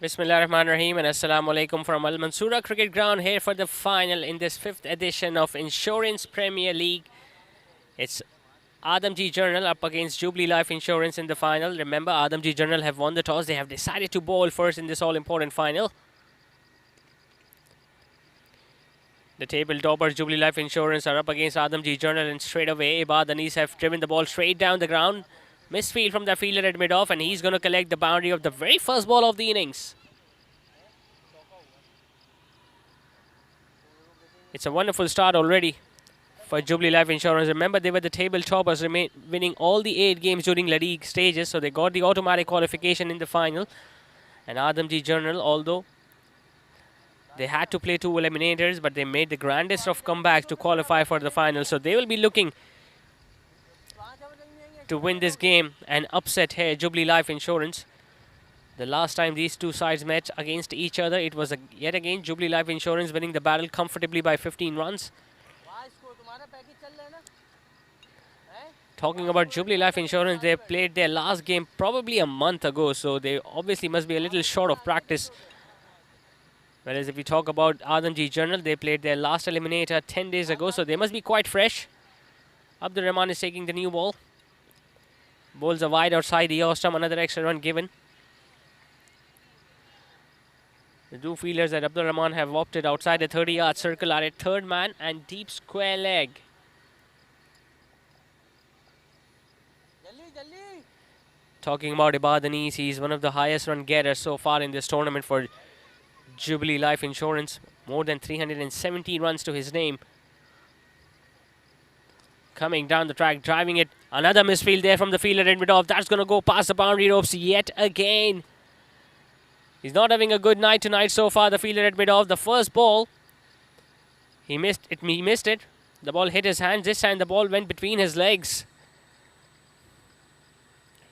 Bismillah Rahman Rahim and Assalamu Alaikum from Al Mansoura Cricket Ground here for the final in this 5th edition of Insurance Premier League. It's Adamjee Journal up against Jubilee Life Insurance in the final. Remember, Adamjee Journal have won the toss. They have decided to bowl first in this all-important final. The table toppers Jubilee Life Insurance are up against Adamjee Journal, and straight away Ibad Anis have driven the ball straight down the ground. Misfield from the fielder at mid-off, and he's going to collect the boundary of the very first ball of the innings. It's a wonderful start already for Jubilee Life Insurance. Remember, they were the table toppers, winning all the 8 games during La Ligue stages, so they got the automatic qualification in the final. And Adamjee Journal, although they had to play 2 eliminators, but they made the grandest of comebacks to qualify for the final. So they will be looking to win this game and upset here Jubilee Life Insurance. The last time these two sides met against each other, it was yet again Jubilee Life Insurance winning the battle comfortably by 15 runs. Talking about Jubilee Life Insurance, they played their last game probably a month ago, so they obviously must be a little short of practice. Whereas if we talk about Adamjee Journal, they played their last eliminator 10 days ago, so they must be quite fresh. Abdur Rahman is taking the new ball. Bowls are wide outside the off stump, another extra run given. The two fielders at Abdur Rahman have opted outside the 30-yard circle are at third man and deep square leg. Talking about Ibad Anis, he's one of the highest run getters so far in this tournament for Jubilee Life Insurance. More than 370 runs to his name. Coming down the track, driving it. Another misfield there from the fielder at mid-off. That's going to go past the boundary ropes yet again. He's not having a good night tonight so far, the fielder at mid-off. The first ball, he missed it. The ball hit his hands. This time the ball went between his legs.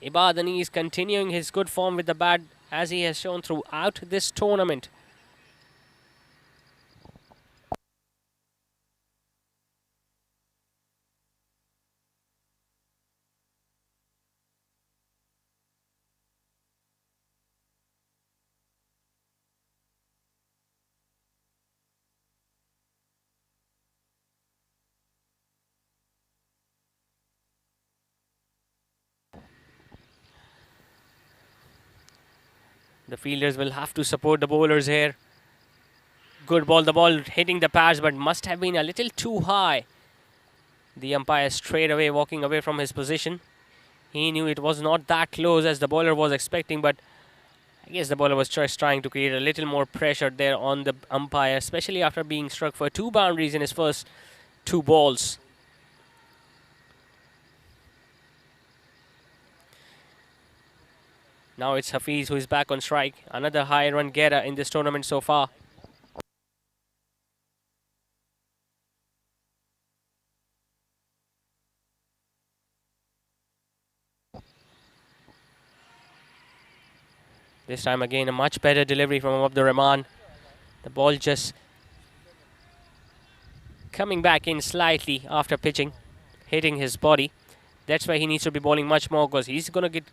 Ibad Anis continuing his good form with the bat as he has shown throughout this tournament. The fielders will have to support the bowlers here. Good ball. The ball hitting the pads, but must have been a little too high. The umpire straight away walking away from his position. He knew it was not that close as the bowler was expecting, but I guess the bowler was just trying to create a little more pressure there on the umpire, especially after being struck for 2 boundaries in his first 2 balls. Now it's Hafiz who is back on strike. Another high run getter in this tournament so far. This time again a much better delivery from Abdur Rahman. The ball just coming back in slightly after pitching, hitting his body. That's why he needs to be bowling much more, because he's going to get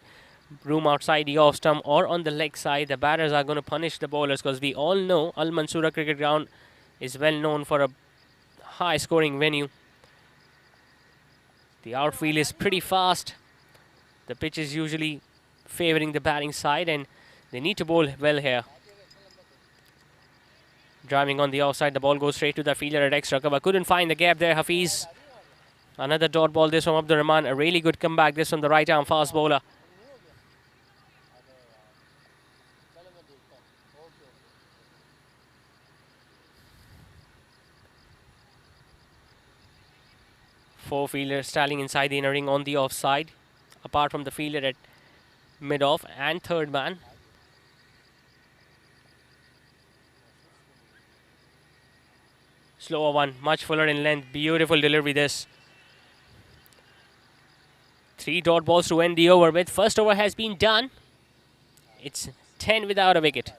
room outside the off stump or on the leg side. The batters are going to punish the bowlers, because we all know Al Mansoura Cricket Ground is well known for a high scoring venue. The outfield is pretty fast. The pitch is usually favouring the batting side, and they need to bowl well here. Driving on the outside, the ball goes straight to the fielder at extra cover. Couldn't find the gap there, Hafiz. Another dot ball this from Abdur Rahman. A really good comeback this from the right arm fast bowler. Four fielders styling inside the inner ring on the offside, apart from the fielder at mid-off and third man. Slower one, much fuller in length. Beautiful delivery this. 3 dot balls to end the over with. First over has been done. It's 10 without a wicket.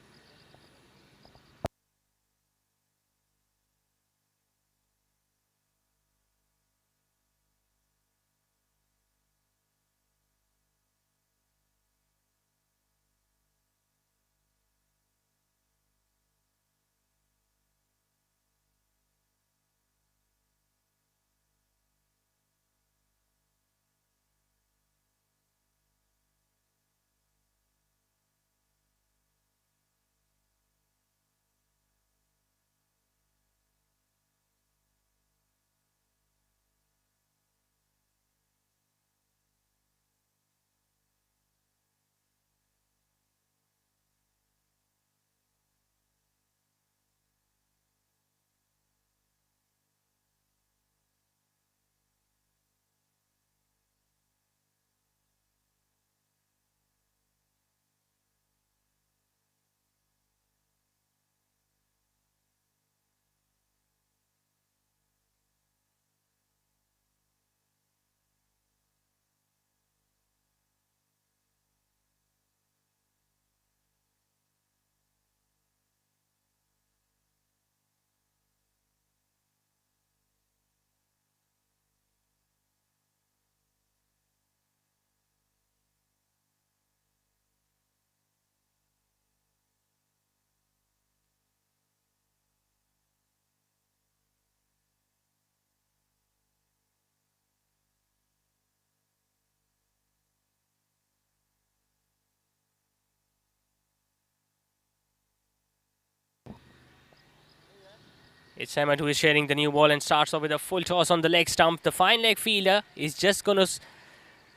It's Ahmed who is sharing the new ball and starts off with a full toss on the leg stump. The fine leg fielder is just going to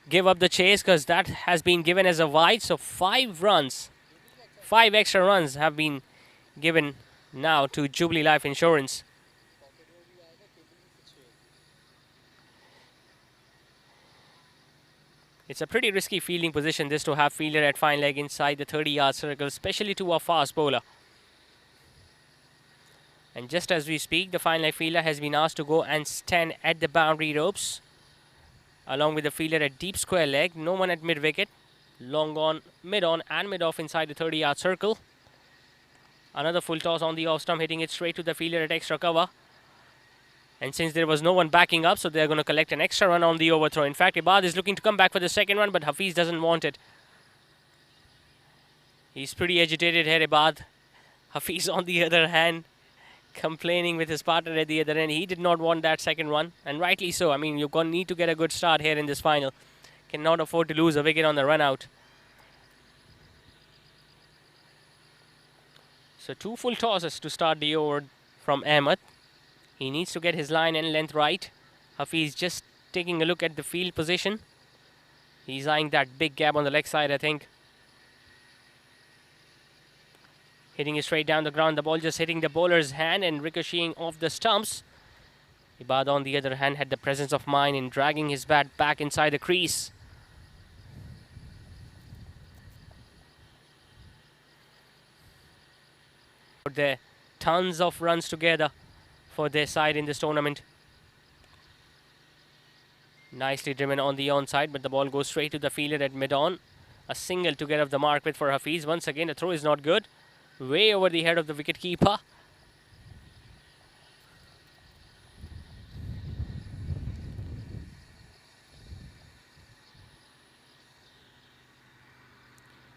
give up the chase because that has been given as a wide. So 5 runs, 5 extra runs have been given now to Jubilee Life Insurance. It's a pretty risky fielding position this to have fielder at fine leg inside the 30-yard circle, especially to a fast bowler. And just as we speak, the fine leg fielder has been asked to go and stand at the boundary ropes along with the fielder at deep square leg. No one at mid-wicket. Long on, mid-on and mid-off inside the 30-yard circle. Another full toss on the off stump, hitting it straight to the fielder at extra cover. And since there was no one backing up, so they're going to collect an extra run on the overthrow. In fact, Ibad is looking to come back for the second run, but Hafiz doesn't want it. He's pretty agitated here, Ibad. Hafiz, on the other hand, complaining with his partner at the other end. He did not want that second run, and rightly so. I mean, you're going to need to get a good start here in this final. Cannot afford to lose a wicket on the run out. So 2 full tosses to start the over from Ahmed. He needs to get his line and length right. Hafiz just taking a look at the field position. He's eyeing that big gap on the leg side, I think. Hitting it straight down the ground. The ball just hitting the bowler's hand and ricocheting off the stumps. Ibad, on the other hand, had the presence of mind in dragging his bat back inside the crease. There, tons of runs together for their side in this tournament. Nicely driven on the onside, but the ball goes straight to the fielder at mid-on. A single to get off the mark with for Hafiz. Once again, the throw is not good. Way over the head of the wicket-keeper.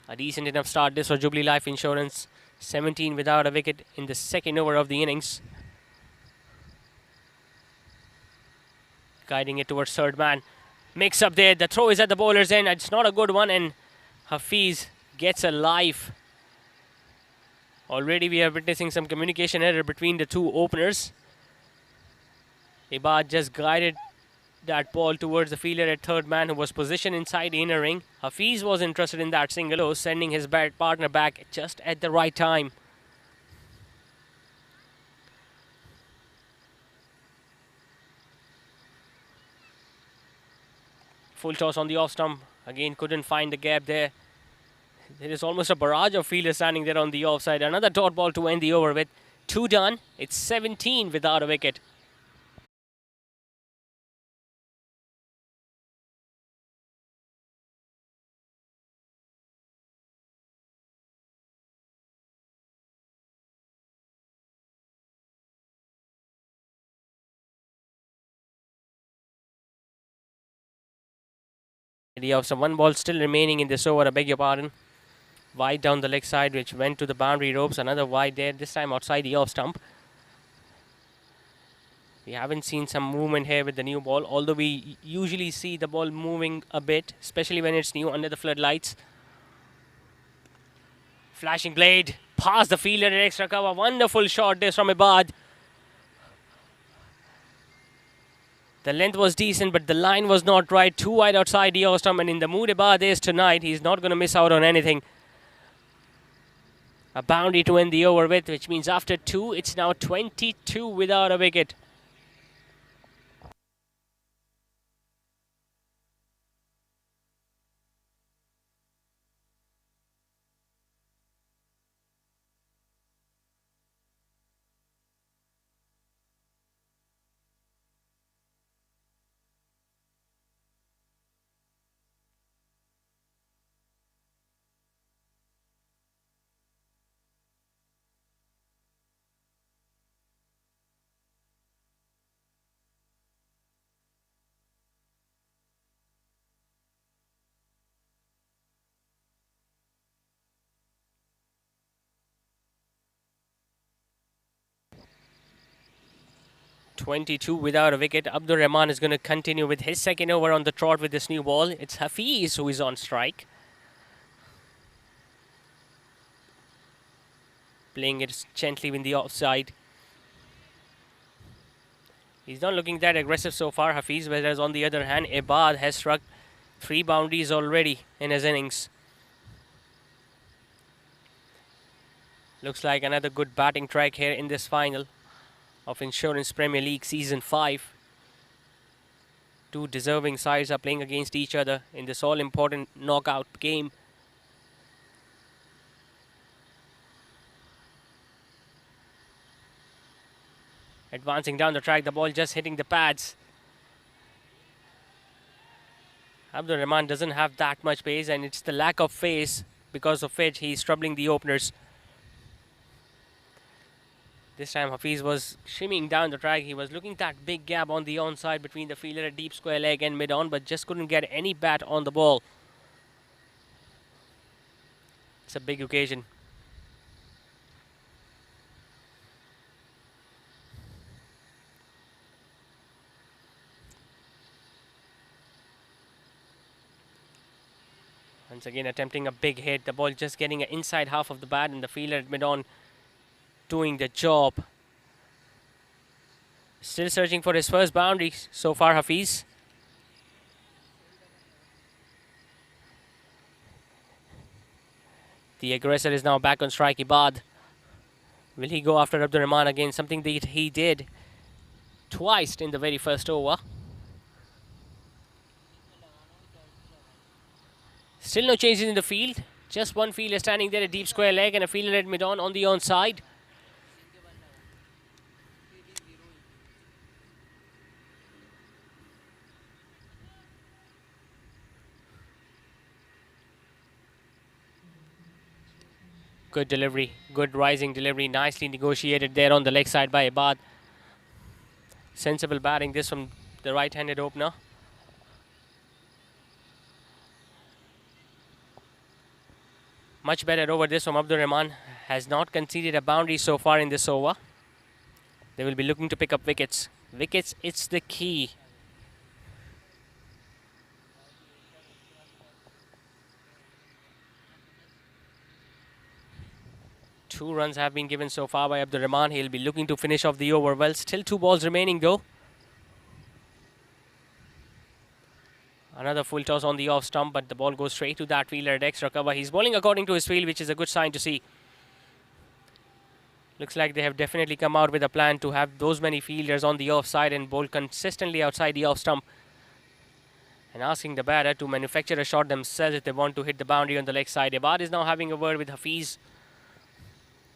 A decent enough start this for Jubilee Life Insurance. 17 without a wicket in the second over of the innings. Guiding it towards third man. Mix up there. The throw is at the bowler's end. It's not a good one, and Hafiz gets a life. Already we are witnessing some communication error between the two openers. Ibad just guided that ball towards the fielder at third man, who was positioned inside the inner ring. Hafiz was interested in that single, sending his partner back just at the right time. Full toss on the off stump. Again, couldn't find the gap there. There is almost a barrage of fielders standing there on the offside. Another dot ball to end the over with. 2 done. It's 17 without a wicket. We have some 1 ball still remaining in this over, I beg your pardon. Wide down the leg side, which went to the boundary ropes. Another wide there, this time outside the off stump. We haven't seen some movement here with the new ball, although we usually see the ball moving a bit, especially when it's new under the floodlights. Flashing blade, past the fielder at extra cover. Wonderful shot this from Ibad. The length was decent, but the line was not right. 2 wide outside the off stump, and in the mood Ibad is tonight, he's not going to miss out on anything. A boundary to end the over with, which means after 2, it's now 22 without a wicket. .22 without a wicket. Abdur Rahman is going to continue with his second over on the trot with this new ball. It's Hafiz who is on strike. Playing it gently in the offside. He's not looking that aggressive so far, Hafiz, whereas on the other hand, Ibad has struck 3 boundaries already in his innings. Looks like another good batting track here in this final of Insurance Premier League Season 5. Two deserving sides are playing against each other in this all-important knockout game. Advancing down the track, the ball just hitting the pads. Abdur Rahman doesn't have that much pace, and it's the lack of pace because of which he's troubling the openers. This time Hafiz was shimmying down the track. He was looking that big gap on the onside between the fielder at deep square leg and mid-on, but just couldn't get any bat on the ball. It's a big occasion. Once again attempting a big hit. The ball just getting an inside half of the bat, and the fielder at mid-on doing the job. Still searching for his first boundary so far, Hafiz. The aggressor is now back on strike, Ibad. Will he go after Abdur Rahman again? Something that he did twice in the very first over. Still no changes in the field. Just one fielder standing there at deep square leg and a fielder at mid-on on the onside. Good delivery, good rising delivery, nicely negotiated there on the leg side by Ibad. Sensible batting this from the right-handed opener. Much better over this from Abdur Rahman. Has not conceded a boundary so far in this over. They will be looking to pick up wickets. Wickets, it's the key. Two runs have been given so far by Abdur Rahman. He'll be looking to finish off the over well. Still 2 balls remaining though. Another full toss on the off stump, but the ball goes straight to that fielder at extra cover. He's bowling according to his field, which is a good sign to see. Looks like they have definitely come out with a plan to have those many fielders on the offside and bowl consistently outside the off stump. And asking the batter to manufacture a shot themselves if they want to hit the boundary on the leg side. Ibad is now having a word with Hafiz.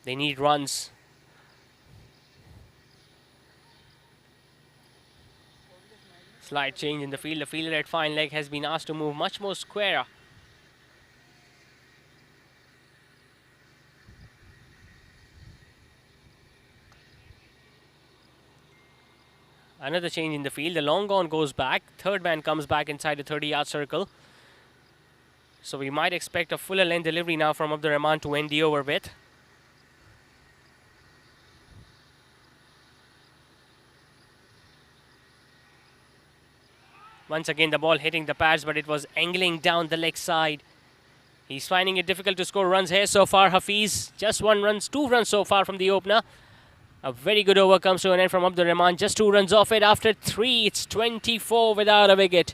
They need runs. Slight change in the field. The fielder at fine leg has been asked to move much more squarer. Another change in the field. The long on goes back. Third man comes back inside the 30-yard circle. So we might expect a fuller length delivery now from Abdur Rahman to end the over with. Once again the ball hitting the pads, but it was angling down the leg side. He's finding it difficult to score runs here so far, Hafiz. Just 2 runs so far from the opener. A very good over comes to an end from Abdur Rahman. Just 2 runs off it after 3. It's 24 without a wicket.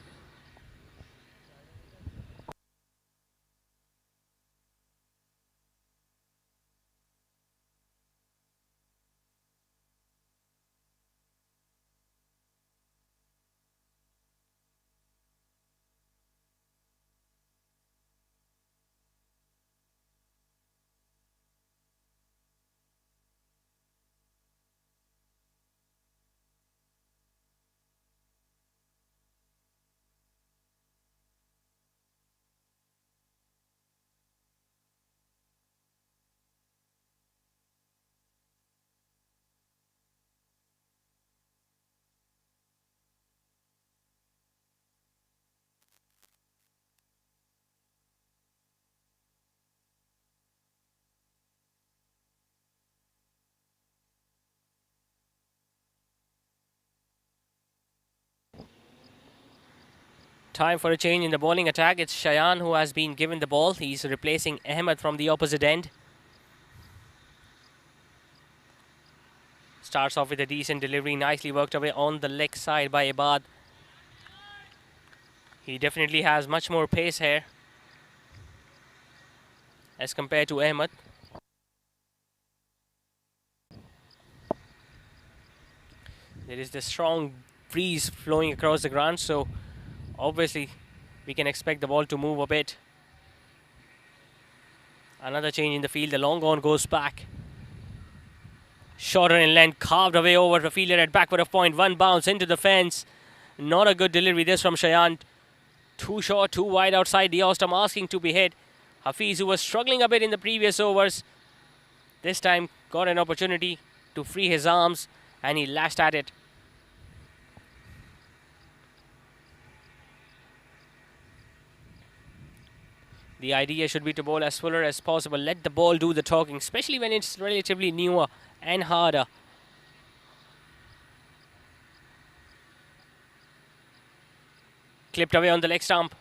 Time for a change in the bowling attack. It's Cheyennes who has been given the ball. He's replacing Ahmed from the opposite end. Starts off with a decent delivery, nicely worked away on the leg side by Ibad. He definitely has much more pace here as compared to Ahmed. There is this strong breeze flowing across the ground, so obviously we can expect the ball to move a bit. Another change in the field, the long on goes back. Shorter in length, carved away over the fielder at backward of point. One bounce into the fence. Not a good delivery this from Cheyenne. Too short, too wide outside the Ostam, asking to be hit. Hafiz, who was struggling a bit in the previous overs, this time got an opportunity to free his arms and he lashed at it. The idea should be to bowl as fuller as possible. Let the ball do the talking, especially when it's relatively newer and harder. Clipped away on the leg stump.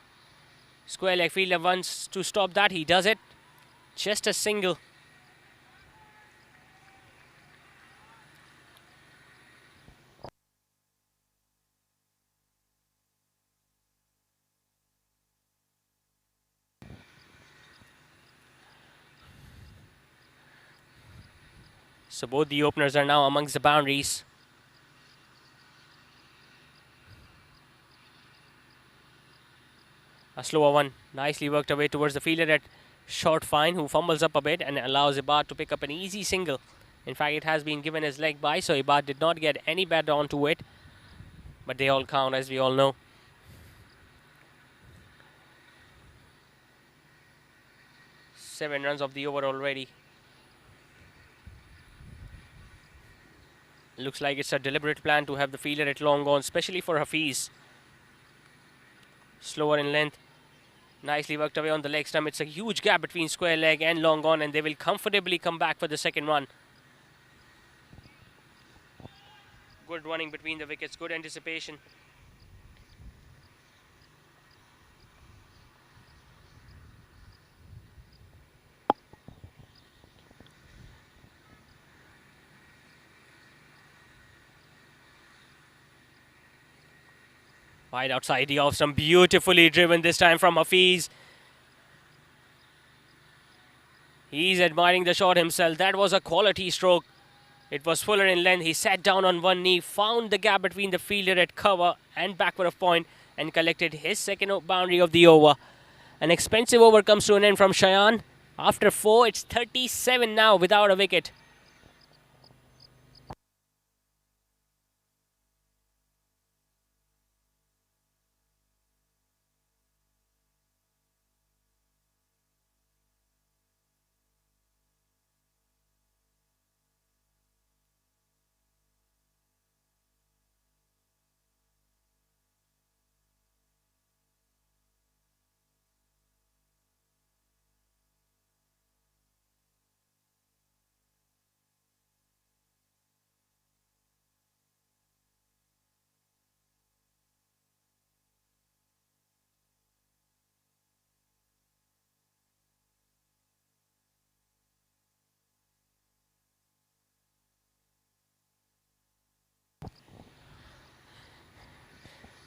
Square leg fielder wants to stop that. He does it. Just a single. So both the openers are now amongst the boundaries. A slower one, nicely worked away towards the fielder at short fine, who fumbles up a bit and allows Ibad to pick up an easy single. In fact, it has been given his leg by, so Ibad did not get any bat onto it. But they all count, as we all know. Seven runs of the over already. Looks like it's a deliberate plan to have the fielder at long on, especially for Hafiz. Slower in length. Nicely worked away on the leg stump. It's a huge gap between square leg and long on, and they will comfortably come back for the second one. Good running between the wickets, good anticipation. Wide outside the off stump, beautifully driven this time from Hafiz. He's admiring the shot himself. That was a quality stroke. It was fuller in length. He sat down on one knee, found the gap between the fielder at cover and backward of point, and collected his second boundary of the over. An expensive over comes to an end from Cheyenne. After 4, it's 37 now without a wicket.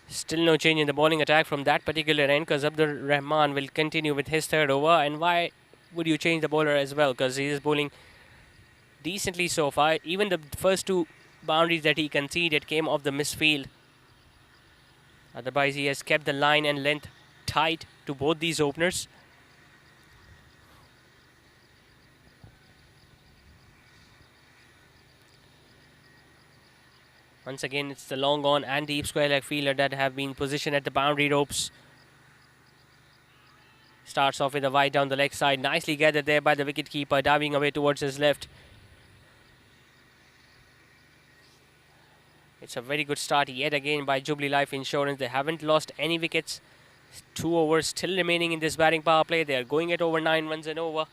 Still no change in the bowling attack from that particular end, because Abdur Rahman will continue with his third over. And why would you change the bowler as well? Because he is bowling decently so far. Even the first 2 boundaries that he conceded came off the misfield. Otherwise, he has kept the line and length tight to both these openers. Once again, it's the long on and deep square leg fielder that have been positioned at the boundary ropes. Starts off with a wide down the leg side. Nicely gathered there by the wicketkeeper, diving away towards his left. It's a very good start yet again by Jubilee Life Insurance. They haven't lost any wickets. 2 overs still remaining in this batting power play. They are going at over 9 runs and over.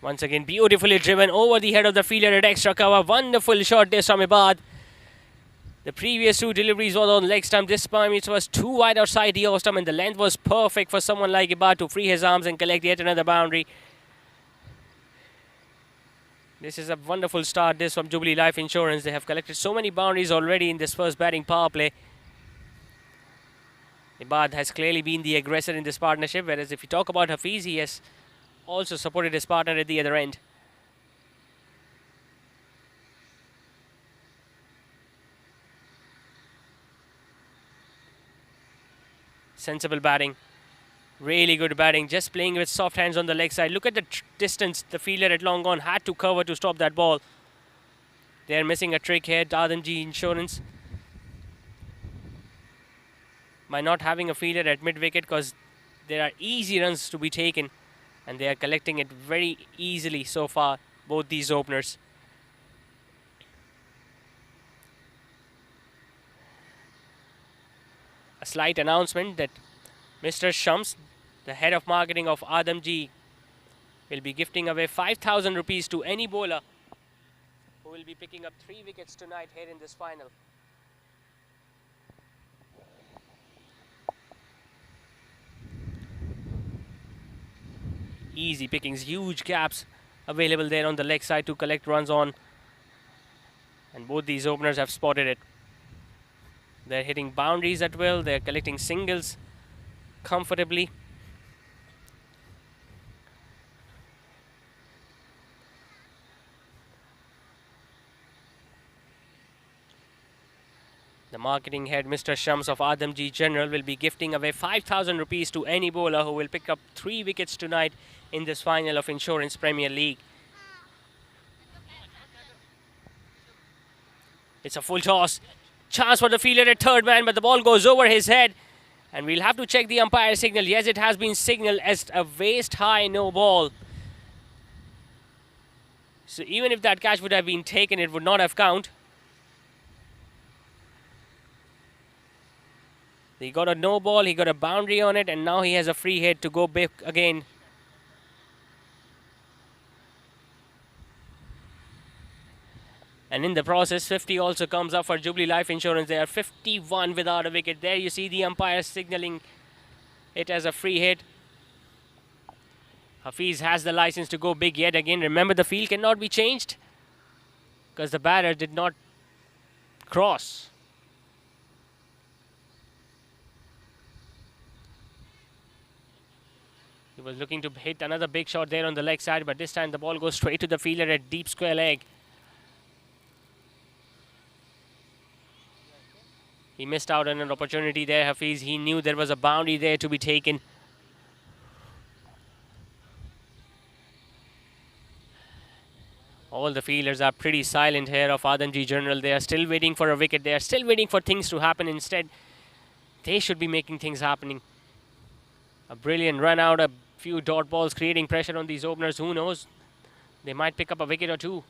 Once again, beautifully driven over the head of the fielder at extra cover. Wonderful shot this from Ibad. The previous two deliveries were on leg stump. This time it was too wide outside the off stump, and the length was perfect for someone like Ibad to free his arms and collect yet another boundary. This is a wonderful start, this from Jubilee Life Insurance. They have collected so many boundaries already in this first batting power play. Ibad has clearly been the aggressor in this partnership, whereas if you talk about Hafiz, he has also supported his partner at the other end. Sensible batting. Really good batting. Just playing with soft hands on the leg side. Look at the distance the fielder at long on had to cover to stop that ball. They're missing a trick here, Adamjee Insurance, by not having a fielder at mid-wicket, because there are easy runs to be taken and they are collecting it very easily so far, both these openers. A slight announcement that Mr. Shams, the head of marketing of Adamjee, will be gifting away 5,000 rupees to any bowler who will be picking up 3 wickets tonight here in this final. Easy pickings, huge gaps available there on the leg side to collect runs on, and both these openers have spotted it. They're hitting boundaries at will, they're collecting singles comfortably. The marketing head, Mr. Shams of Adamjee General, will be gifting away 5,000 rupees to any bowler who will pick up 3 wickets tonight in this final of Insurance Premier League. It's a full toss. Chance for the fielder at third man, but the ball goes over his head. And we'll have to check the umpire signal. Yes, it has been signaled as a waist high no ball. So even if that catch would have been taken, it would not have counted. He got a no ball, he got a boundary on it, and now he has a free hit to go big again. And in the process, 50 also comes up for Jubilee Life Insurance. They are 51 without a wicket. There you see the umpire signaling it as a free hit. Hafiz has the license to go big yet again. Remember, the field cannot be changed because the batter did not cross. He was looking to hit another big shot there on the leg side, but this time the ball goes straight to the fielder at deep square leg. He missed out on an opportunity there, Hafiz. He knew there was a boundary there to be taken. All the fielders are pretty silent here of Adamjee General. They are still waiting for a wicket. They are still waiting for things to happen. Instead, they should be making things happening. A brilliant run out, a few dot balls creating pressure on these openers. Who knows? They might pick up a wicket or two.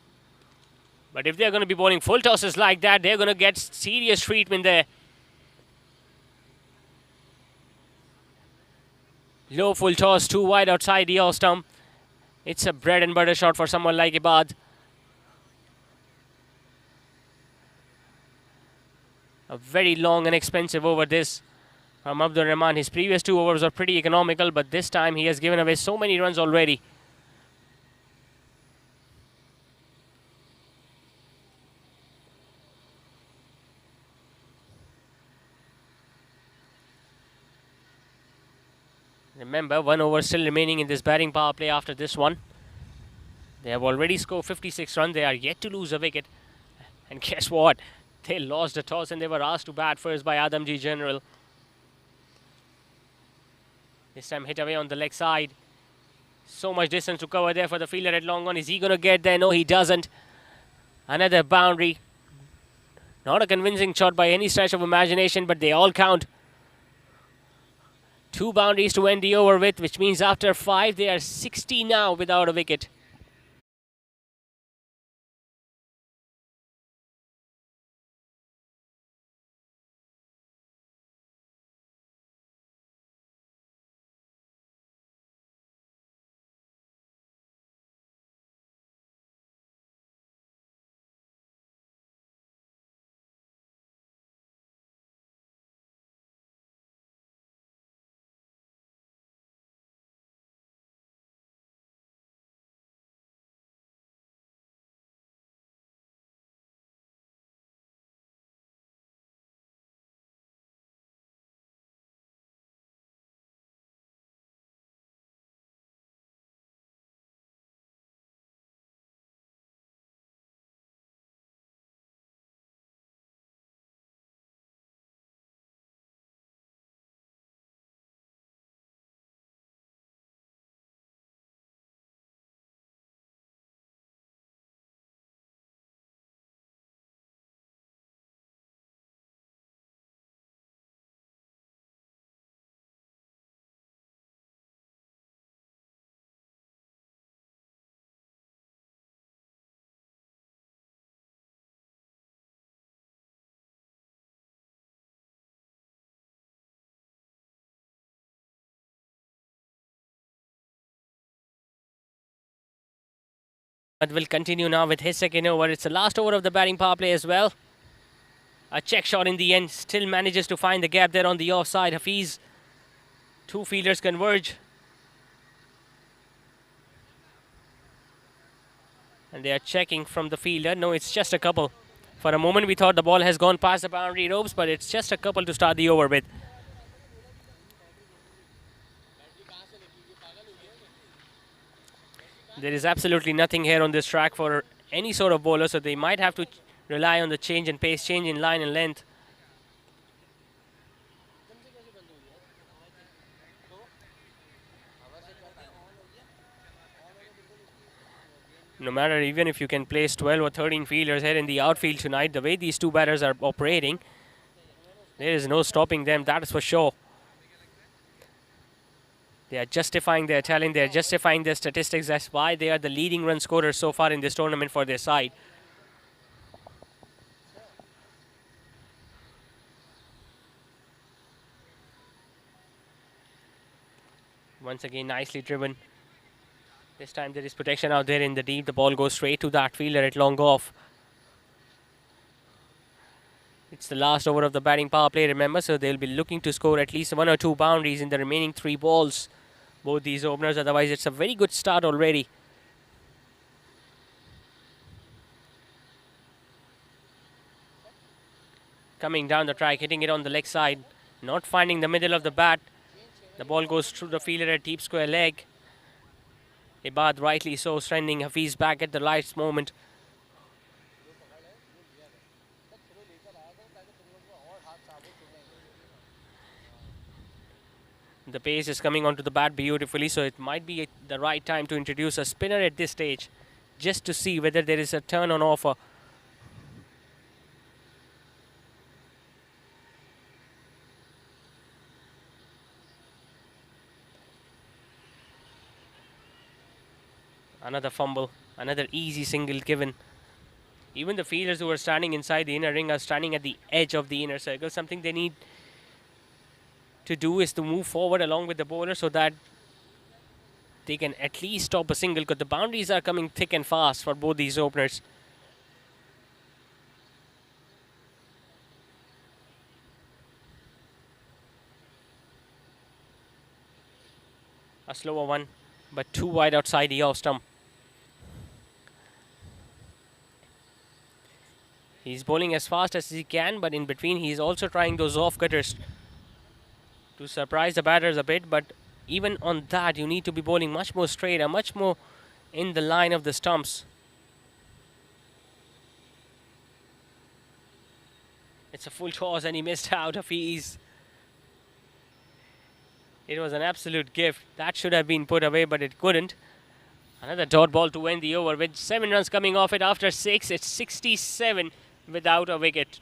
But if they're going to be bowling full tosses like that, they're going to get serious treatment there. Low full toss, too wide outside the off stump. It's a bread and butter shot for someone like Ibad. A very long and expensive over this from Abdur Rahman. His previous 2 overs were pretty economical, but this time he has given away so many runs already. Remember, 1 over still remaining in this batting power play after this one. They have already scored 56 runs. They are yet to lose a wicket. And guess what? They lost the toss and they were asked to bat first by Adamjee General. This time hit away on the leg side. So much distance to cover there for the fielder at long on. Is he going to get there? No, he doesn't. Another boundary. Not a convincing shot by any stretch of imagination, but they all count. 2 boundaries to end the over with, which means after 5, they are 60 now without a wicket. But will continue now with his second over. It's the last over of the batting power play as well. A check shot in the end. Still manages to find the gap there on the offside. Hafiz. Two fielders converge. And they are checking from the fielder. No, it's just a couple. For a moment we thought the ball has gone past the boundary ropes, but it's just a couple to start the over with. There is absolutely nothing here on this track for any sort of bowler, so they might have to rely on the change in pace, change in line and length. No matter even if you can place 12 or 13 fielders here in the outfield tonight, the way these two batters are operating, there is no stopping them, that is for sure. They are justifying their talent, they are justifying their statistics. That's why they are the leading run scorers so far in this tournament for their side. Once again, nicely driven. This time there is protection out there in the deep. The ball goes straight to that fielder at long off. It's the last over of the batting power play, remember, so they'll be looking to score at least 1 or 2 boundaries in the remaining 3 balls. Both these openers, otherwise it's a very good start already. Coming down the track, hitting it on the leg side, not finding the middle of the bat. The ball goes through the fielder at deep square leg. Ibad rightly so, sending Hafiz back at the last moment. The pace is coming onto the bat beautifully, so it might be the right time to introduce a spinner at this stage, just to see whether there is a turn on offer. Another fumble, another easy single given. Even the fielders who are standing inside the inner ring are standing at the edge of the inner circle. Something they need to do is to move forward along with the bowler so that they can at least stop a single, because the boundaries are coming thick and fast for both these openers. A slower one, but too wide outside the off stump. He's bowling as fast as he can, but in between he's also trying those off cutters to surprise the batters a bit. But even on that, you need to be bowling much more straight and much more in the line of the stumps. It's a full toss and he missed out of ease. It was an absolute gift. That should have been put away, but it couldn't. Another dot ball to end the over with 7 runs coming off it after 6. It's 67 without a wicket.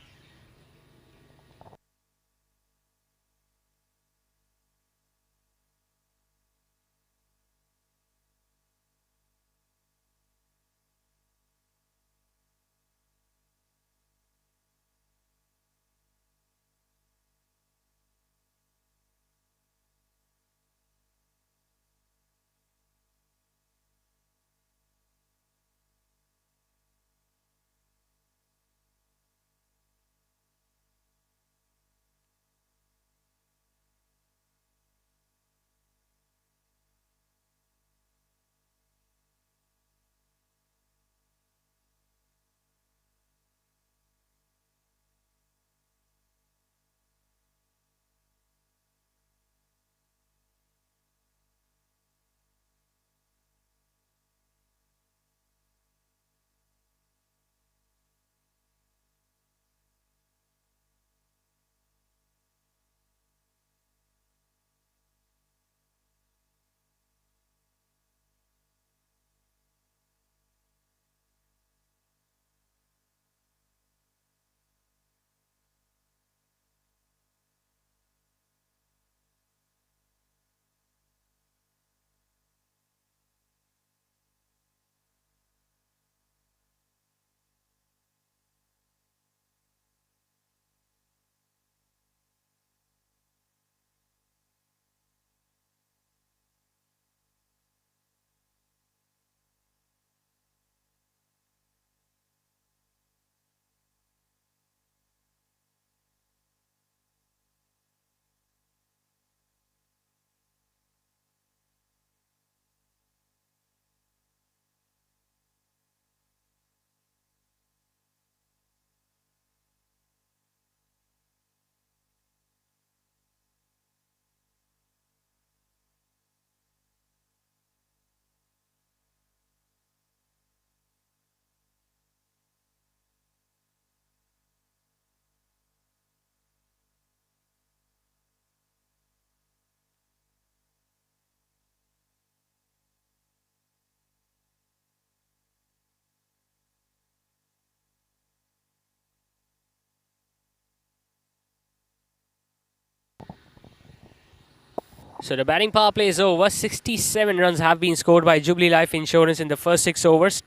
So the batting power play is over. 67 runs have been scored by Jubilee Life Insurance in the first 6 overs.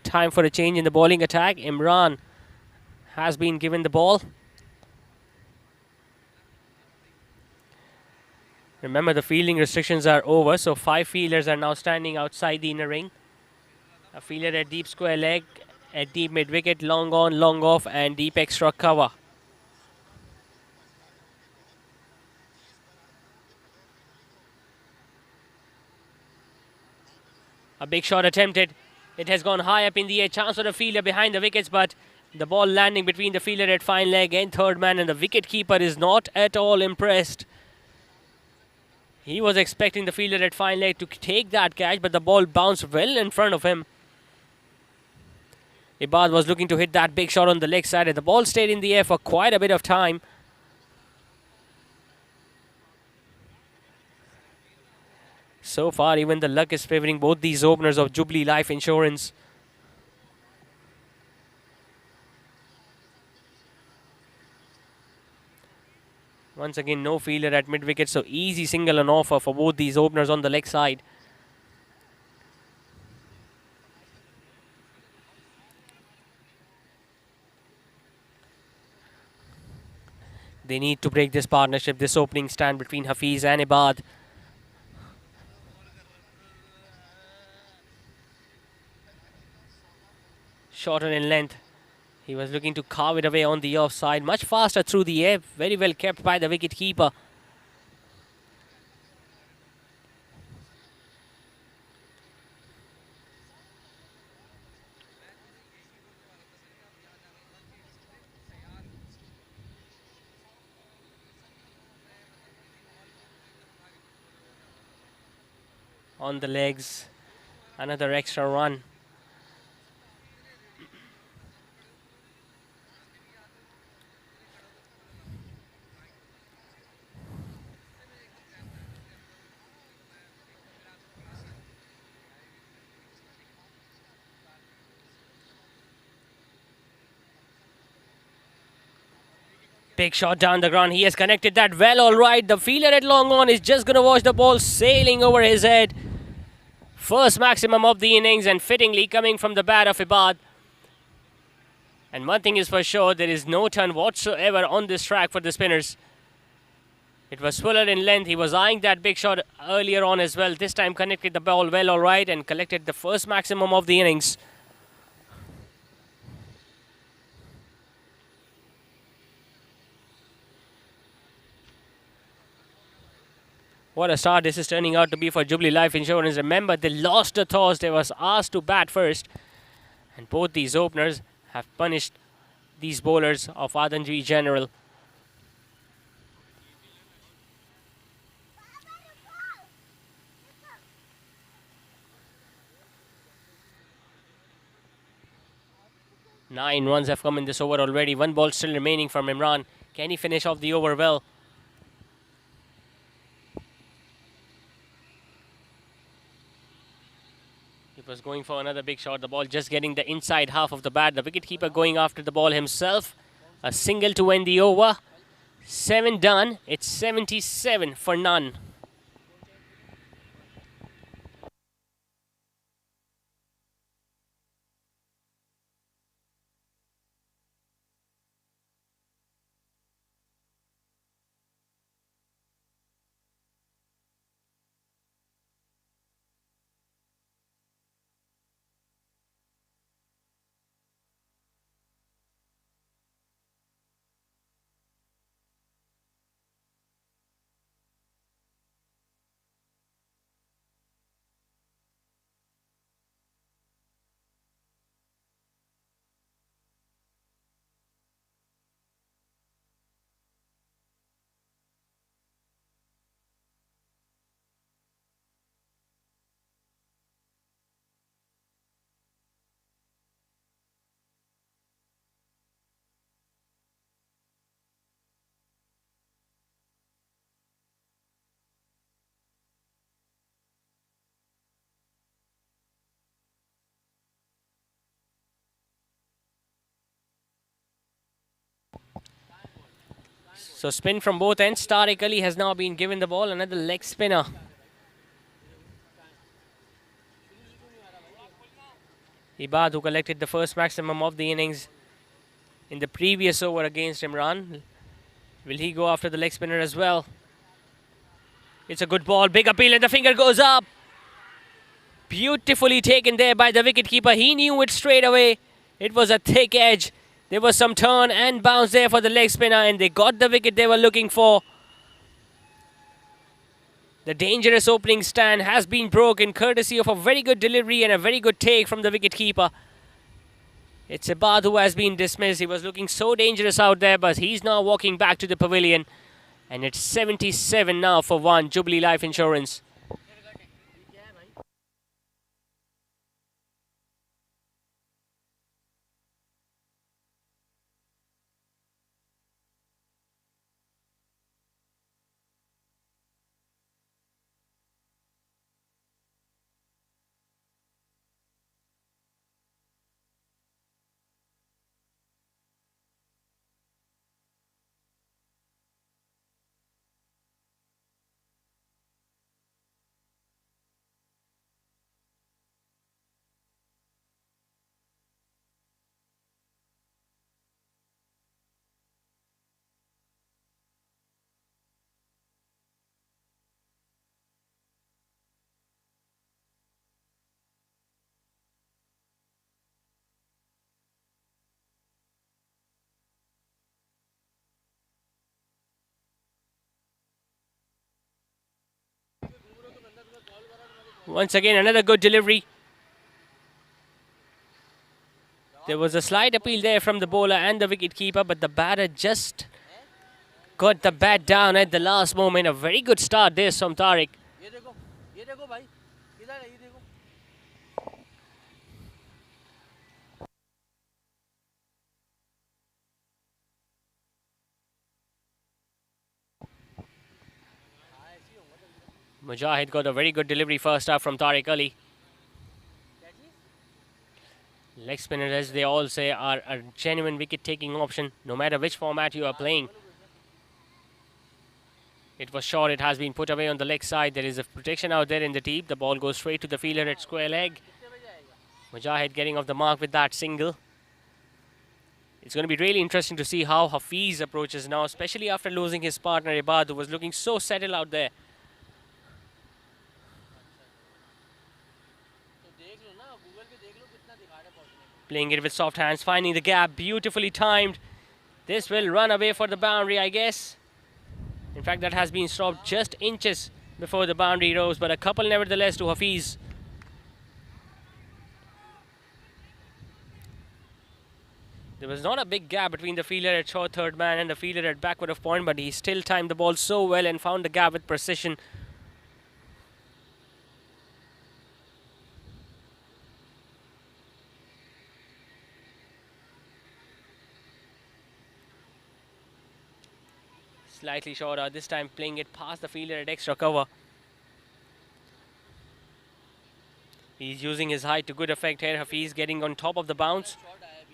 Time for a change in the bowling attack. Imran has been given the ball. Remember, the fielding restrictions are over, so 5 fielders are now standing outside the inner ring. A fielder at deep square leg, at deep mid wicket, long on, long off, and deep extra cover. A big shot attempted. It has gone high up in the air. Chance for the fielder behind the wickets, but the ball landing between the fielder at fine leg and third man, and the wicket keeper is not at all impressed. He was expecting the fielder at fine leg to take that catch, but the ball bounced well in front of him. Ibad was looking to hit that big shot on the leg side, and the ball stayed in the air for quite a bit of time. So far, even the luck is favouring both these openers of Jubilee Life Insurance. Once again, no fielder at mid-wicket, so easy single and offer for both these openers on the leg side. They need to break this partnership, this opening stand between Hafiz and Ibad. Shorter in length. He was looking to carve it away on the offside. Much faster through the air. Very well kept by the wicket keeper. On the legs. Another extra run. Big shot down the ground. He has connected that well, all right. The fielder at long on is just going to watch the ball sailing over his head. First maximum of the innings, and fittingly coming from the bat of Ibad. And one thing is for sure, there is no turn whatsoever on this track for the spinners. It was fuller in length. He was eyeing that big shot earlier on as well. This time connected the ball well, all right, and collected the first maximum of the innings. What a start this is turning out to be for Jubilee Life Insurance. Remember, they lost the toss. They was asked to bat first. And both these openers have punished these bowlers of Adamjee General. Nine runs have come in this over already. One ball still remaining from Imran. Can he finish off the over well? Was going for another big shot. The ball just getting the inside half of the bat. The wicketkeeper going after the ball himself. A single to end the over. 7 done. It's 77 for none. So spin from both ends. Tariq Ali has now been given the ball. Another leg spinner. Ibad, who collected the first maximum of the innings in the previous over against Imran. Will he go after the leg spinner as well? It's a good ball. Big appeal and the finger goes up. Beautifully taken there by the wicketkeeper. He knew it straight away. It was a thick edge. There was some turn and bounce there for the leg spinner, and they got the wicket they were looking for. The dangerous opening stand has been broken courtesy of a very good delivery and a very good take from the wicketkeeper. It's Ibad who has been dismissed. He was looking so dangerous out there, but he's now walking back to the pavilion. And it's 77 now for 1, Jubilee Life Insurance. Once again, another good delivery. There was a slight appeal there from the bowler and the wicketkeeper, but the batter just got the bat down at the last moment. A very good start there from Tariq. Mujahid got a very good delivery first up from Tariq Ali. Leg spinners, as they all say, are a genuine wicket-taking option, no matter which format you are playing. It was short, it has been put away on the leg side. There is a protection out there in the deep. The ball goes straight to the fielder at square leg. Mujahid getting off the mark with that single. It's going to be really interesting to see how Hafiz approaches now, especially after losing his partner Ibad, who was looking so settled out there. Playing it with soft hands, finding the gap, beautifully timed. This will run away for the boundary, I guess. In fact, that has been stopped just inches before the boundary rose, but a couple nevertheless to Hafiz. There was not a big gap between the fielder at short third man and the fielder at backward of point, but he still timed the ball so well and found the gap with precision. Slightly shorter, this time playing it past the fielder at extra cover. He's using his height to good effect here. Hafiz getting on top of the bounce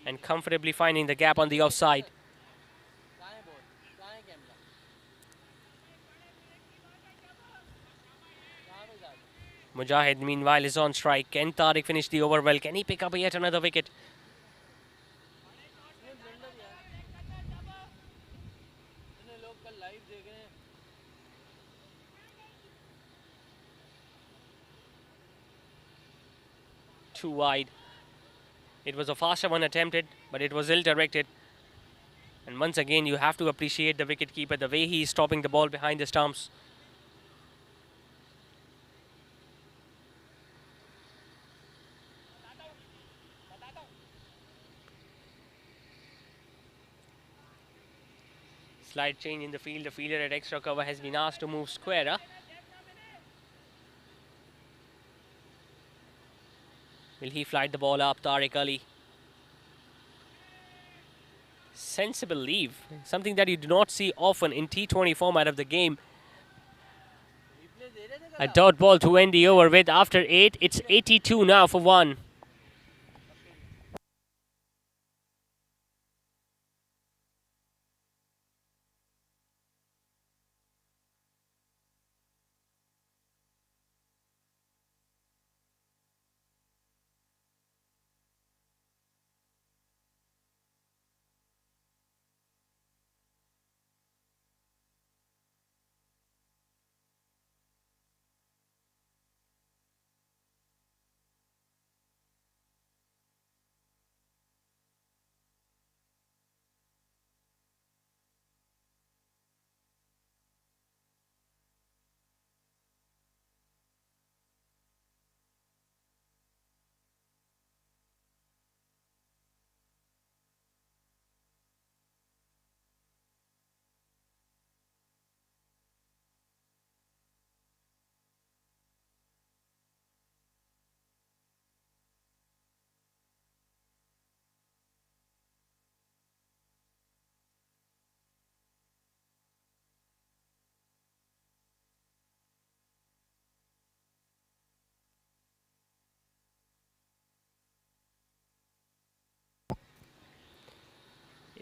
and comfortably finding the gap on the offside. Mujahid meanwhile is on strike. Can Tariq finish the over well? Can he pick up yet another wicket? Too wide. It was a faster one attempted, but it was ill-directed. And once again, you have to appreciate the wicketkeeper, the way he is stopping the ball behind the stumps. Slight change in the field. The fielder at extra cover has been asked to move squarer. Will he flight the ball up, Tariq Ali? Sensible leave. Something that you do not see often in T20 format of the game. A dot ball to end the over with. After 8, it's 82 now for 1.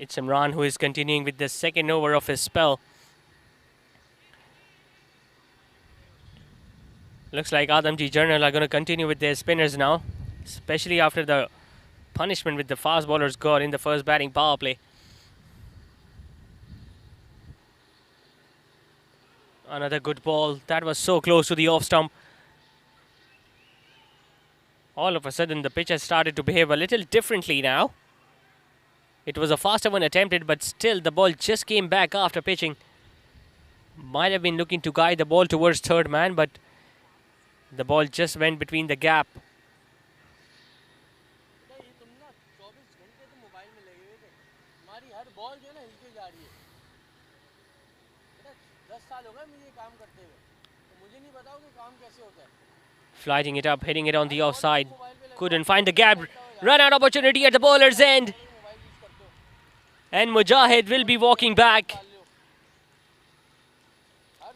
It's Imran who is continuing with the second over of his spell. Looks like Adamjee Journal are going to continue with their spinners now, especially after the punishment with the fast bowlers got in the first batting power play. Another good ball. That was so close to the off stump. All of a sudden, the pitch has started to behave a little differently now. It was a faster one attempted, but still the ball just came back after pitching. Might have been looking to guide the ball towards third man, but the ball just went between the gap. Flighting it up, hitting it on the offside. Couldn't find the gap. Run out opportunity at the bowler's end. And Mujahid will be walking back.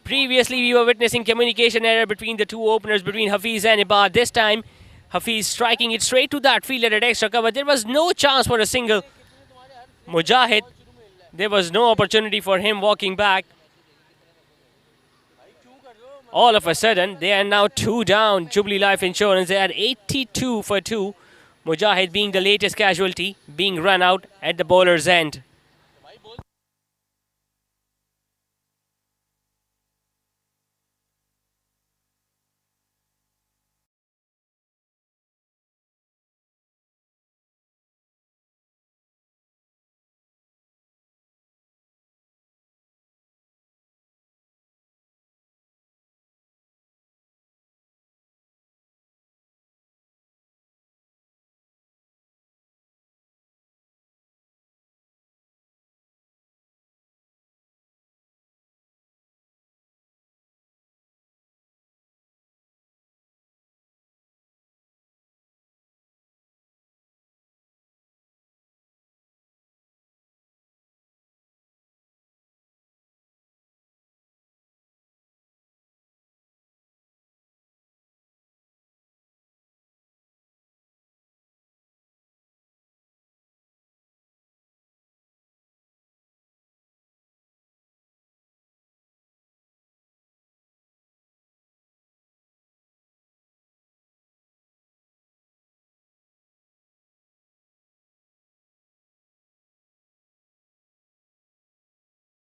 Previously, we were witnessing communication error between the two openers, between Hafiz and Ibad. This time, Hafiz striking it straight to that fielder at extra cover. There was no chance for a single. Mujahid, there was no opportunity for him walking back. All of a sudden, they are now 2 down. Jubilee Life Insurance, they are 82 for 2. Mujahid being the latest casualty, being run out at the bowler's end.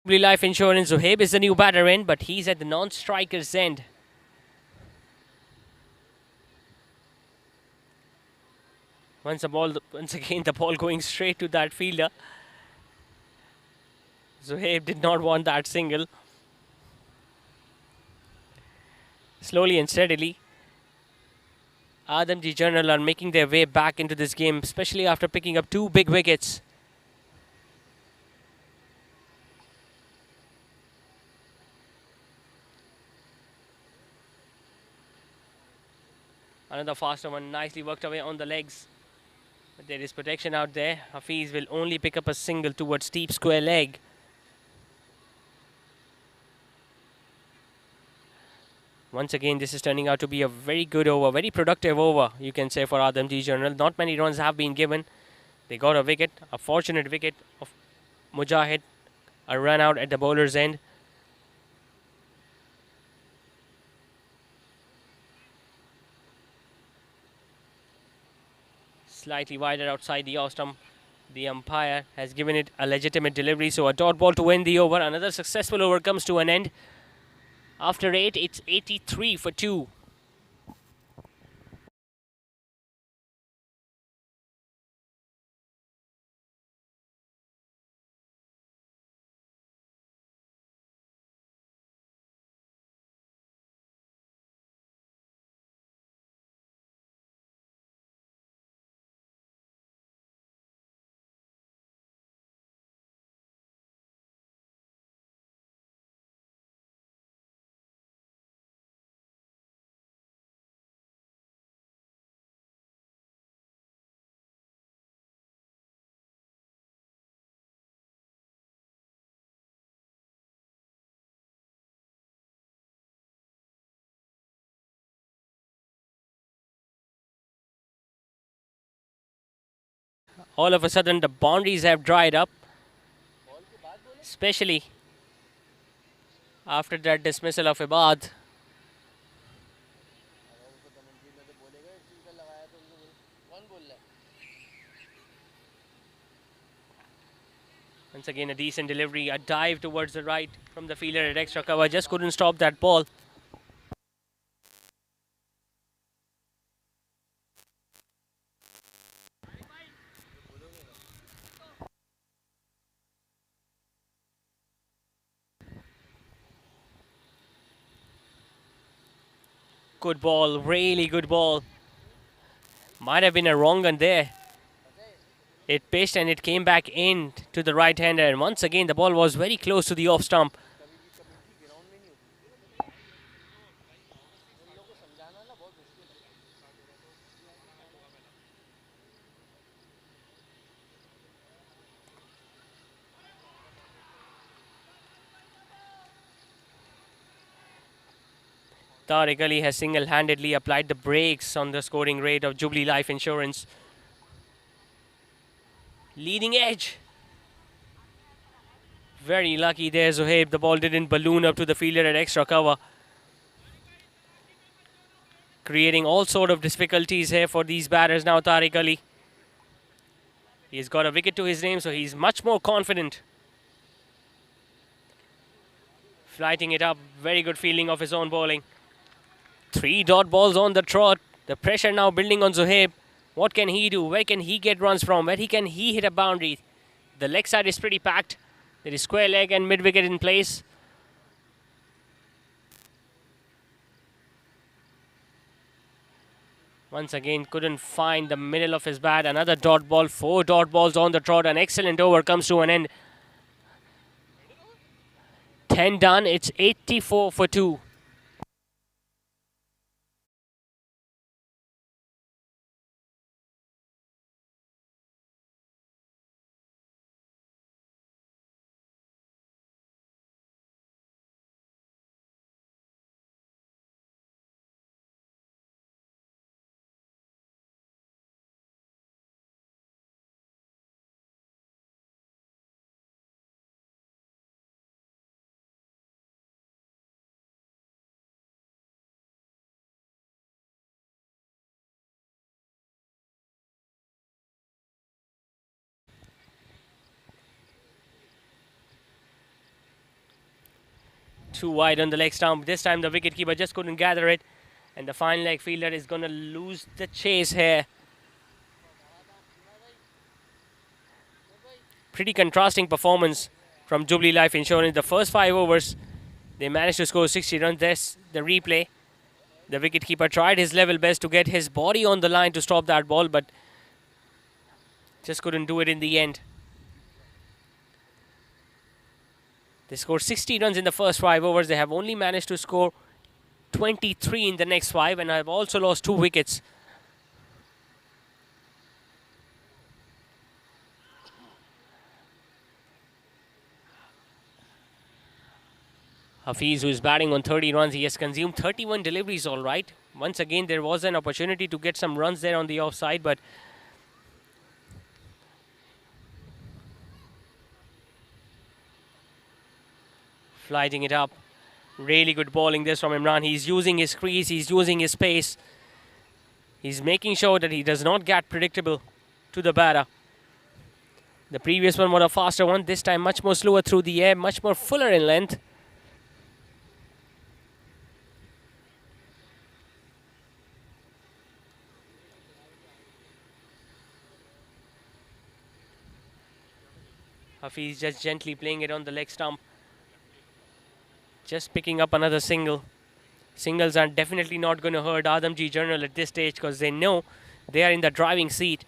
Jubilee Life Insurance, Zuhaib is the new batter in, but he's at the non-striker's end. Once again, the ball going straight to that fielder. Zuhaib did not want that single. Slowly and steadily, Adamjee Journal are making their way back into this game, especially after picking up 2 big wickets. Another faster one, nicely worked away on the legs. But there is protection out there. Hafiz will only pick up a single towards deep square leg. Once again, this is turning out to be a very good over, very productive over, you can say, for Adamjee Journal. Not many runs have been given. They got a wicket, a fortunate wicket of Mujahid, a run out at the bowler's end. Slightly wider outside the off stump. The umpire has given it a legitimate delivery, so a dot ball to win the over. Another successful over comes to an end. After 8, it's 83 for 2. All of a sudden, the boundaries have dried up. especially after that dismissal of Ibad. Once again, a decent delivery, a dive towards the right from the fielder at extra cover. Just couldn't stop that ball. Good ball, really good ball. Might have been a wrong one there. It pitched and it came back in to the right hander. And once again, the ball was very close to the off stump. Tariq Ali has single-handedly applied the brakes on the scoring rate of Jubilee Life Insurance. Leading edge. Very lucky there, Zohaib. The ball didn't balloon up to the fielder at extra cover. Creating all sort of difficulties here for these batters now, Tariq Ali. He's got a wicket to his name, so he's much more confident. Flighting it up. Very good fielding of his own bowling. 3 dot balls on the trot. The pressure now building on Zohaib. What can he do? Where can he get runs from? Where can he hit a boundary? The leg side is pretty packed. There is square leg and mid wicket in place. Once again, couldn't find the middle of his bat. Another dot ball. 4 dot balls on the trot. An excellent over comes to an end. 10 done. It's 84 for 2. Too wide on the leg stump. This time the wicketkeeper just couldn't gather it. And the fine leg fielder is going to lose the chase here. Pretty contrasting performance from Jubilee Life Insurance. The first 5 overs, they managed to score 60 runs. There's the replay. The wicketkeeper tried his level best to get his body on the line to stop that ball, but just couldn't do it in the end. They scored 60 runs in the first 5 overs. They have only managed to score 23 in the next 5 and have also lost 2 wickets. Hafiz, who is batting on 30 runs, he has consumed 31 deliveries, all right. Once again, there was an opportunity to get some runs there on the offside, but flighting it up. Really good bowling this from Imran. He's using his crease, he's using his pace. He's making sure that he does not get predictable to the batter. The previous one was a faster one. This time much more slower through the air, much more fuller in length. Hafiz just gently playing it on the leg stump. Just picking up another single. Singles are definitely not going to hurt Adamjee Journal at this stage because they know they are in the driving seat.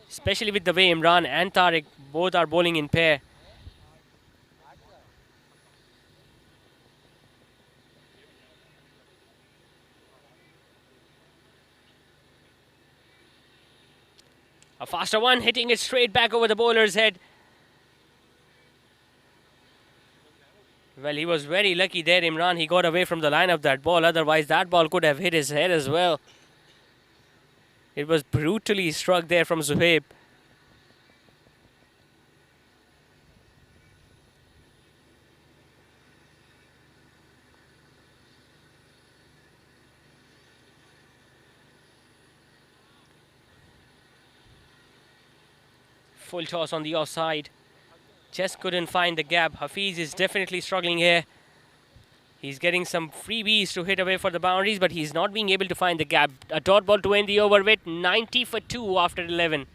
Especially with the way Imran and Tariq both are bowling in pair. A faster one, hitting it straight back over the bowler's head. Well, he was very lucky there, Imran. He got away from the line of that ball. Otherwise, that ball could have hit his head as well. It was brutally struck there from Zohaib. Full toss on the offside. Just couldn't find the gap. Hafiz is definitely struggling here. He's getting some freebies to hit away for the boundaries, but he's not being able to find the gap. A dot ball to end the over with 90 for 2 after 11.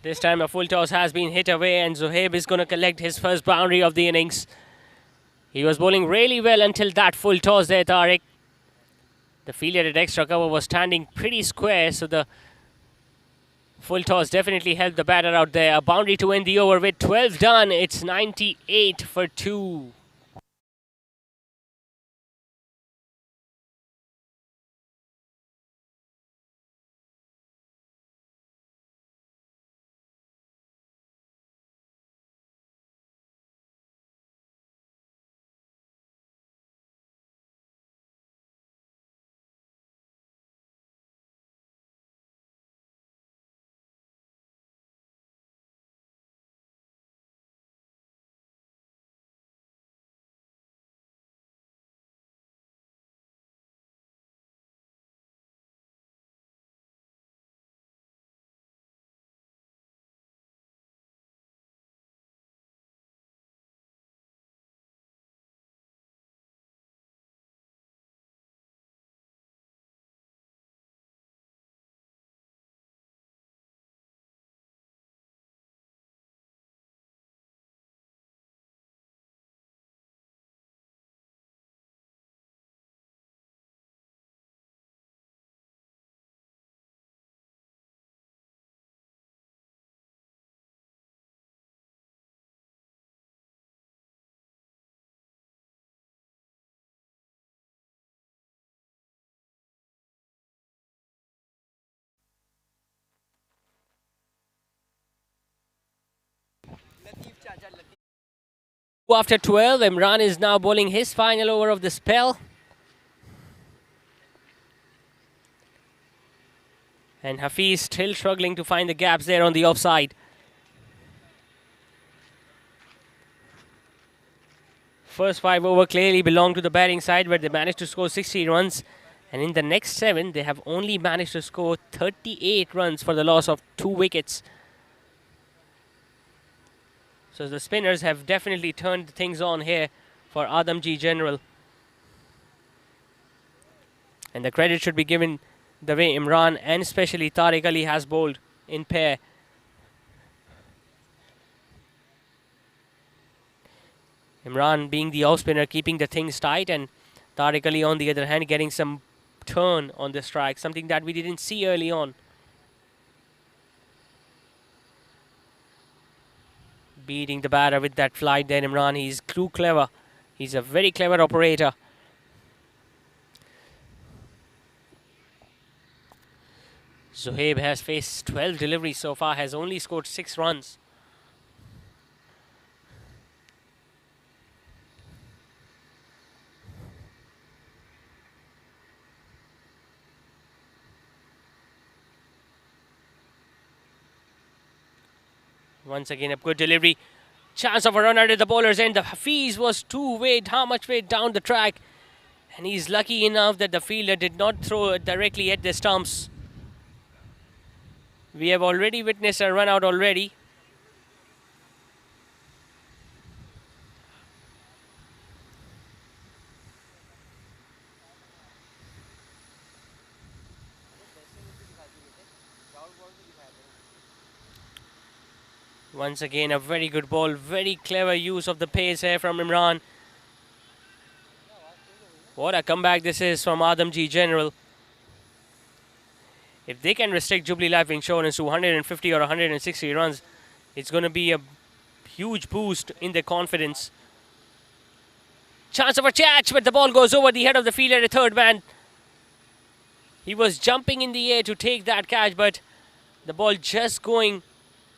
This time a full toss has been hit away and Zohaib is going to collect his first boundary of the innings. He was bowling really well until that full toss there, Tariq. The fielder at extra cover was standing pretty square, so the full toss definitely helped the batter out there. A boundary to end the over with 12 done. It's 98 for 2. After 12, Imran is now bowling his final over of the spell. And Hafiz still struggling to find the gaps there on the offside. First 5 over clearly belonged to the batting side, where they managed to score 60 runs. And in the next 7, they have only managed to score 38 runs for the loss of 2 wickets. So the spinners have definitely turned things on here for Adamjee General. And the credit should be given the way Imran and especially Tariq Ali has bowled in pair. Imran being the off spinner, keeping the things tight, and Tariq Ali on the other hand getting some turn on the strike, something that we didn't see early on. Beating the batter with that flight there, Imran. He's too clever. He's a very clever operator. Zohaib has faced 12 deliveries so far, has only scored 6 runs. Once again, a good delivery. Chance of a run under the bowler's end. The Hafiz was how much weight down the track. And he's lucky enough that the fielder did not throw it directly at the stumps. We have already witnessed a run out already. Once again, a very good ball. Very clever use of the pace here from Imran. What a comeback this is from Adamjee General. If they can restrict Jubilee Life Insurance to 150 or 160 runs, it's going to be a huge boost in their confidence. Chance of a catch, but the ball goes over the head of the fielder, the third man. He was jumping in the air to take that catch, but the ball just going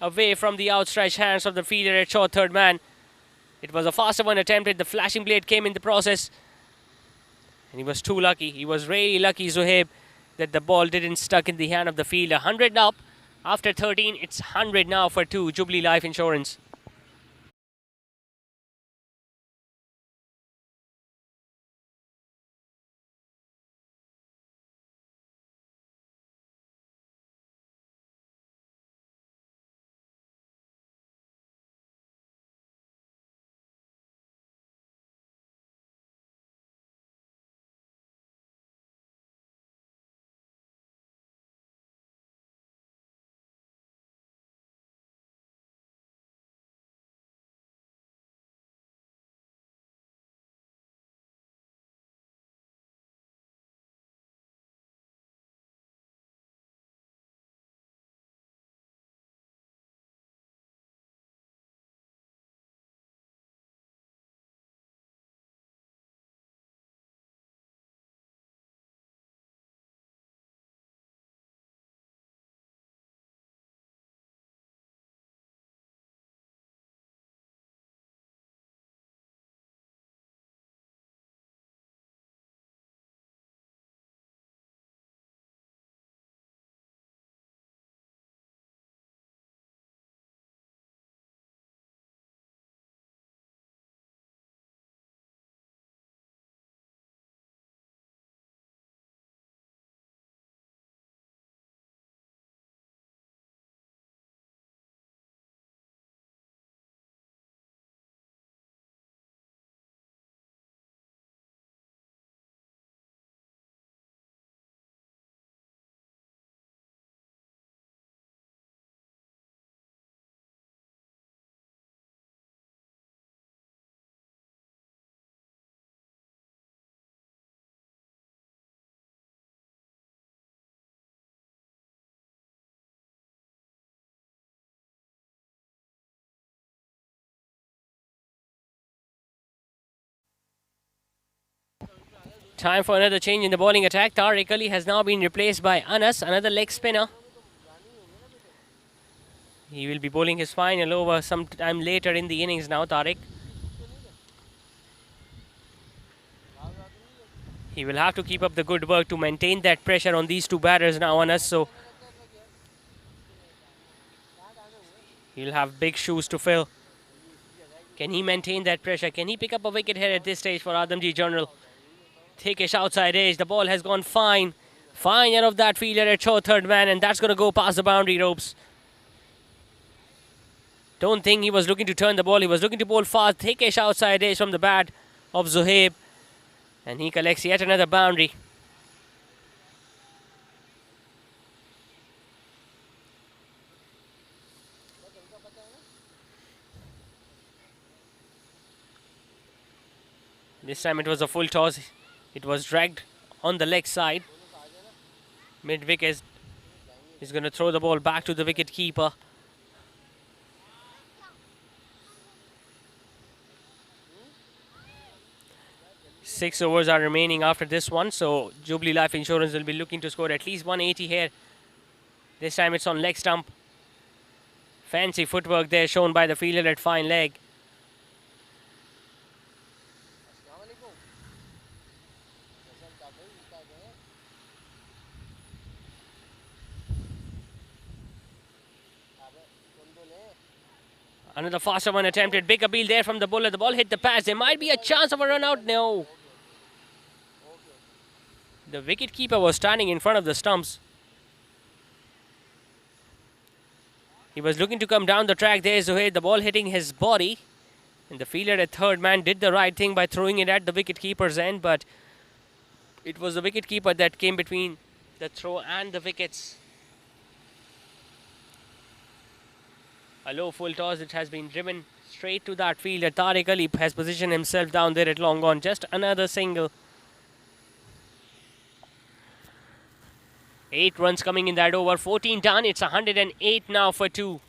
away from the outstretched hands of the fielder at short third man. It was a faster one attempted. The flashing blade came in the process. And he was too lucky. He was really lucky, Zohaib, that the ball didn't stuck in the hand of the fielder. 100 up. After 13, it's 100 now for 2, Jubilee Life Insurance. Time for another change in the bowling attack. Tariq Ali has now been replaced by Anas, another leg spinner. He will be bowling his final over sometime later in the innings now, Tariq. He will have to keep up the good work to maintain that pressure on these two batters now on us. So he'll have big shoes to fill. Can he maintain that pressure? Can he pick up a wicket here at this stage for Adamjee General? Thickish outside edge. The ball has gone fine. Fine out of that fielder at short third man, and that's going to go past the boundary ropes. Don't think he was looking to turn the ball. He was looking to bowl fast. Thickish outside edge from the bat of Zohaib. And he collects yet another boundary. This time it was a full toss. It was dragged on the leg side. Mid wicket. He's going to throw the ball back to the wicket keeper. Six overs are remaining after this one, so Jubilee Life Insurance will be looking to score at least 180 here. This time it's on leg stump. Fancy footwork there shown by the fielder at fine leg. Another faster one attempted. Big appeal there from the bowler. The ball hit the pads. There might be a chance of a run out. No. The wicket keeper was standing in front of the stumps. He was looking to come down the track there. Zohair, the ball hitting his body. And the fielder at third man did the right thing by throwing it at the wicket keeper's end. But it was the wicket keeper that came between the throw and the wickets. A low full toss. It has been driven straight to that fielder. Tariq Ali has positioned himself down there at long on. Just another single. 8 runs coming in that over. 14 done. It's 108 now for 2.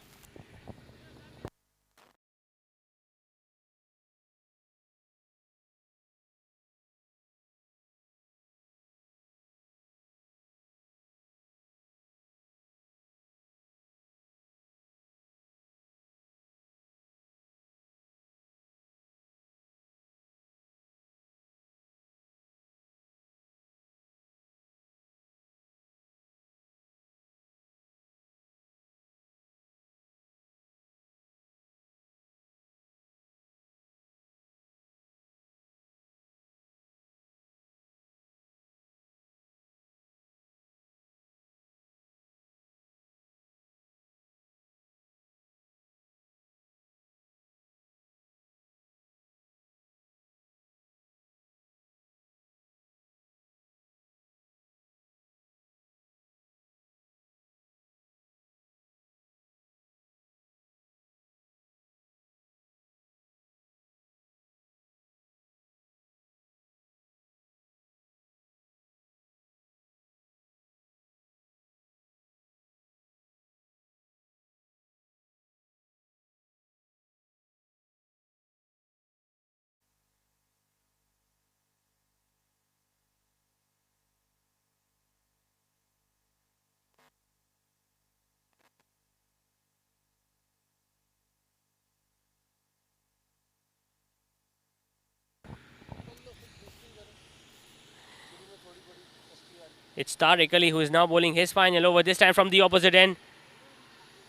It's Tariq Ali who is now bowling his final over. This time from the opposite end.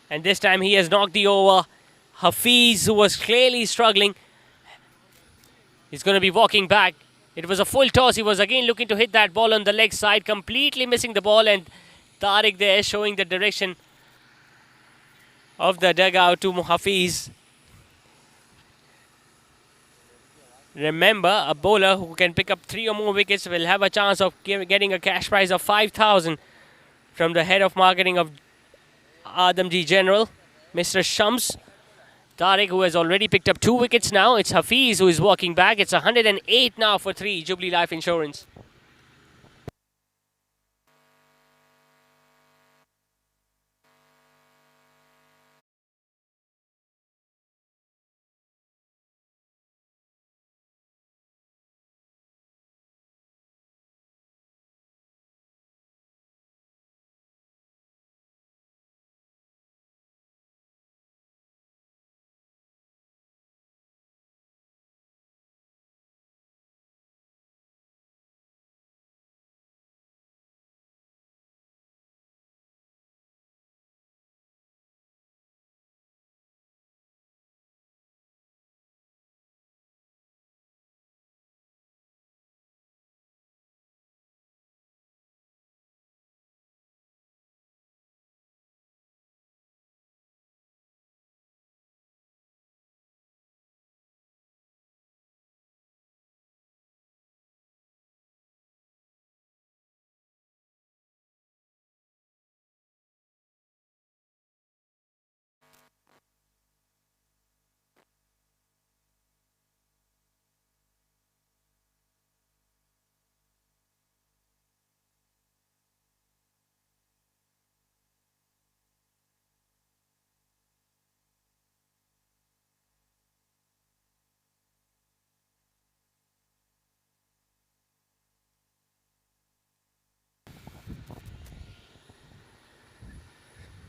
And this time he has knocked the over. Hafiz, who was clearly struggling, he's going to be walking back. It was a full toss. He was again looking to hit that ball on the leg side, completely missing the ball, and Tariq there showing the direction of the dugout to Hafiz. Remember, a bowler who can pick up 3 or more wickets will have a chance of getting a cash prize of 5,000 from the head of marketing of Adamjee General, Mr. Shams. Tariq, who has already picked up 2 wickets now. It's Hafiz who is walking back. It's 108 now for 3, Jubilee Life Insurance.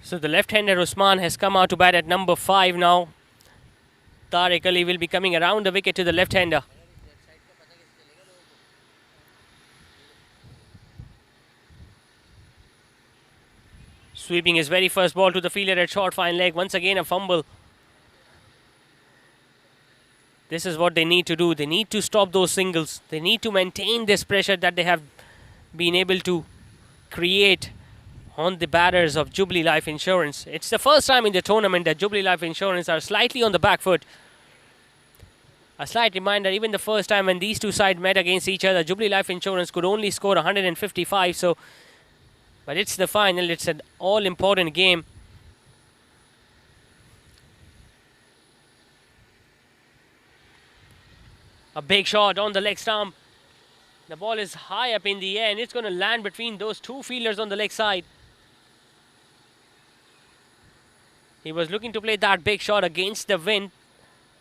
So the left-hander Usman has come out to bat at number 5 now. Tariq Ali will be coming around the wicket to the left-hander. Sweeping his very first ball to the fielder at short fine leg. Once again a fumble. This is what they need to do. They need to stop those singles. They need to maintain this pressure that they have been able to create on the batters of Jubilee Life Insurance. It's the first time in the tournament that Jubilee Life Insurance are slightly on the back foot. A slight reminder, even the first time when these two sides met against each other, Jubilee Life Insurance could only score 155. But it's the final. It's an all-important game. A big shot on the leg stump. The ball is high up in the air and it's going to land between those two fielders on the leg side. He was looking to play that big shot against the wind.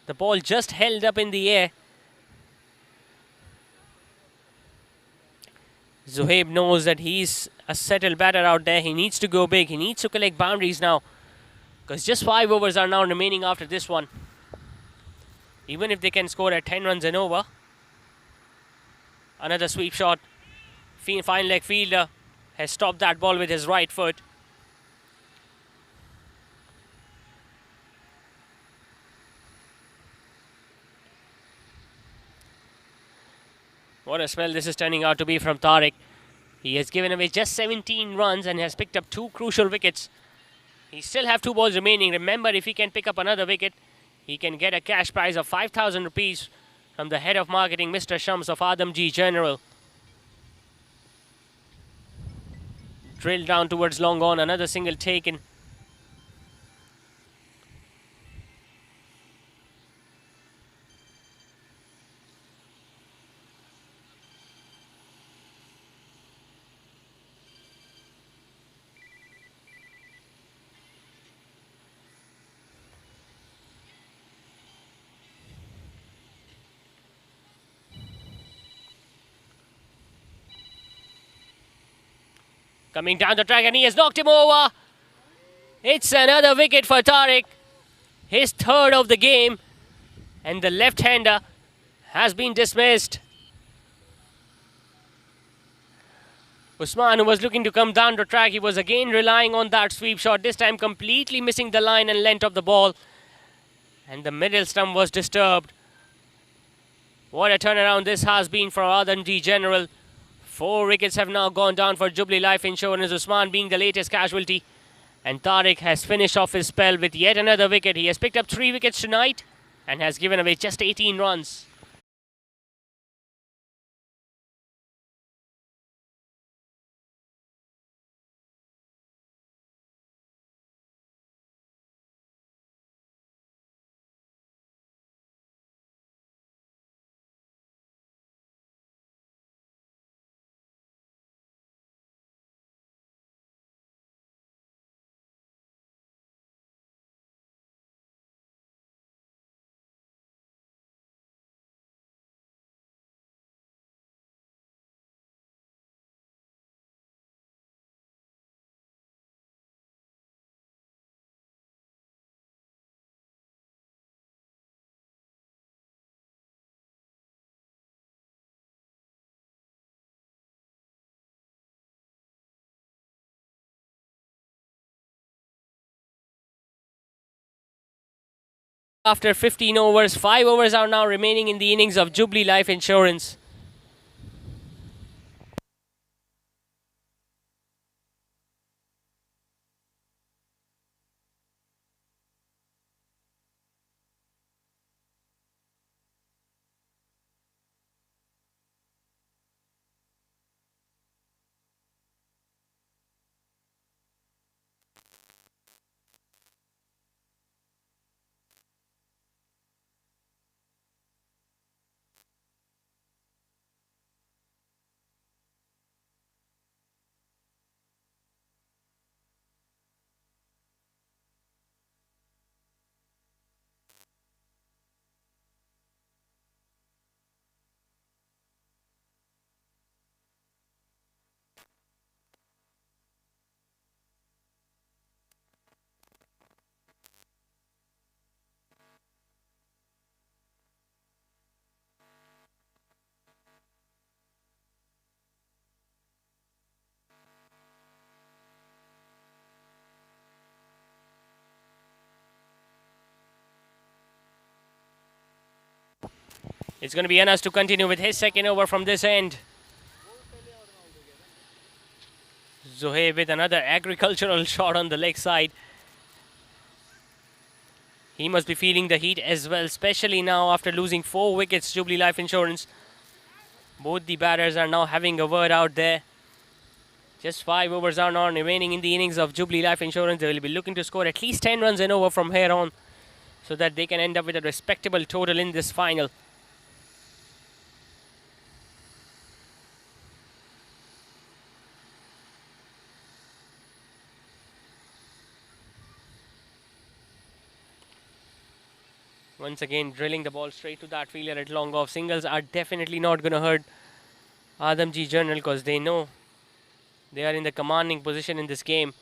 The ball just held up in the air. Zohaib knows that he's a settled batter out there. He needs to go big. He needs to collect boundaries now. Because just 5 overs are now remaining after this one. Even if they can score at 10 runs and over. Another sweep shot. Fine leg fielder has stopped that ball with his right foot. What a spell this is turning out to be from Tariq. He has given away just 17 runs and has picked up 2 crucial wickets. He still have 2 balls remaining. Remember, if he can pick up another wicket, he can get a cash prize of 5,000 rupees from the head of marketing, Mr. Shams of Adamjee General. Drilled down towards long on, another single taken. Coming down the track and he has knocked him over. It's another wicket for Tariq. His 3rd of the game. And the left-hander has been dismissed. Usman, who was looking to come down the track, he was again relying on that sweep shot. This time completely missing the line and length of the ball. And the middle stump was disturbed. What a turnaround this has been for Adamjee General. 4 wickets have now gone down for Jubilee Life Insurance, Usman being the latest casualty. And Tariq has finished off his spell with yet another wicket. He has picked up 3 wickets tonight and has given away just 18 runs. After 15 overs, 5 overs are now remaining in the innings of Jubilee Life Insurance. It's going to be Anas to continue with his second over from this end. Zohaib with another agricultural shot on the leg side. He must be feeling the heat as well, especially now after losing 4 wickets, Jubilee Life Insurance. Both the batters are now having a word out there. Just 5 overs are now remaining in the innings of Jubilee Life Insurance. They will be looking to score at least 10 runs and over from here on, so that they can end up with a respectable total in this final. Once again, drilling the ball straight to that fielder at long off. Singles are definitely not going to hurt Adamjee General, because they know they are in the commanding position in this game.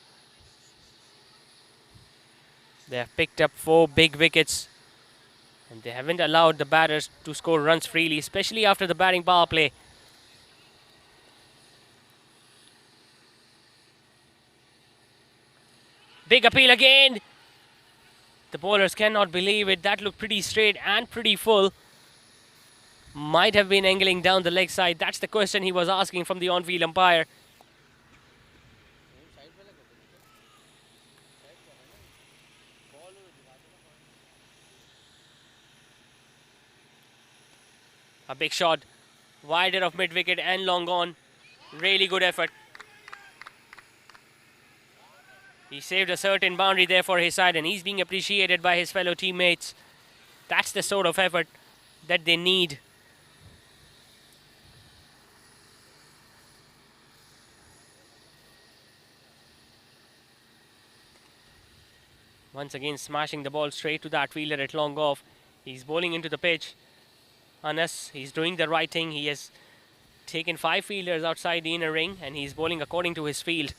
They have picked up 4 big wickets, and they haven't allowed the batters to score runs freely, especially after the batting power play. Big appeal again. The bowlers cannot believe it. That looked pretty straight and pretty full. Might have been angling down the leg side. That's the question he was asking from the on-field umpire. A big shot, wider of mid-wicket and long on. Really good effort. He saved a certain boundary there for his side, and he's being appreciated by his fellow teammates. That's the sort of effort that they need. Once again, smashing the ball straight to that fielder at long off. He's bowling into the pitch. Anas, he's doing the right thing. He has taken 5 fielders outside the inner ring, and he's bowling according to his field.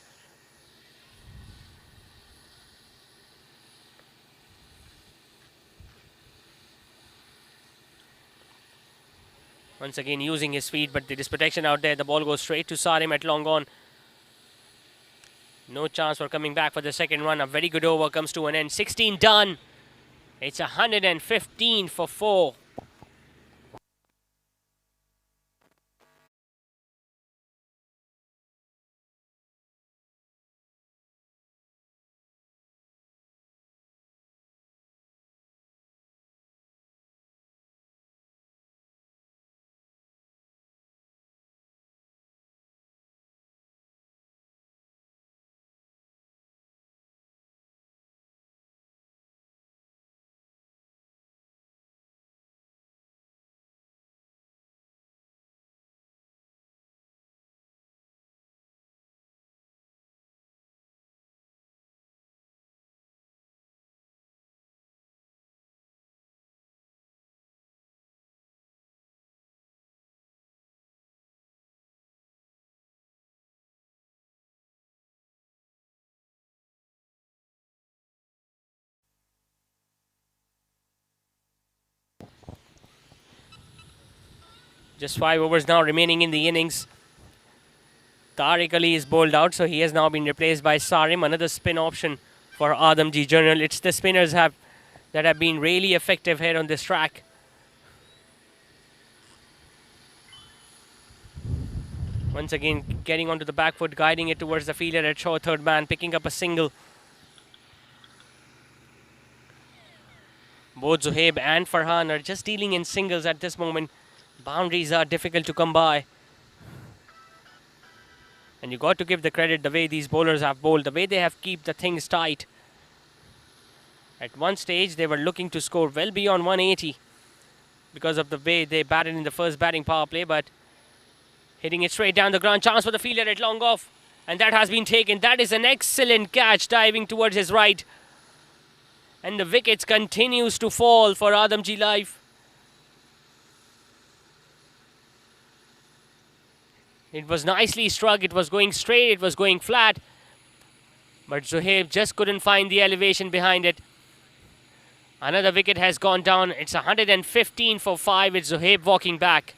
Once again using his feet, but there is protection out there. The ball goes straight to Sarim at long on. No chance for coming back for the second run. A very good over comes to an end. 16 done. It's 115 for 4. Just 5 overs now remaining in the innings. Tariq Ali is bowled out, so he has now been replaced by Sarim. Another spin option for Adamjee General. It's the spinners that have been really effective here on this track. Once again, getting onto the back foot, guiding it towards the fielder at short third man, picking up a single. Both Zohaib and Farhan are just dealing in singles at this moment. Boundaries are difficult to come by. And you got to give the credit the way these bowlers have bowled, the way they have kept the things tight. At one stage, they were looking to score well beyond 180 because of the way they batted in the first batting power play, but hitting it straight down the ground. Chance for the fielder at long off. And that has been taken. That is an excellent catch, diving towards his right. And the wickets continues to fall for Adamjee Life. It was nicely struck. It was going straight. It was going flat. But Zohaib just couldn't find the elevation behind it. Another wicket has gone down. It's 115 for 5 with Zohaib walking back.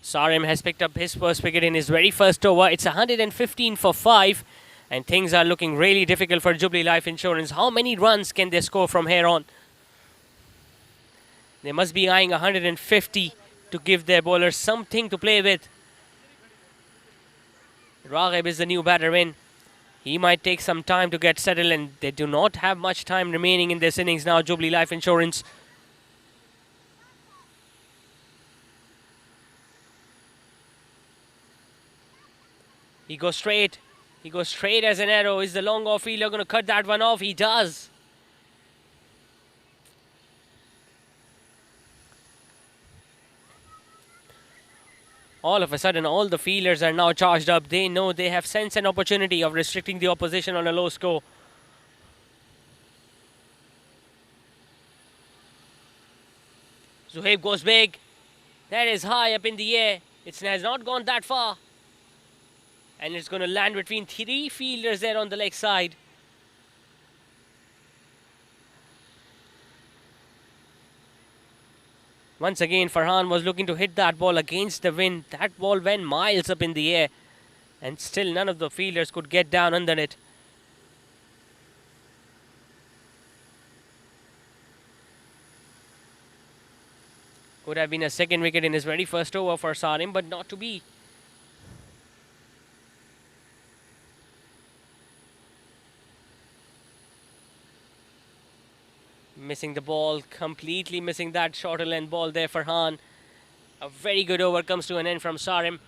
Sarim has picked up his first wicket in his very first over. It's 115 for 5. And things are looking really difficult for Jubilee Life Insurance. How many runs can they score from here on? They must be eyeing 150 to give their bowlers something to play with. Raghib is the new batter in. He might take some time to get settled, and they do not have much time remaining in this innings now, Jubilee Life Insurance. He goes straight. He goes straight as an arrow. Is the long off fielder going to cut that one off? He does. All of a sudden, all the fielders are now charged up. They know they have sense and opportunity of restricting the opposition on a low score. Zuhaib goes big. That is high up in the air. It has not gone that far. And it's going to land between 3 fielders there on the leg side. Once again, Farhan was looking to hit that ball against the wind. That ball went miles up in the air. And still none of the fielders could get down under it. Could have been a second wicket in his very first over for Sarim, but not to be. Missing the ball, completely missing that shorter length ball there for Farhan. A very good over comes to an end from Sarim.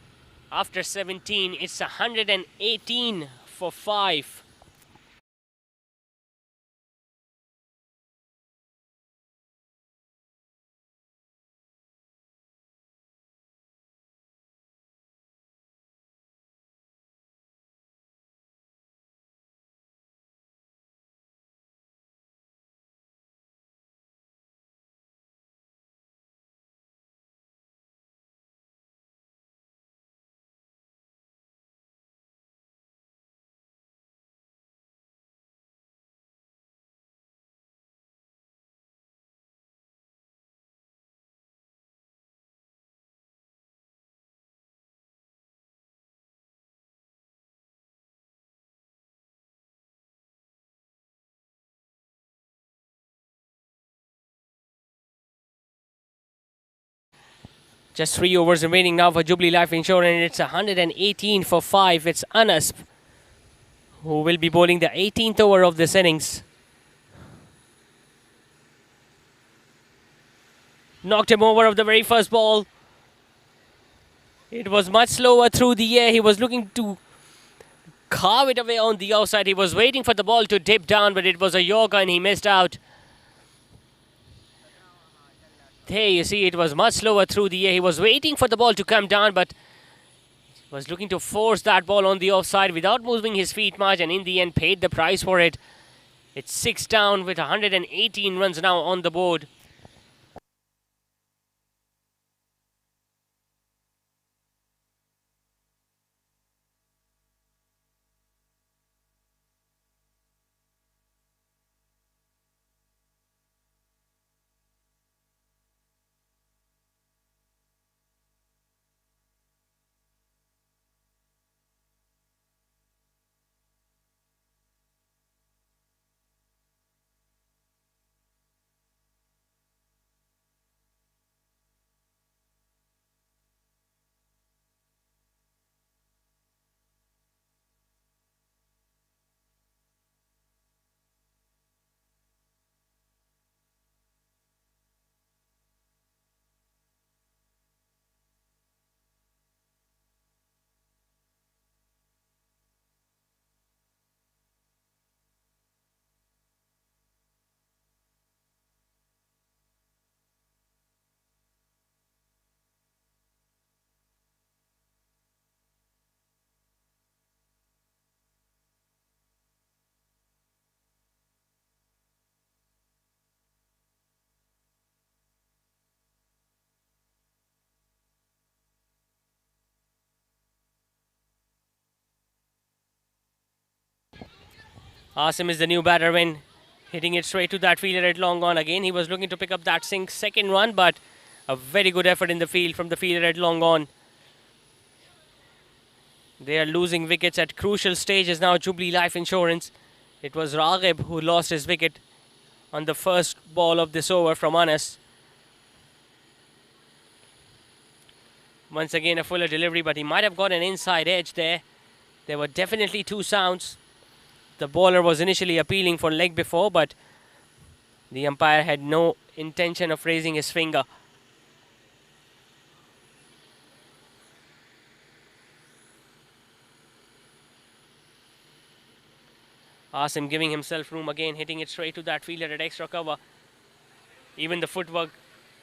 After 17, it's 118 for 5. Just 3 overs remaining now for Jubilee Life Insurance. It's 118 for 5. It's Anas who will be bowling the 18th over of this innings. Knocked him over of the very first ball. It was much slower through the air. He was looking to carve it away on the outside. He was waiting for the ball to dip down, but it was a yorker and he missed out. There you see, it was much slower through the air. He was waiting for the ball to come down, but was looking to force that ball on the offside without moving his feet much, and in the end paid the price for it. It's 6 down with 118 runs now on the board. Asim is the new batter in, hitting it straight to that fielder at long on. Again, he was looking to pick up that second run, but a very good effort in the field from the fielder at long on. They are losing wickets at crucial stages now. Jubilee Life Insurance. It was Raghib who lost his wicket on the first ball of this over from Anas. Once again a fuller delivery, but he might have got an inside edge there. There were definitely two sounds. The bowler was initially appealing for leg before, but the umpire had no intention of raising his finger. Asim giving himself room again, hitting it straight to that fielder at extra cover. Even the footwork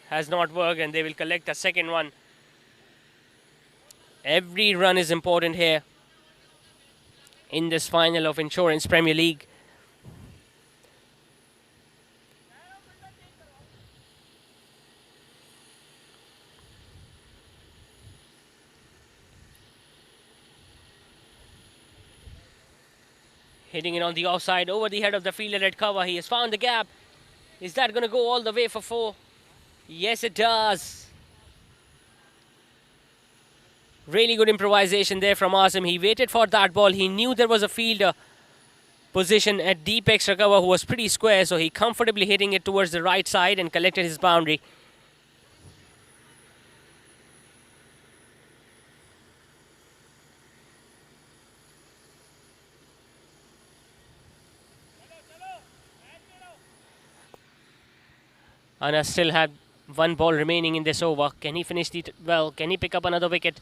has not worked and they will collect a second run. Every run is important here in this final of Insurance Premier League. Hitting it on the offside over the head of the fielder at cover. He has found the gap. Is that going to go all the way for 4? Yes, it does. Really good improvisation there from Asim. He waited for that ball. He knew there was a fielder position at deep extra cover who was pretty square, so he comfortably hitting it towards the right side and collected his boundary. Anas still had one ball remaining in this over. Can he finish it well? Can he pick up another wicket?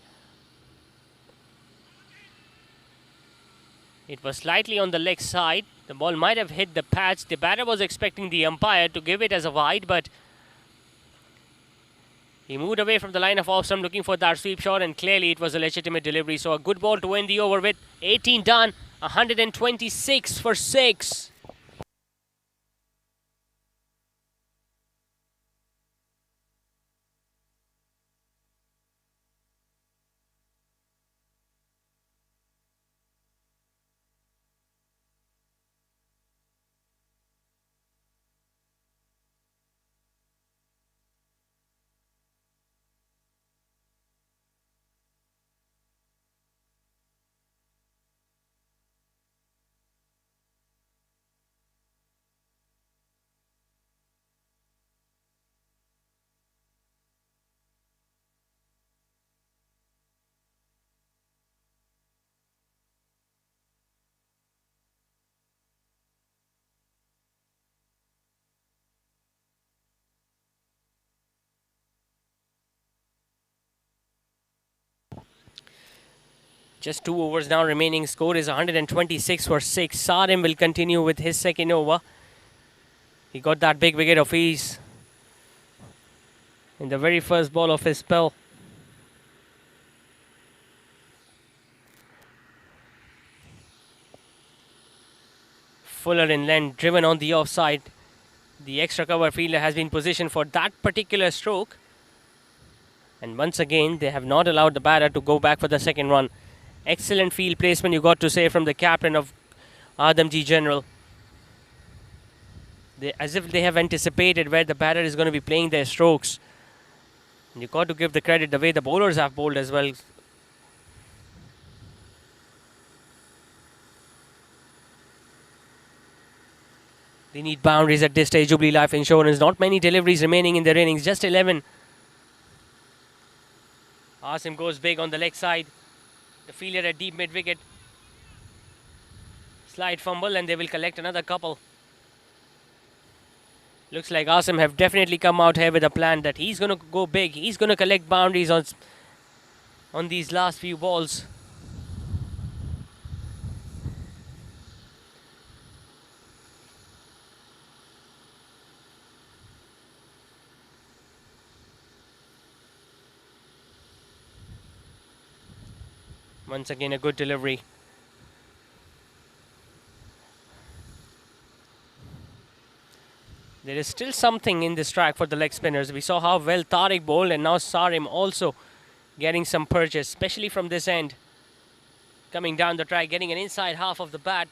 It was slightly on the leg side. The ball might have hit the patch. The batter was expecting the umpire to give it as a wide, but he moved away from the line of off stump looking for that sweep shot, and clearly it was a legitimate delivery. So a good ball to end the over with. 18 done, 126 for 6. Just 2 overs now remaining. Score is 126 for 6. Sarim will continue with his second over. He got that big wicket of ease in the very first ball of his spell. Fuller in length, driven on the offside. The extra cover fielder has been positioned for that particular stroke. And once again, they have not allowed the batter to go back for the second run. Excellent field placement, you got to say, from the captain of Adamjee General. As if they have anticipated where the batter is going to be playing their strokes. And you got to give the credit the way the bowlers have bowled as well. They need boundaries at this stage. Jubilee Life Insurance. Not many deliveries remaining in their innings. Just 11. Asim goes big on the leg side. The fielder at deep mid wicket. Slide fumble and they will collect another couple. Looks like Asim have definitely come out here with a plan that he's going to go big. He's going to collect boundaries on these last few balls. Once again, a good delivery. There is still something in this track for the leg spinners. We saw how well Tariq bowled, and now Sarim also getting some purchase, especially from this end. Coming down the track, getting an inside half of the bat.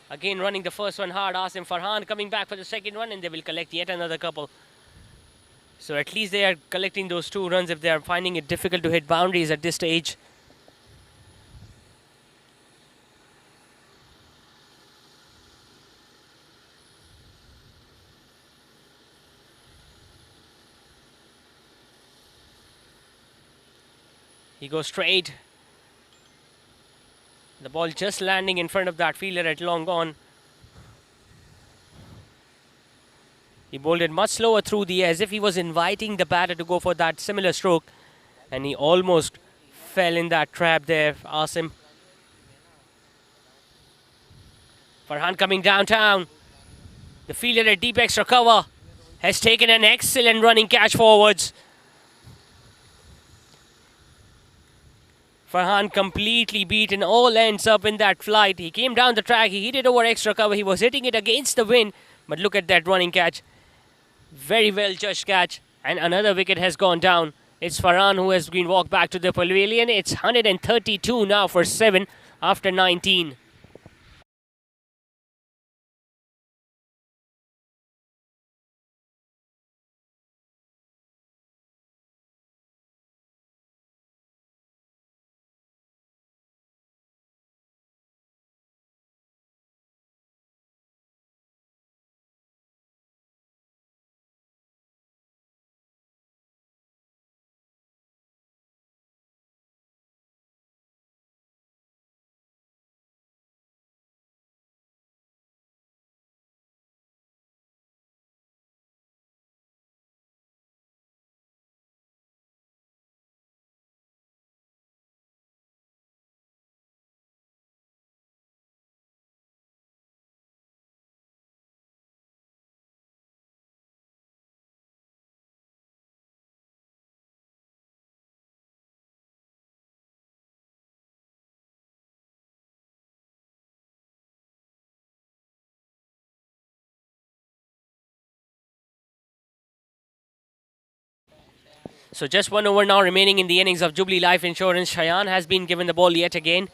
Again running the first one hard. Asim Farhan coming back for the second one, and they will collect yet another couple. So at least they are collecting those 2 runs if they are finding it difficult to hit boundaries at this stage. He goes straight. The ball just landing in front of that fielder at long on. He bowled it much slower through the air as if he was inviting the batter to go for that similar stroke. And he almost fell in that trap there, Asim. Farhan coming downtown. The fielder at deep extra cover has taken an excellent running catch forwards. Farhan completely beaten, all ends up in that flight. He came down the track, he hit it over extra cover, he was hitting it against the wind. But look at that running catch. Very well judged catch. And another wicket has gone down. It's Farhan who has been walked back to the pavilion. It's 132 now for 7 after 19. So just 1 over now remaining in the innings of Jubilee Life Insurance. Cheyennes has been given the ball yet again.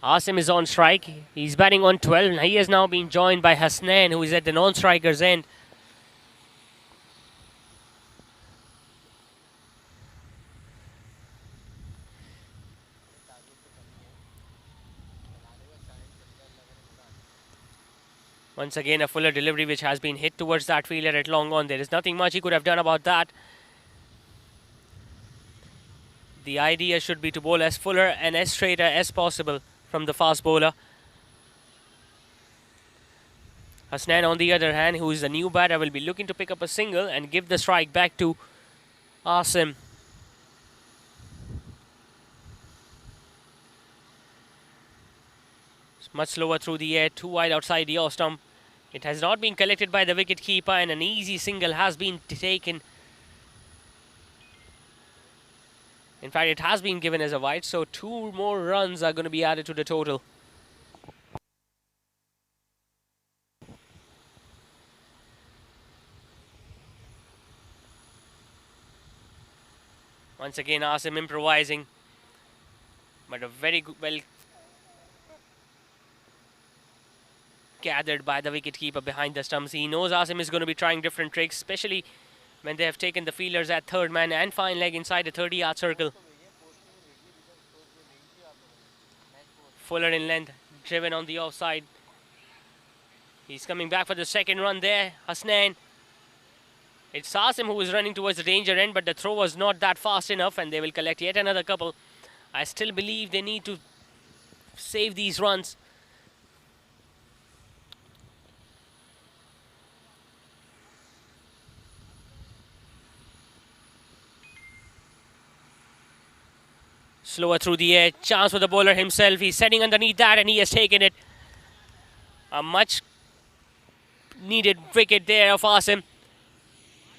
Asim is on strike. He's batting on 12. He has now been joined by Hasnain, who is at the non-striker's end. Once again, a fuller delivery which has been hit towards that fielder at long on. There is nothing much he could have done about that. The idea should be to bowl as fuller and as straighter as possible from the fast bowler. Hasnain, on the other hand, who is a new batter, will be looking to pick up a single and give the strike back to Asim. It's much slower through the air, too wide outside the off stump. It has not been collected by the wicket keeper, and an easy single has been taken. In fact, it has been given as a wide, so 2 more runs are going to be added to the total. Once again, Asim improvising, but a very good, well gathered by the wicketkeeper behind the stumps. He knows Asim is going to be trying different tricks, especially when they have taken the fielders at third man and fine leg inside the 30-yard circle. Fuller in length, driven on the offside. He's coming back for the second run there. Hasnain. It's Asim who is running towards the danger end, but the throw was not that fast enough, and they will collect yet another couple. I still believe they need to save these runs. Slower through the air, chance for the bowler himself. He's setting underneath that, and he has taken it. A much needed wicket there of Asim.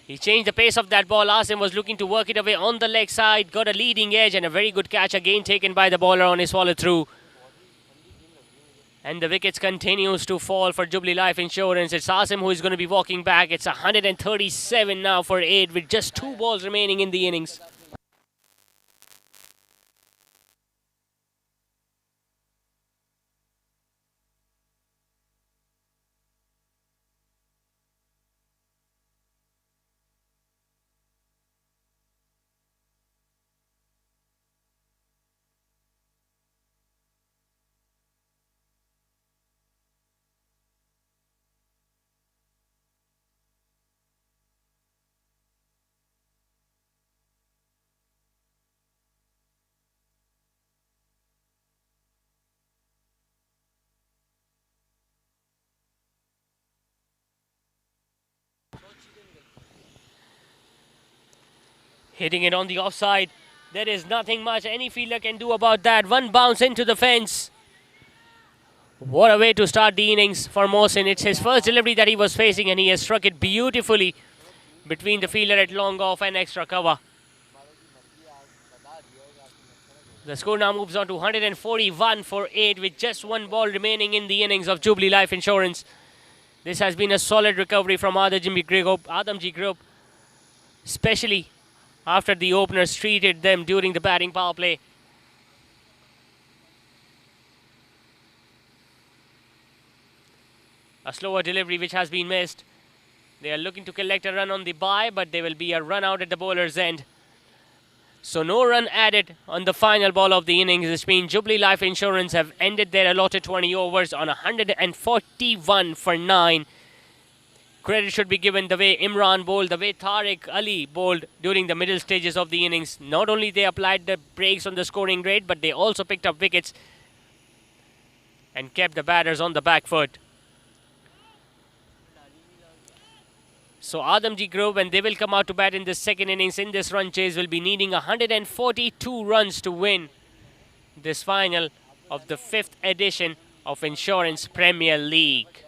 He changed the pace of that ball. Asim was looking to work it away on the leg side, got a leading edge, and a very good catch again taken by the bowler on his follow through. And the wickets continues to fall for Jubilee Life Insurance. It's Asim who is going to be walking back. It's 137 now for 8 with just 2 balls remaining in the innings. Hitting it on the offside. There is nothing much any fielder can do about that. One bounce into the fence. What a way to start the innings for Mohsin. It's his first delivery that he was facing, and he has struck it beautifully between the fielder at long off and extra cover. The score now moves on to 141 for 8 with just one ball remaining in the innings of Jubilee Life Insurance. This has been a solid recovery from Adamjee group, especially after the openers treated them during the batting power play. A slower delivery which has been missed. They are looking to collect a run on the bye, but there will be a run out at the bowler's end. So no run added on the final ball of the innings. This means Jubilee Life Insurance have ended their allotted 20 overs on 141 for 9. Credit should be given the way Imran bowled, the way Tariq Ali bowled during the middle stages of the innings. Not only they applied the brakes on the scoring rate, but they also picked up wickets and kept the batters on the back foot. So Adamjee group, when they will come out to bat in the second innings in this run chase, will be needing 142 runs to win this final of the 5th edition of Insurance Premier League.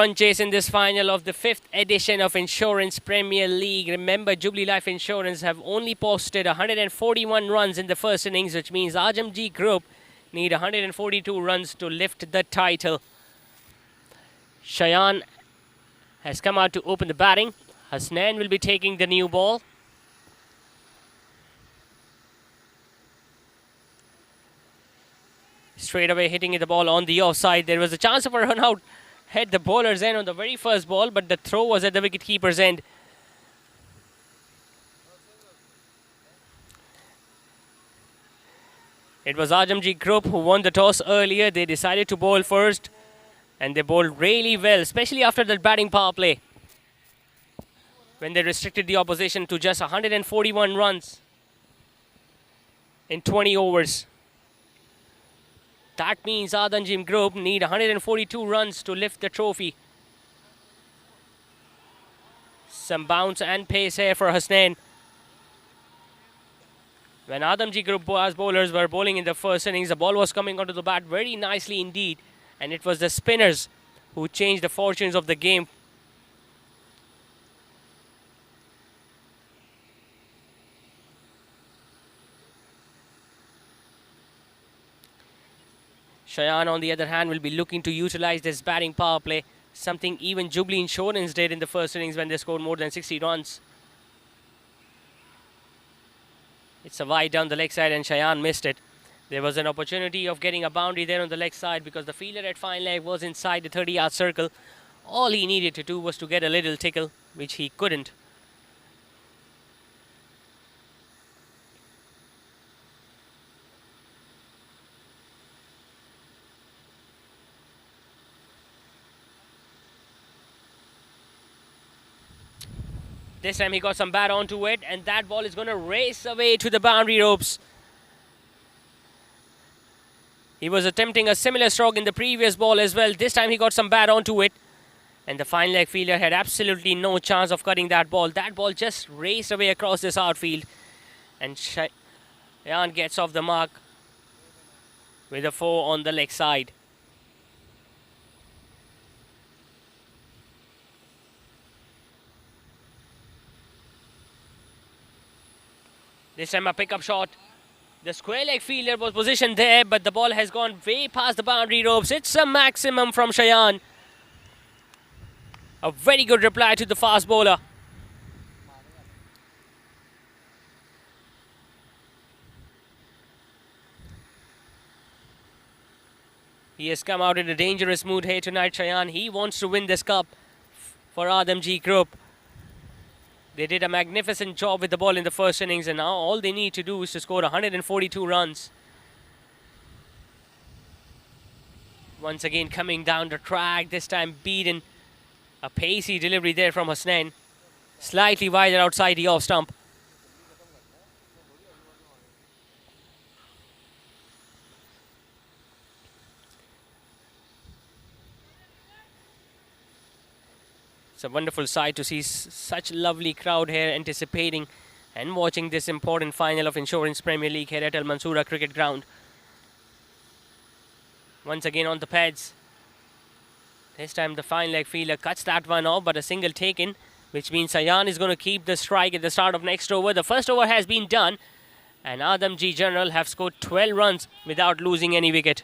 Run chase in this final of the 5th edition of Insurance Premier League. Remember, Jubilee Life Insurance have only posted 141 runs in the first innings, which means Adamjee Group need 142 runs to lift the title. Cheyenne has come out to open the batting. Hasnain will be taking the new ball. Straight away hitting the ball on the offside. There was a chance of a run out. Hit the bowler's end on the very first ball, but the throw was at the wicket-keeper's end. It was Adamjee Group who won the toss earlier. They decided to bowl first, and they bowled really well, especially after the batting power play, when they restricted the opposition to just 141 runs in 20 overs. That means Adamjee Group need 142 runs to lift the trophy. Some bounce and pace here for Hasnain. When Adamjee Group bowlers were bowling in the first innings, the ball was coming onto the bat very nicely indeed. And it was the spinners who changed the fortunes of the game. Cheyenne, on the other hand, will be looking to utilize this batting power play, something even Jubilee Insurance did in the first innings when they scored more than 60 runs. It's a wide down the leg side and Cheyenne missed it. There was an opportunity of getting a boundary there on the leg side because the fielder at fine leg was inside the 30-yard circle. All he needed to do was to get a little tickle, which he couldn't. This time he got some bat onto it, and that ball is going to race away to the boundary ropes. He was attempting a similar stroke in the previous ball as well. This time he got some bat onto it, and the fine leg fielder had absolutely no chance of cutting that ball. That ball just raced away across this outfield, and Cheyenne gets off the mark with a 4 on the leg side. This time a pickup shot. The square leg fielder was positioned there, but the ball has gone way past the boundary ropes. It's a maximum from Cheyenne. A very good reply to the fast bowler. He has come out in a dangerous mood here tonight, Cheyenne. He wants to win this cup for Adamjee Group. They did a magnificent job with the ball in the first innings, and now all they need to do is to score 142 runs. Once again coming down the track, this time beaten. A pacey delivery there from Hasnain. Slightly wider outside the off stump. It's a wonderful sight to see such lovely crowd here anticipating and watching this important final of Insurance Premier League here at Al Mansoura Cricket Ground. Once again on the pads. This time the fine leg fielder cuts that one off, but a single taken, which means Cheyenne is going to keep the strike at the start of next over. The first over has been done, and Adamjee General have scored 12 runs without losing any wicket.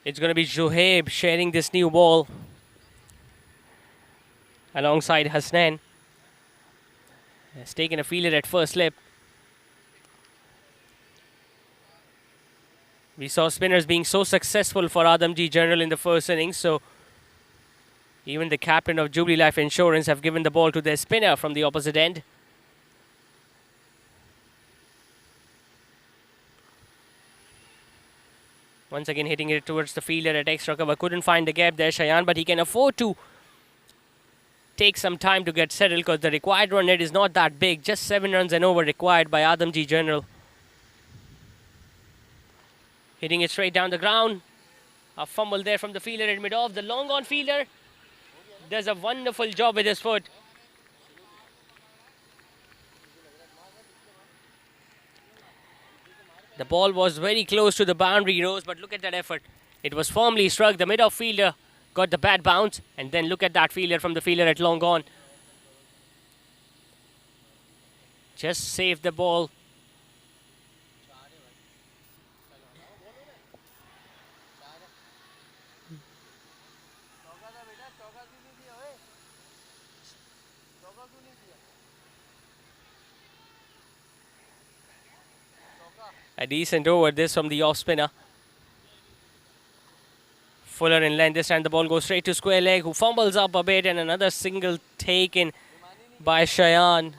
It's going to be Zohaib sharing this new ball alongside Hasnain. Has taken a fielder at first slip. We saw spinners being so successful for Adamjee General in the first innings, so even the captain of Jubilee Life Insurance have given the ball to their spinner from the opposite end. Once again hitting it towards the fielder at extra cover. Couldn't find the gap there, Cheyenne, but he can afford to take some time to get settled because the required run rate is not that big. Just 7 runs and over required by Adamjee General. Hitting it straight down the ground. A fumble there from the fielder at mid-off. The long on fielder does a wonderful job with his foot. The ball was very close to the boundary rose, but look at that effort. It was firmly struck. The mid-off fielder got the bad bounce, and then look at that fielder from the fielder at long on. Just saved the ball. A decent over this from the off spinner. Fuller in length. This time the ball goes straight to square leg, who fumbles up a bit, and another single taken by Cheyenne.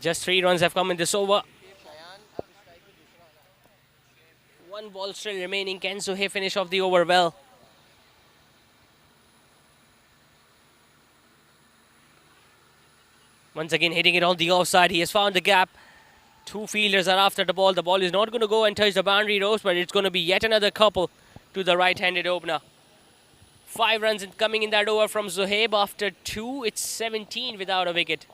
Just 3 runs have come in this over. 1 ball still remaining. Can Zohaib finish off the over well? Once again hitting it on the offside. He has found the gap. 2 fielders are after the ball. The ball is not going to go and touch the boundary ropes, but it's going to be yet another couple to the right-handed opener. 5 runs coming in that over from Zohaib. After 2, it's 17 without a wicket.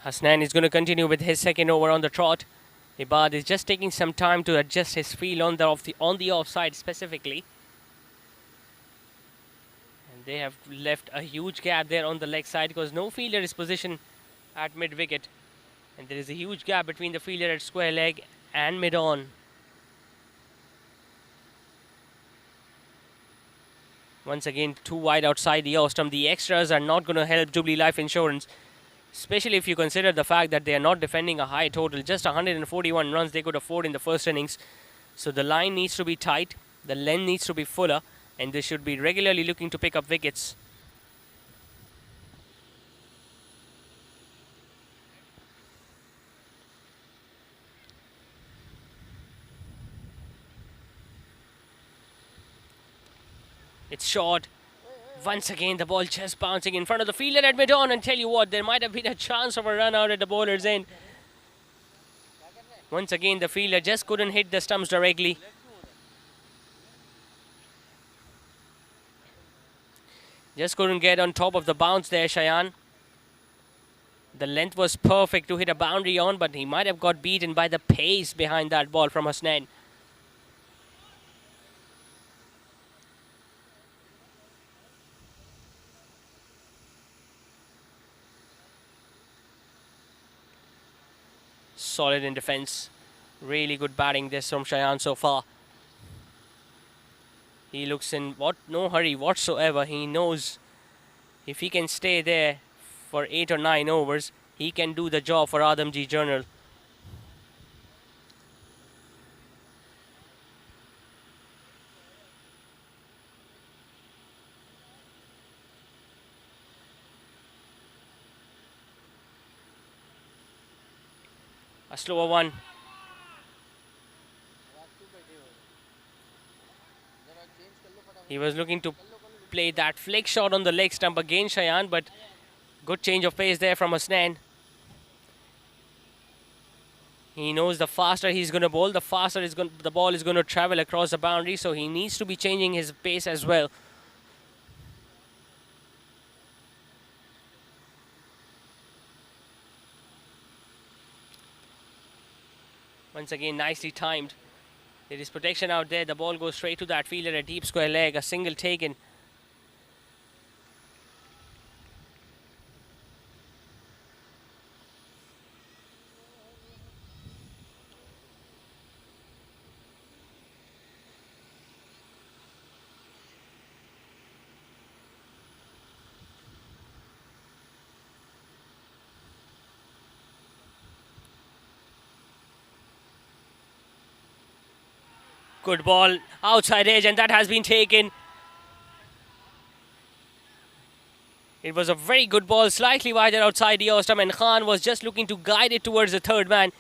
Hasnain is going to continue with his second over on the trot. Ibad is just taking some time to adjust his feel on the offside specifically. And they have left a huge gap there on the leg side because no fielder is positioned at mid-wicket. And there is a huge gap between the fielder at square leg and mid-on. Once again, 2 wide outside the off stump. The extras are not going to help Jubilee Life Insurance, especially if you consider the fact that they are not defending a high total. Just 141 runs they could afford in the first innings. So the line needs to be tight, the length needs to be fuller, and they should be regularly looking to pick up wickets. It's short. Once again, the ball just bouncing in front of the fielder at mid-on, and tell you what, there might have been a chance of a run out at the bowler's end. Once again, the fielder just couldn't hit the stumps directly. Just couldn't get on top of the bounce there, Cheyenne. The length was perfect to hit a boundary on, but he might have got beaten by the pace behind that ball from Hasnain. Solid in defense. Really good batting this from Cheyenne so far. He looks in no hurry whatsoever. He knows If he can stay there for 8 or 9 overs, he can do the job for Adamjee Journal. A slower one. He was looking to play that flick shot on the leg stump again, Cheyenne, but good change of pace there from Hasnain. He knows the faster he's going to bowl, the faster the ball is going to travel across the boundary, so he needs to be changing his pace as well. Once again, nicely timed. There is protection out there. The ball goes straight to that fielder, a deep square leg, a single taken. Good ball, outside edge, and that has been taken. It was a very good ball, slightly wider outside the off stump, and Khan was just looking to guide it towards the third man.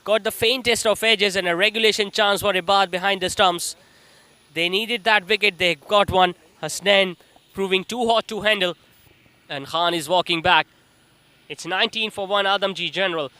Got the faintest of edges and a regulation chance for Ibad behind the stumps. They needed that wicket, they got one. Hasnain proving too hot to handle, and Khan is walking back. It's 19 for 1 Adamjee General.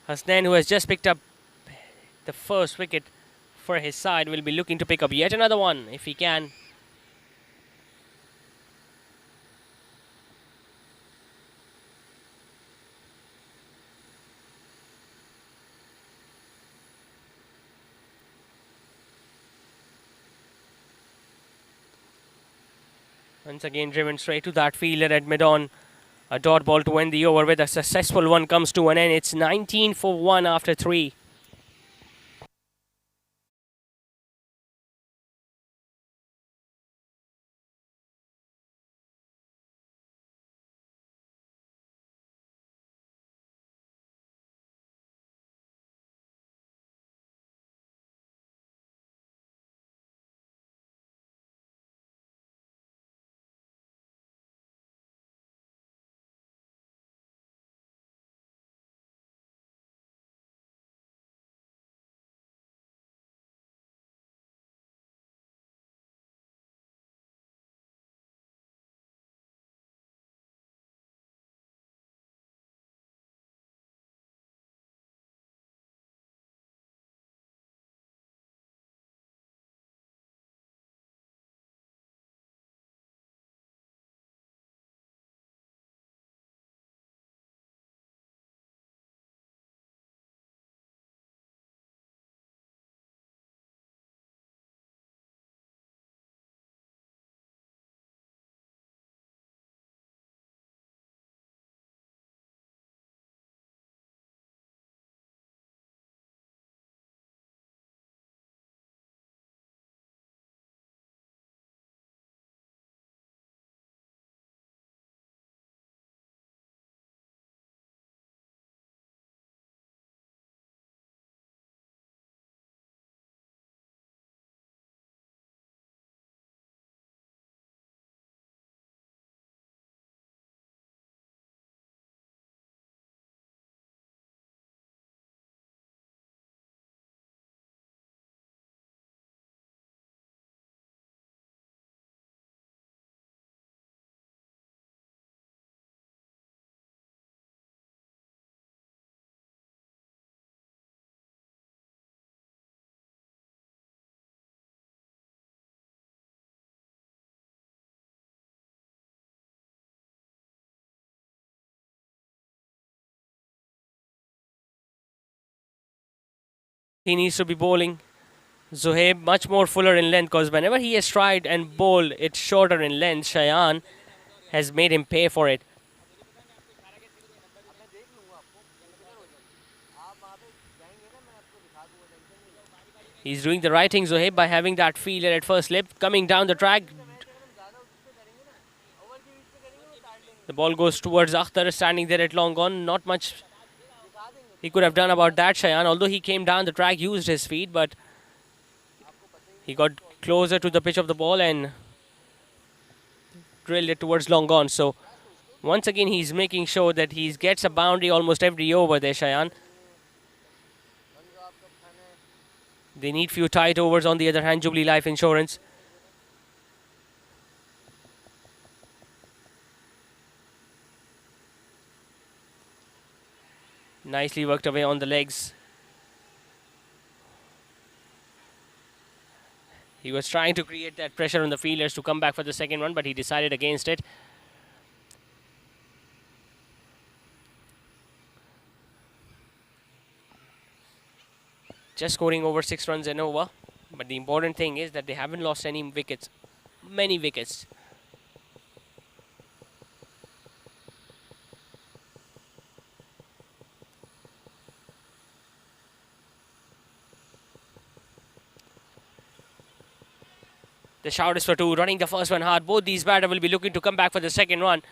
Hasnain, who has just picked up the first wicket for his side, will be looking to pick up yet another one if he can. Once again driven straight to that fielder at mid-on. A dot ball to end the over with a successful one comes to an end. It's 19 for 1 after 3. He needs to be bowling. Zohaib much more fuller in length because whenever he has tried and bowled it shorter in length, Cheyenne has made him pay for it. He's doing the right thing, Zohaib, by having that fielder at first slip. Coming down the track. The ball goes towards Akhtar, standing there at long on. Not much he could have done about that, Cheyenne. Although he came down the track, used his feet, but he got closer to the pitch of the ball and drilled it towards long on. So once again, he's making sure that he gets a boundary almost every over there, Cheyenne. They need few tight overs. On the other hand, Jubilee Life Insurance. Nicely worked away on the legs. He was trying to create that pressure on the fielders to come back for the second one, but he decided against it. Just scoring over 6 runs and over. But the important thing is that they haven't lost any wickets. Many wickets. The shout is for 2, running the first one hard. Both these batters will be looking to come back for the second one.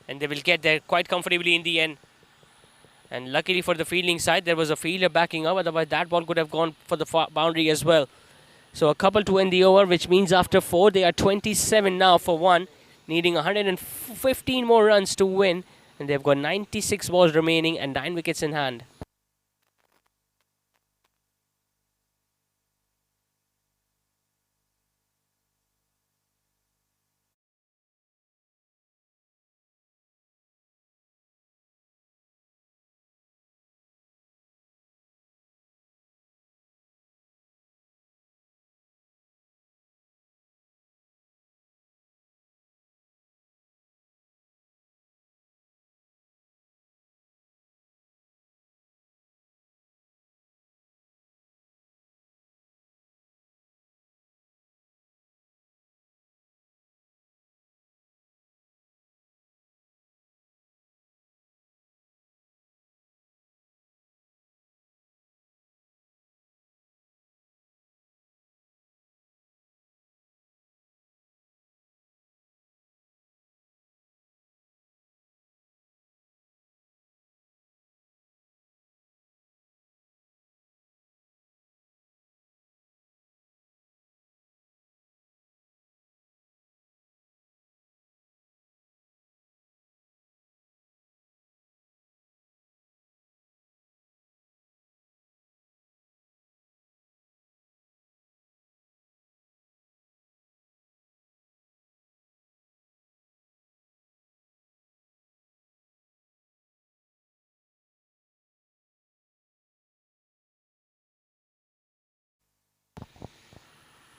And they will get there quite comfortably in the end. And luckily for the fielding side, there was a fielder backing up. Otherwise, that ball could have gone for the boundary as well. So a couple to end the over, which means after 4, they are 27 now for 1. Needing 115 more runs to win. And they've got 96 balls remaining and 9 wickets in hand.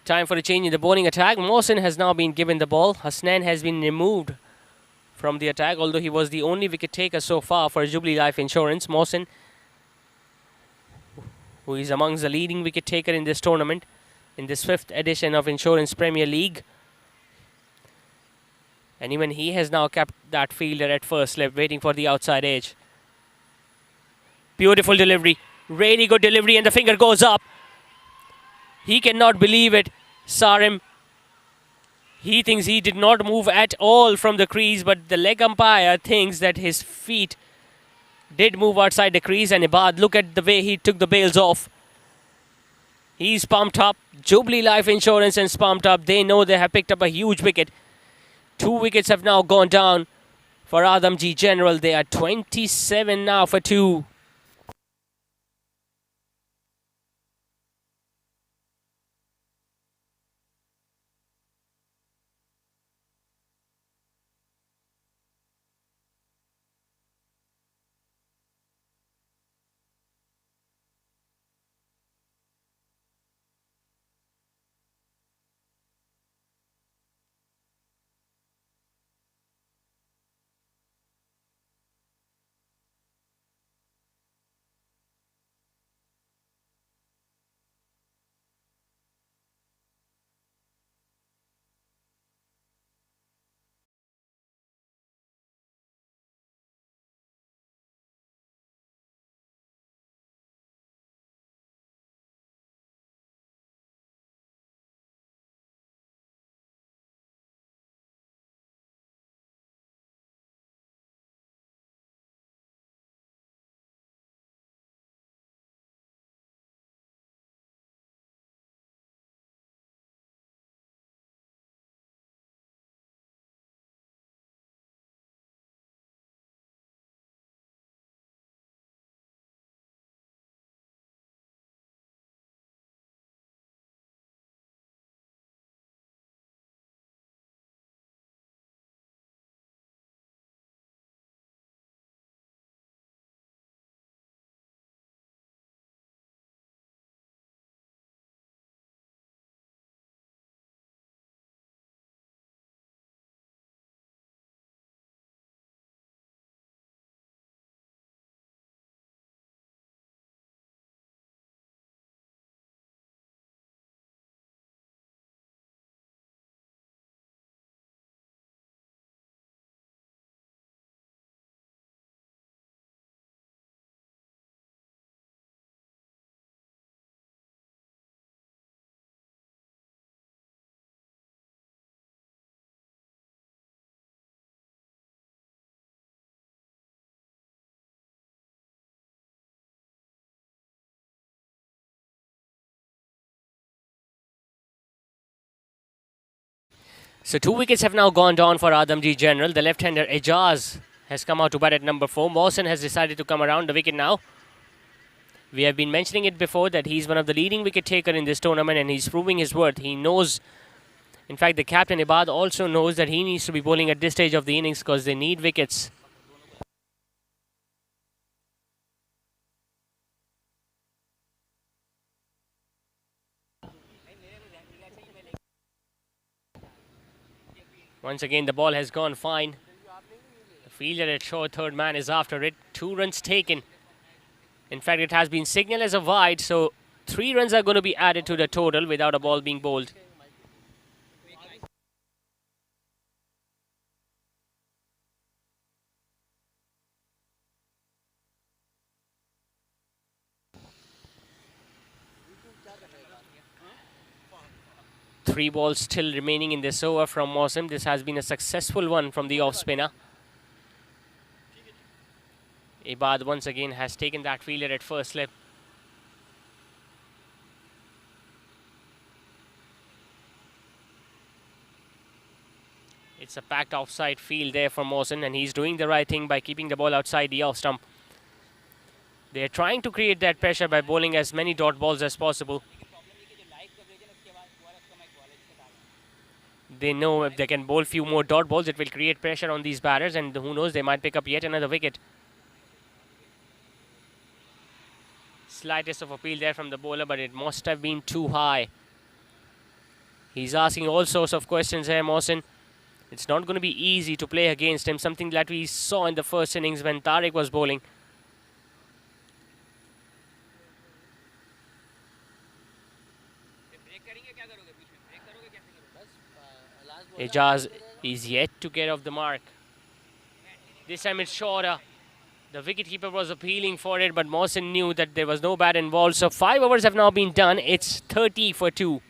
Time for a change in the bowling attack. Mohsin has now been given the ball. Hasnain has been removed from the attack, although he was the only wicket taker so far for Jubilee Life Insurance. Mohsin, who is amongst the leading wicket taker in this tournament, in this 5th edition of Insurance Premier League. And even he has now kept that fielder at first slip, waiting for the outside edge. Beautiful delivery. Really good delivery, and the finger goes up. He cannot believe it. Sarim, he thinks he did not move at all from the crease, but the leg umpire thinks that his feet did move outside the crease. And Ibad, look at the way he took the bails off. He's pumped up. Jubilee Life Insurance is pumped up. They know they have picked up a huge wicket. 2 wickets have now gone down for Adamjee General. They are 27 now for 2. So 2 wickets have now gone down for Adamjee General. The left-hander Ejaz has come out to bat at number 4. Mohsen has decided to come around the wicket now. We have been mentioning it before that he's one of the leading wicket taker in this tournament and he's proving his worth. He knows, in fact the captain Ibad also knows that he needs to be bowling at this stage of the innings because they need wickets. Once again the ball has gone fine. The fielder at short third man is after it. 2 runs taken. In fact, it has been signaled as a wide, so 3 runs are going to be added to the total without a ball being bowled. Three balls still remaining in this over from Mohsen. This has been a successful one from the off spinner. Ibad once again has taken that fielder at first slip. It's a packed offside field there for Mohsen and he's doing the right thing by keeping the ball outside the off stump. They're trying to create that pressure by bowling as many dot balls as possible. They know if they can bowl few more dot balls, it will create pressure on these batters and who knows, they might pick up yet another wicket. Slightest of appeal there from the bowler, but it must have been too high. He's asking all sorts of questions here, Mohsen. It's not going to be easy to play against him, something that we saw in the first innings when Tariq was bowling. Ejaz is yet to get off the mark. This time it's shorter. The wicketkeeper was appealing for it, but Mohsen knew that there was no bat involved. So 5 overs have now been done. It's 30 for 2.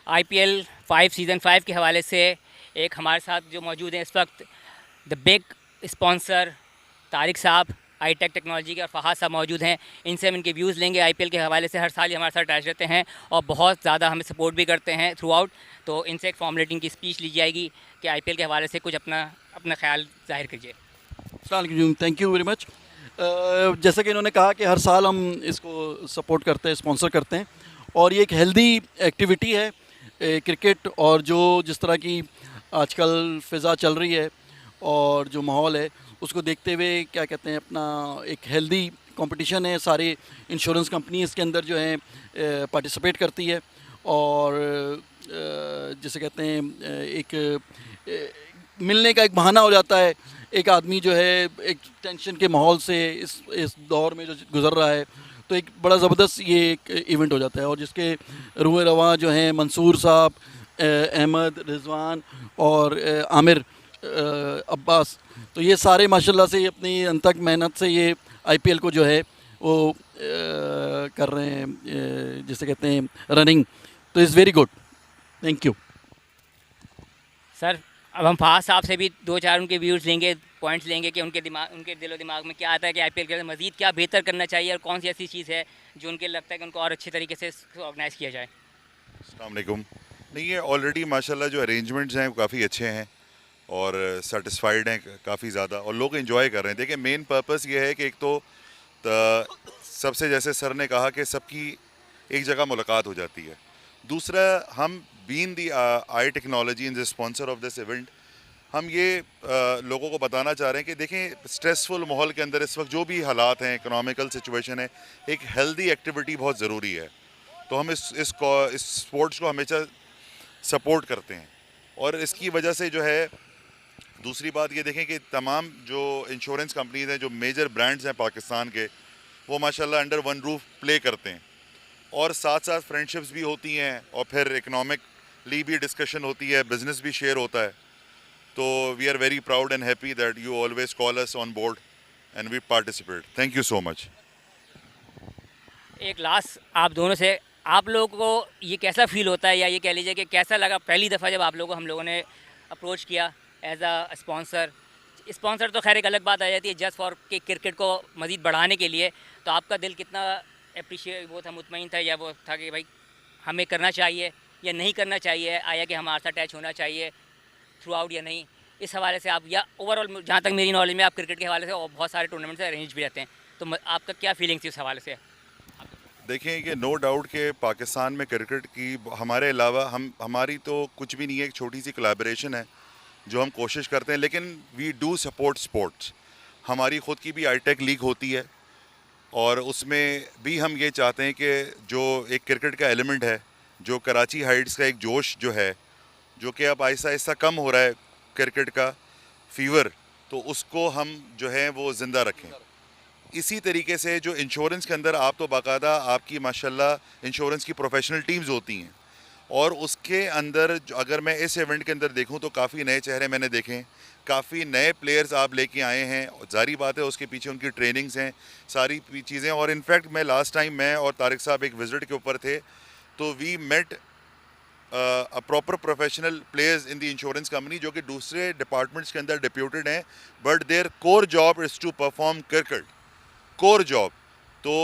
IPL 5 season 5 के हवाले से एक हमारे साथ जो मौजूद हैं इस वक्त द बिग स्पॉन्सर तारिक साहब आई-टेक टेक्नोलॉजी के और फहाद साहब मौजूद हैं। इनसे हम इनके व्यूज़ लेंगे। IPL के हवाले से हर साल ये हमारे साथ अटैच रहते हैं और बहुत ज़्यादा हमें सपोर्ट भी करते हैं थ्रू आउट। तो इनसे एक फॉर्मेलिटी की स्पीच ली जाएगी कि IPL के हवाले से कुछ अपना ख्याल जाहिर कीजिए। Thank you very much. जैसा कि इन्होंने कहा कि हर साल हम इसको सपोर्ट करते हैं, स्पॉन्सर करते हैं और ये एक हेल्दी एक्टिविटी है क्रिकेट। और जो जिस तरह की आजकल फ़िज़ा चल रही है और जो माहौल है उसको देखते हुए क्या कहते हैं अपना एक हेल्दी कंपटीशन है। सारे इंश्योरेंस कंपनी इसके अंदर जो है पार्टिसिपेट करती है और जिसे कहते हैं एक मिलने का एक बहाना हो जाता है। एक आदमी जो है एक टेंशन के माहौल से इस दौर में जो गुज़र रहा है तो एक बड़ा ज़बरदस्त ये एक इवेंट हो जाता है। और जिसके रूह रवां जो हैं मंसूर साहब, अहमद, रिजवान और आमिर अब्बास, तो ये सारे माशाल्लाह से अपनी अनथक मेहनत से ये IPL को जो है वो कर रहे हैं जिसे कहते हैं रनिंग। तो is very good. Thank you sir. अब हम फहाद साहब से भी 2-4 उनके व्यूज़ लेंगे, पॉइंट्स लेंगे कि उनके दिलो दिमाग में क्या आता है कि IPL के मज़ीद क्या बेहतर करना चाहिए और कौन सी ऐसी चीज़ है जो उनके लगता है कि उनको और अच्छे तरीके से ऑर्गेनाइज़ किया जाए। अस्सलाम वालेकुम। नहीं, ये ऑलरेडी माशाल्लाह जो अरेंजमेंट्स हैं वो काफ़ी अच्छे हैं और सेटिस्फाइड हैं काफ़ी ज़्यादा और लोग एंजॉय कर रहे हैं। देखिए मेन पर्पस ये है कि एक तो सबसे जैसे सर ने कहा कि सबकी एक जगह मुलाकात हो जाती है। दूसरा, हम being the I technology in the sponsor of this event, हम ये लोगों को बताना चाह रहे हैं कि देखें स्ट्रेसफुल माहौल के अंदर इस वक्त जो भी हालात हैं, इकोनॉमिकल सिचुएशन है, एक हेल्दी एक्टिविटी बहुत ज़रूरी है। तो हम इस स्पोर्ट्स को हमेशा सपोर्ट करते हैं और इसकी वजह से जो है दूसरी बात ये देखें कि तमाम जो इंश्योरेंस कंपनीज हैं, जो मेजर ब्रांड्स हैं पाकिस्तान के, वो माशाल्लाह अंडर वन रूफ प्ले करते हैं और साथ साथ फ्रेंडशिप्स भी होती हैं और फिर इकोनॉमिकली भी डिस्कशन होती है, बिजनेस भी शेयर होता है। तो we are very proud and happy that you always call us on board and we participate. Thank you so much. एक लास्ट आप दोनों से, आप लोगों को ये कैसा फील होता है, या ये कह लीजिए कि कैसा लगा पहली दफ़ा जब आप लोगों को हम लोगों ने अप्रोच किया एज अ स्पॉन्सर? स्पॉन्सर तो खैर एक अलग बात आ जाती है, जस्ट फॉर कि क्रिकेट को मज़ीद बढ़ाने के लिए। तो आपका दिल कितना अप्रिशिएट वो था, मुतमईन था, या वो था कि भाई हमें करना चाहिए या नहीं करना चाहिए, आया कि हमारे साथ अटैच होना चाहिए थ्रू आउट या नहीं? इस हवाले से आप, या ओवरऑल जहाँ तक मेरी नॉलेज में आप क्रिकेट के हवाले से और बहुत सारे टूर्नामेंट से अरेंज भी रहते हैं, तो आपका क्या फीलिंग्स थी उस हवाले से? देखें कि नो डाउट कि पाकिस्तान में क्रिकेट की हमारे अलावा हमारी तो कुछ भी नहीं है, एक छोटी सी कोलैबोरेशन है जो हम कोशिश करते हैं, लेकिन वी डू सपोर्ट स्पोर्ट्स। हमारी ख़ुद की भी आईटेक लीग होती है और उसमें भी हम ये चाहते हैं कि जो एक क्रिकेट का एलिमेंट है, जो कराची हाइट्स का एक जोश जो है, जो कि अब आहिस्ता आहिस्ता कम हो रहा है क्रिकेट का फीवर, तो उसको हम जो है वो ज़िंदा रखें। इसी तरीके से जो इंश्योरेंस के अंदर आप तो बाकायदा आपकी माशाल्लाह इंश्योरेंस की प्रोफेशनल टीम्स होती हैं, और उसके अंदर अगर मैं इस इवेंट के अंदर देखूं तो काफ़ी नए चेहरे मैंने देखे हैं, काफ़ी नए प्लेयर्स आप लेके आए हैं। जारी बात है उसके पीछे उनकी ट्रेनिंग्स हैं, सारी चीज़ें। और इनफैक्ट मैं लास्ट टाइम मैं और तारिक साहब एक विजिट के ऊपर थे, तो we met a proper professional players in the insurance company जो कि दूसरे डिपार्टमेंट्स के अंदर डिप्यूटेड हैं, but their core job is to perform cricket, core job. तो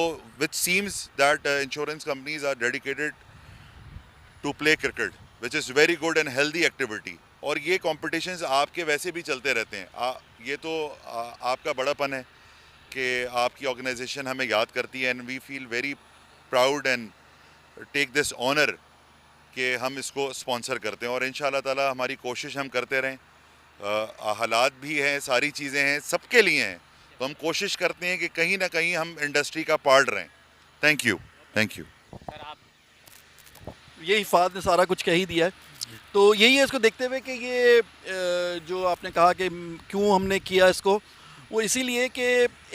which seems that insurance companies are dedicated to play cricket, which is very good and healthy activity. और ये competitions आपके वैसे भी चलते रहते हैं। ये तो आपका बड़ापन है कि आपकी ऑर्गेनाइजेशन हमें याद करती है, and we feel very proud and take this honour कि हम इसको स्पॉन्सर करते हैं। और इंशाल्लाह ताला हमारी कोशिश हम करते रहें। हालात भी हैं, सारी चीज़ें हैं, सबके लिए हैं, तो हम कोशिश करते हैं कि कहीं ना कहीं हम इंडस्ट्री का पार्ट रहें। Thank you, thank you. Sir आप यही फाद ने सारा कुछ कह ही दिया है। तो यही है इसको देखते हुए कि ये जो आपने कहा कि क्यों हमने किया इसको, वो इसीलिए कि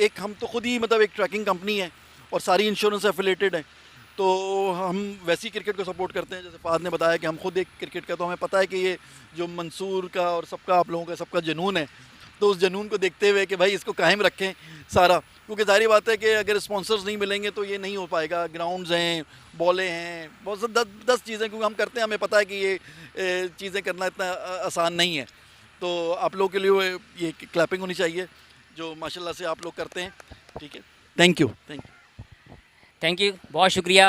एक हम तो खुद ही मतलब एक ट्रैकिंग कंपनी है और सारी इंश्योरेंस एफिलेटेड है, तो हम वैसी क्रिकेट को सपोर्ट करते हैं। जैसे फाद ने बताया कि हम खुद एक क्रिकेट का, तो हमें पता है कि ये जो मंसूर का और सबका आप लोगों का सबका जुनून है, तो उस जुनून को देखते हुए कि भाई इसको कायम रखें सारा, क्योंकि जाहिर बात है कि अगर स्पॉन्सर्स नहीं मिलेंगे तो ये नहीं हो पाएगा। ग्राउंड्स हैं, बॉलें हैं, बहुत से 10 चीज़ें क्योंकि हम करते हैं, हमें पता है कि ये चीज़ें करना इतना आसान नहीं है। तो आप लोगों के लिए ये क्लैपिंग होनी चाहिए जो माशाल्लाह से आप लोग करते हैं। ठीक है, thank you, thank you, thank you, बहुत शुक्रिया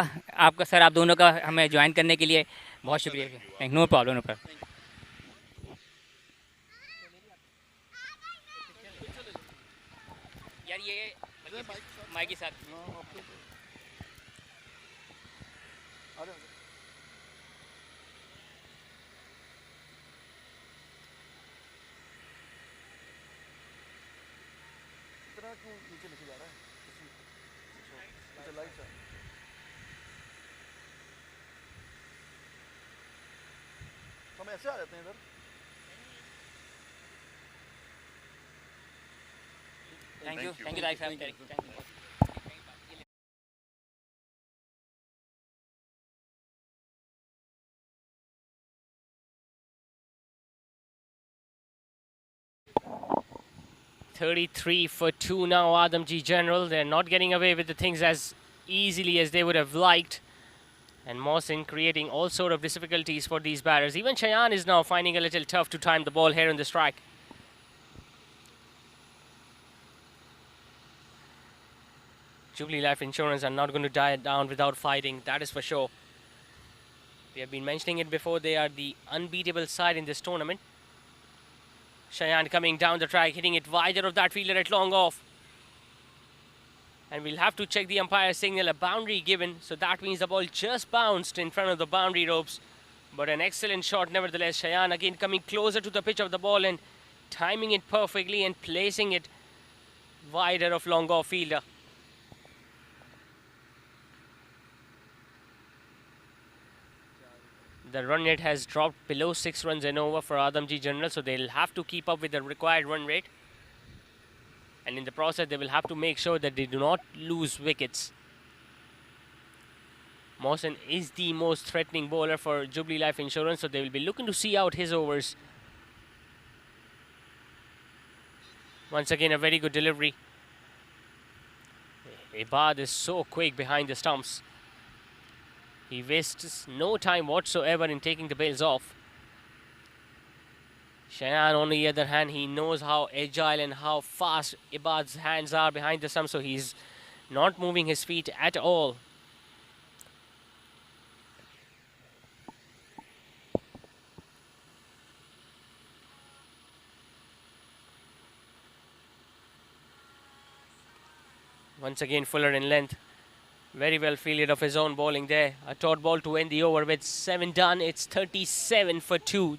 आपका सर, आप दोनों का हमें ज्वाइन करने के लिए बहुत शुक्रिया। Thank, no problem, no problem. यार ये माइक के साथ नीचे लेके जा रहा है। हम ऐसे आ जाते हैं इधर। Thank you, thank you, thank you. $33 for 2 now, Adamjee General. They're not getting away with the things as easily as they would have liked. And Mohsin creating all sort of difficulties for these batters. Even Cheyennes is now finding a little tough to time the ball here on the strike. Jubilee Life Insurance are not going to die down without fighting, that is for sure. We have been mentioning it before, they are the unbeatable side in this tournament. Cheyenne coming down the track, hitting it wider of that fielder at long off. And we'll have to check the umpire's signal, a boundary given, so that means the ball just bounced in front of the boundary ropes. But an excellent shot nevertheless. Cheyenne again coming closer to the pitch of the ball and timing it perfectly and placing it wider of long off fielder. The run rate has dropped below 6 runs and over for Adamjee General, so they'll have to keep up with the required run rate. And in the process, they will have to make sure that they do not lose wickets. Mohsin is the most threatening bowler for Jubilee Life Insurance, so they will be looking to see out his overs. Once again, a very good delivery. Ibad is so quick behind the stumps. He wastes no time whatsoever in taking the bails off. Cheyenne, on the other hand, he knows how agile and how fast Ibad's hands are behind the stump, so he's not moving his feet at all. Once again, Fuller in length. Very well fielded of his own bowling there. A taut ball to end the over with 7 done. It's 37 for 2.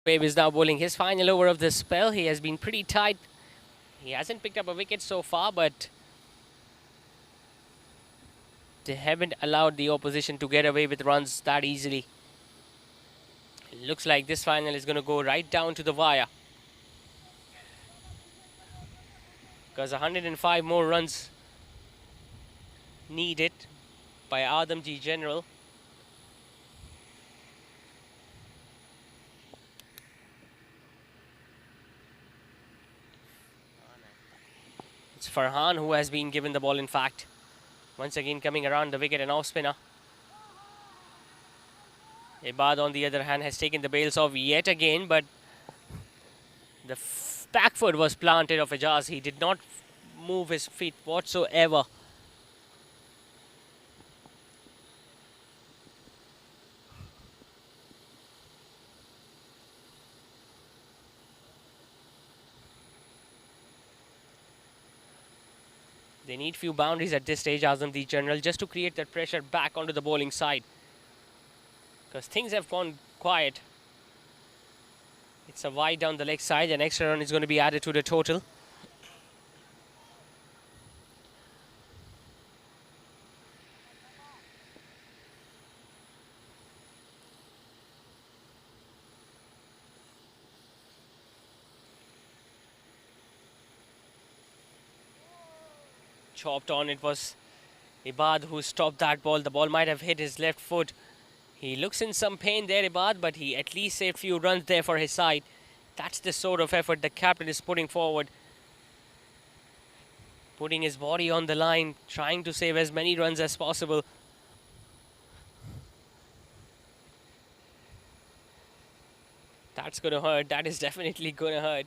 Babe is now bowling his final over of this spell. He has been pretty tight. He hasn't picked up a wicket so far, but they haven't allowed the opposition to get away with runs that easily. It looks like this final is going to go right down to the wire, because 105 more runs needed by Adamjee General. It's Farhan who has been given the ball, in fact. Once again coming around the wicket, and off spinner. Ibad, on the other hand, has taken the bails off yet again, but the back foot was planted of Ijaz. He did not move his feet whatsoever. They need few boundaries at this stage, Adamjee General, just to create that pressure back onto the bowling side, because things have gone quiet. It's a wide down the leg side. An extra run is going to be added to the total. Chopped on. It was Ibad who stopped that ball. The ball might have hit his left foot. He looks in some pain there, Ibad, but he at least saved few runs there for his side. That's the sort of effort the captain is putting forward. Putting his body on the line, trying to save as many runs as possible. That's going to hurt. That is definitely going to hurt.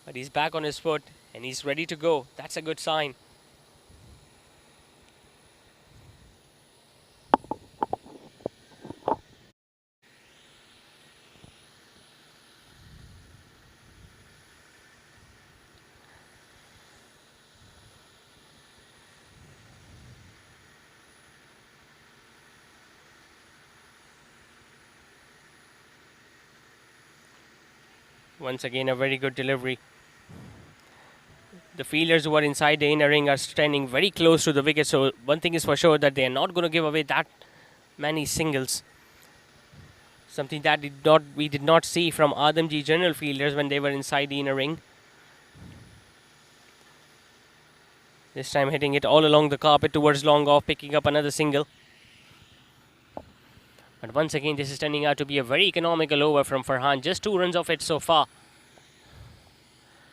But he's back on his foot and he's ready to go. That's a good sign. Once again, a very good delivery. The fielders who are inside the inner ring are standing very close to the wicket, so one thing is for sure, that they are not going to give away that many singles. Something that we did not see from Adamjee General fielders when they were inside the inner ring. This time hitting it all along the carpet towards long off, picking up another single. But once again, this is turning out to be a very economical over from Farhan. Just 2 runs off it so far.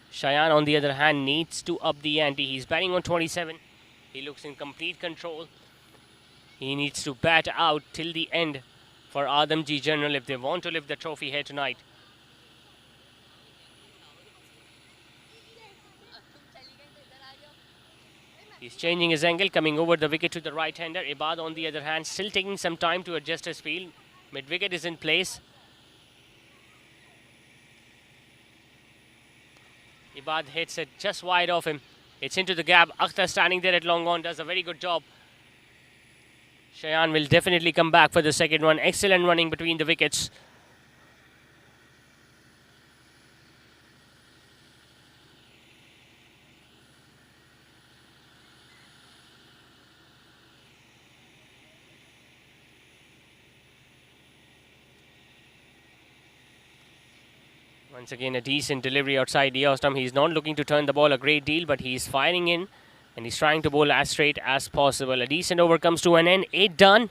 Cheyenne, on the other hand, needs to up the ante. He's batting on 27. He looks in complete control. He needs to bat out till the end for Adamjee General if they want to lift the trophy here tonight. He's changing his angle, coming over the wicket to the right-hander. Ibad, on the other hand, still taking some time to adjust his field. Mid-wicket is in place. Ibad hits it just wide of him. It's into the gap. Akhtar standing there at long on does a very good job. Cheyenne will definitely come back for the second one. Excellent running between the wickets. Once again, a decent delivery outside the off-stump. He's not looking to turn the ball a great deal, but he's firing in and he's trying to bowl as straight as possible. A decent over comes to an end. 8 done.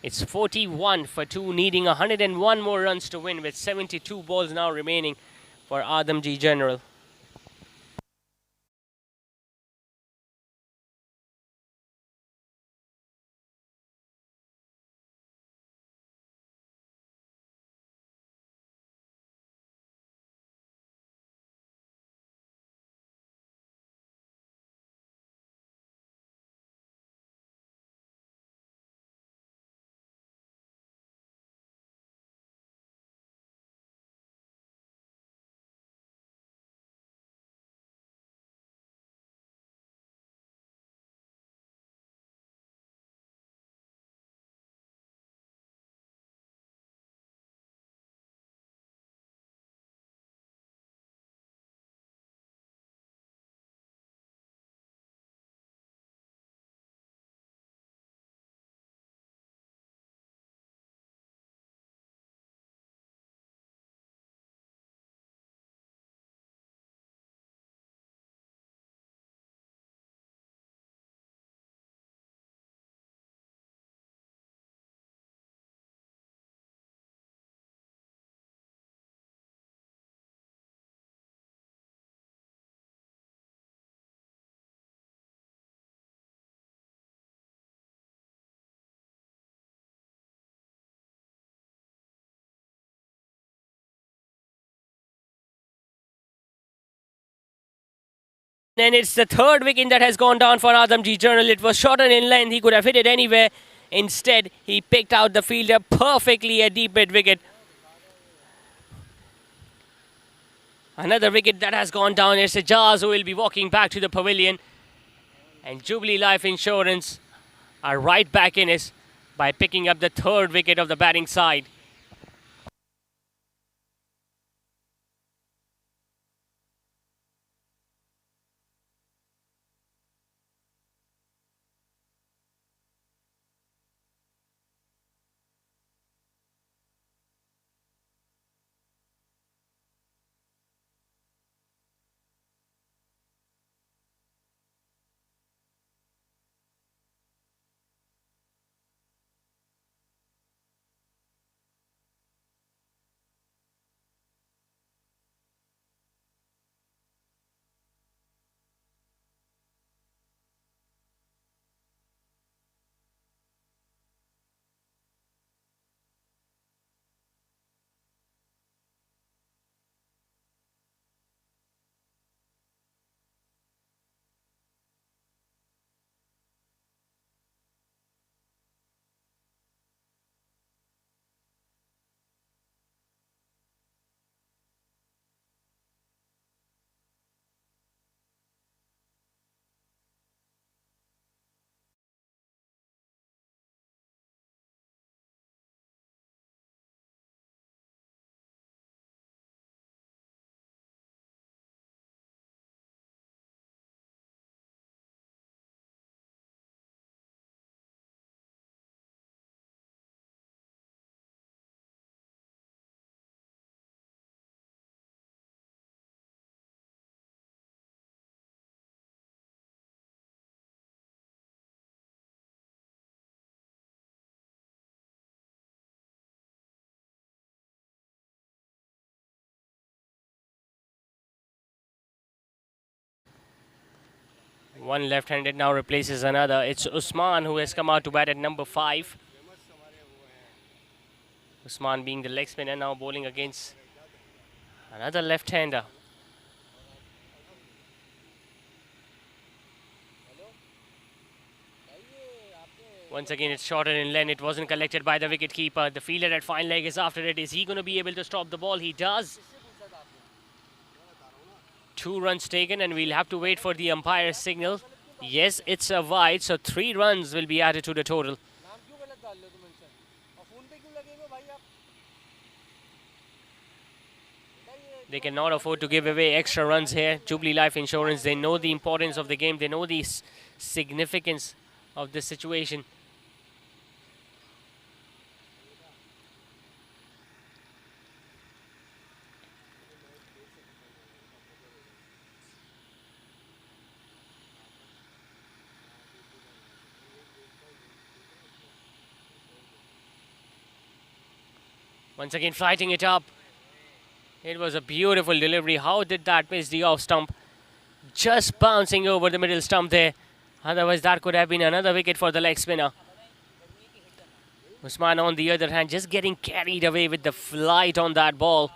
It's 41 for 2, needing 101 more runs to win with 72 balls now remaining for Adamjee General. And it's the third wicket that has gone down for Adamjee General. It was shorter in length. He could have hit it anywhere. Instead, he picked out the fielder perfectly at deep mid wicket. Another wicket that has gone down. It's Ejaz who will be walking back to the pavilion. And Jubilee Life Insurance are right back in it by picking up the third wicket of the batting side. One left-handed now replaces another. It's Usman who has come out to bat at number 5. Usman being the leg spinner now bowling against another left-hander. Once again, it's shorter in length. It wasn't collected by the wicket-keeper. The fielder at fine leg is after it. Is he going to be able to stop the ball? He does. 2 runs taken, and we'll have to wait for the umpire's signal. Yes, it's a wide, so 3 runs will be added to the total. They cannot afford to give away extra runs here. Jubilee Life Insurance, they know the importance of the game. They know the significance of this situation. Once again fighting it up. It was a beautiful delivery. How did that miss the off stump? Just bouncing over the middle stump there. Otherwise that could have been another wicket for the leg spinner. Usman on the other hand just getting carried away with the flight on that ball.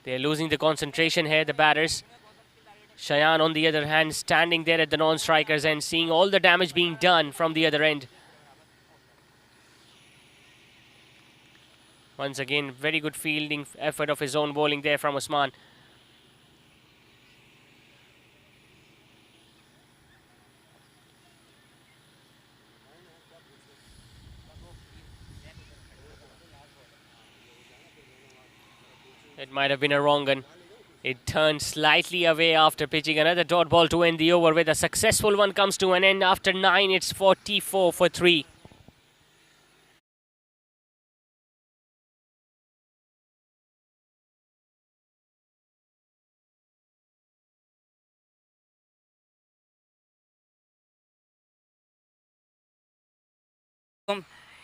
They're losing the concentration here, the batters. Cheyenne on the other hand standing there at the non-strikers and seeing all the damage being done from the other end. Once again, very good fielding effort of his own bowling there from Usman. It might have been a wrong one. It turned slightly away after pitching another dot ball to end the over, with a successful one comes to an end. After 9, it's 44 for 3.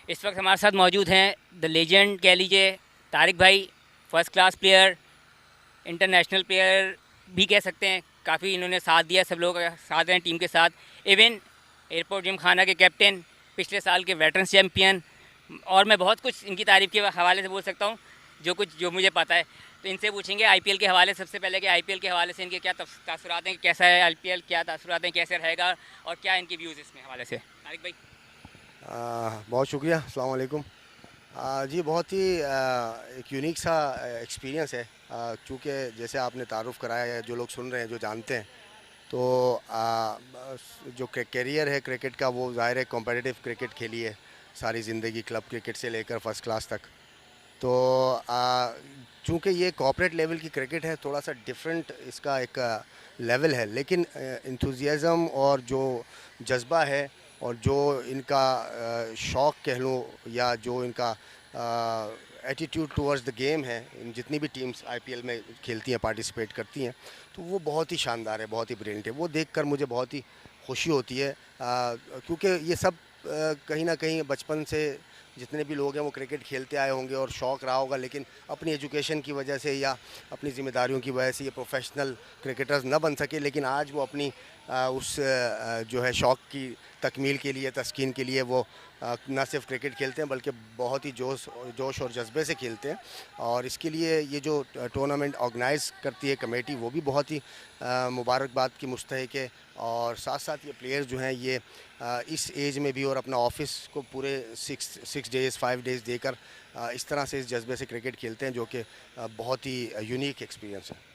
इस वक्त हमारे साथ मौजूद हैं the legend कह लीजिए तारिक भाई, first class player, international player भी कह सकते हैं। काफ़ी इन्होंने साथ दिया, सब लोग साथ हैं टीम के साथ। इवन एयरपोर्ट जिमखाना के कैप्टन, पिछले साल के वेटरन चैम्पियन, और मैं बहुत कुछ इनकी तारीफ़ के हवाले से बोल सकता हूँ, जो मुझे पता है। तो इनसे पूछेंगे आईपीएल के हवाले सबसे पहले कि आईपीएल के हवाले से इनके क्या तासुरात हैं, कैसा है आईपीएल, क्या तासुरात हैं, कैसे रहेगा और क्या इनकी व्यूज़ इसमें हवाले से। तारिक भाई बहुत शुक्रिया, अस्सलाम वालेकुम। जी बहुत ही एक यूनिक सा एक्सपीरियंस है, चूँकि जैसे आपने तारुफ़ कराया है, जो लोग सुन रहे हैं, जो जानते हैं, तो जो कैरियर है क्रिकेट का वो ज़ाहिर है कॉम्पिटिटिव क्रिकेट खेली है सारी ज़िंदगी, क्लब क्रिकेट से लेकर फर्स्ट क्लास तक। तो चूँकि ये कॉर्पोरेट लेवल की क्रिकेट है, थोड़ा सा डिफरेंट इसका एक लेवल है, लेकिन इंथुजियाज़म और जो जज्बा है और जो इनका शौक़ कह लूँ या जो इनका एटीट्यूड टुवर्ड्स द गेम है, इन जितनी भी टीम्स आईपीएल में खेलती हैं, पार्टिसिपेट करती हैं, तो वो बहुत ही शानदार है, बहुत ही ब्रिलियंट है। वो देखकर मुझे बहुत ही खुशी होती है, क्योंकि ये सब कहीं ना कहीं बचपन से जितने भी लोग हैं वो क्रिकेट खेलते आए होंगे और शौक़ रहा होगा, लेकिन अपनी एजुकेशन की वजह से या अपनी ज़िम्मेदारियों की वजह से ये प्रोफेशनल क्रिकेटर्स न बन सके, लेकिन आज वो अपनी उस जो है शौक़ की तकमील के लिए, तस्कीन के लिए वो न सिर्फ क्रिकेट खेलते हैं बल्कि बहुत ही जोश और जज्बे से खेलते हैं। और इसके लिए ये जो टूर्नामेंट ऑर्गेनाइज़ करती है कमेटी, वो भी बहुत ही मुबारकबाद की मुस्तहिक है। और साथ साथ ये प्लेयर्स जो हैं ये इस एज में भी और अपना ऑफिस को पूरे 5 डेज़ देकर इस तरह से इस जज्बे से क्रिकेट खेलते हैं, जो कि बहुत ही यूनिक एक्सपीरियंस है।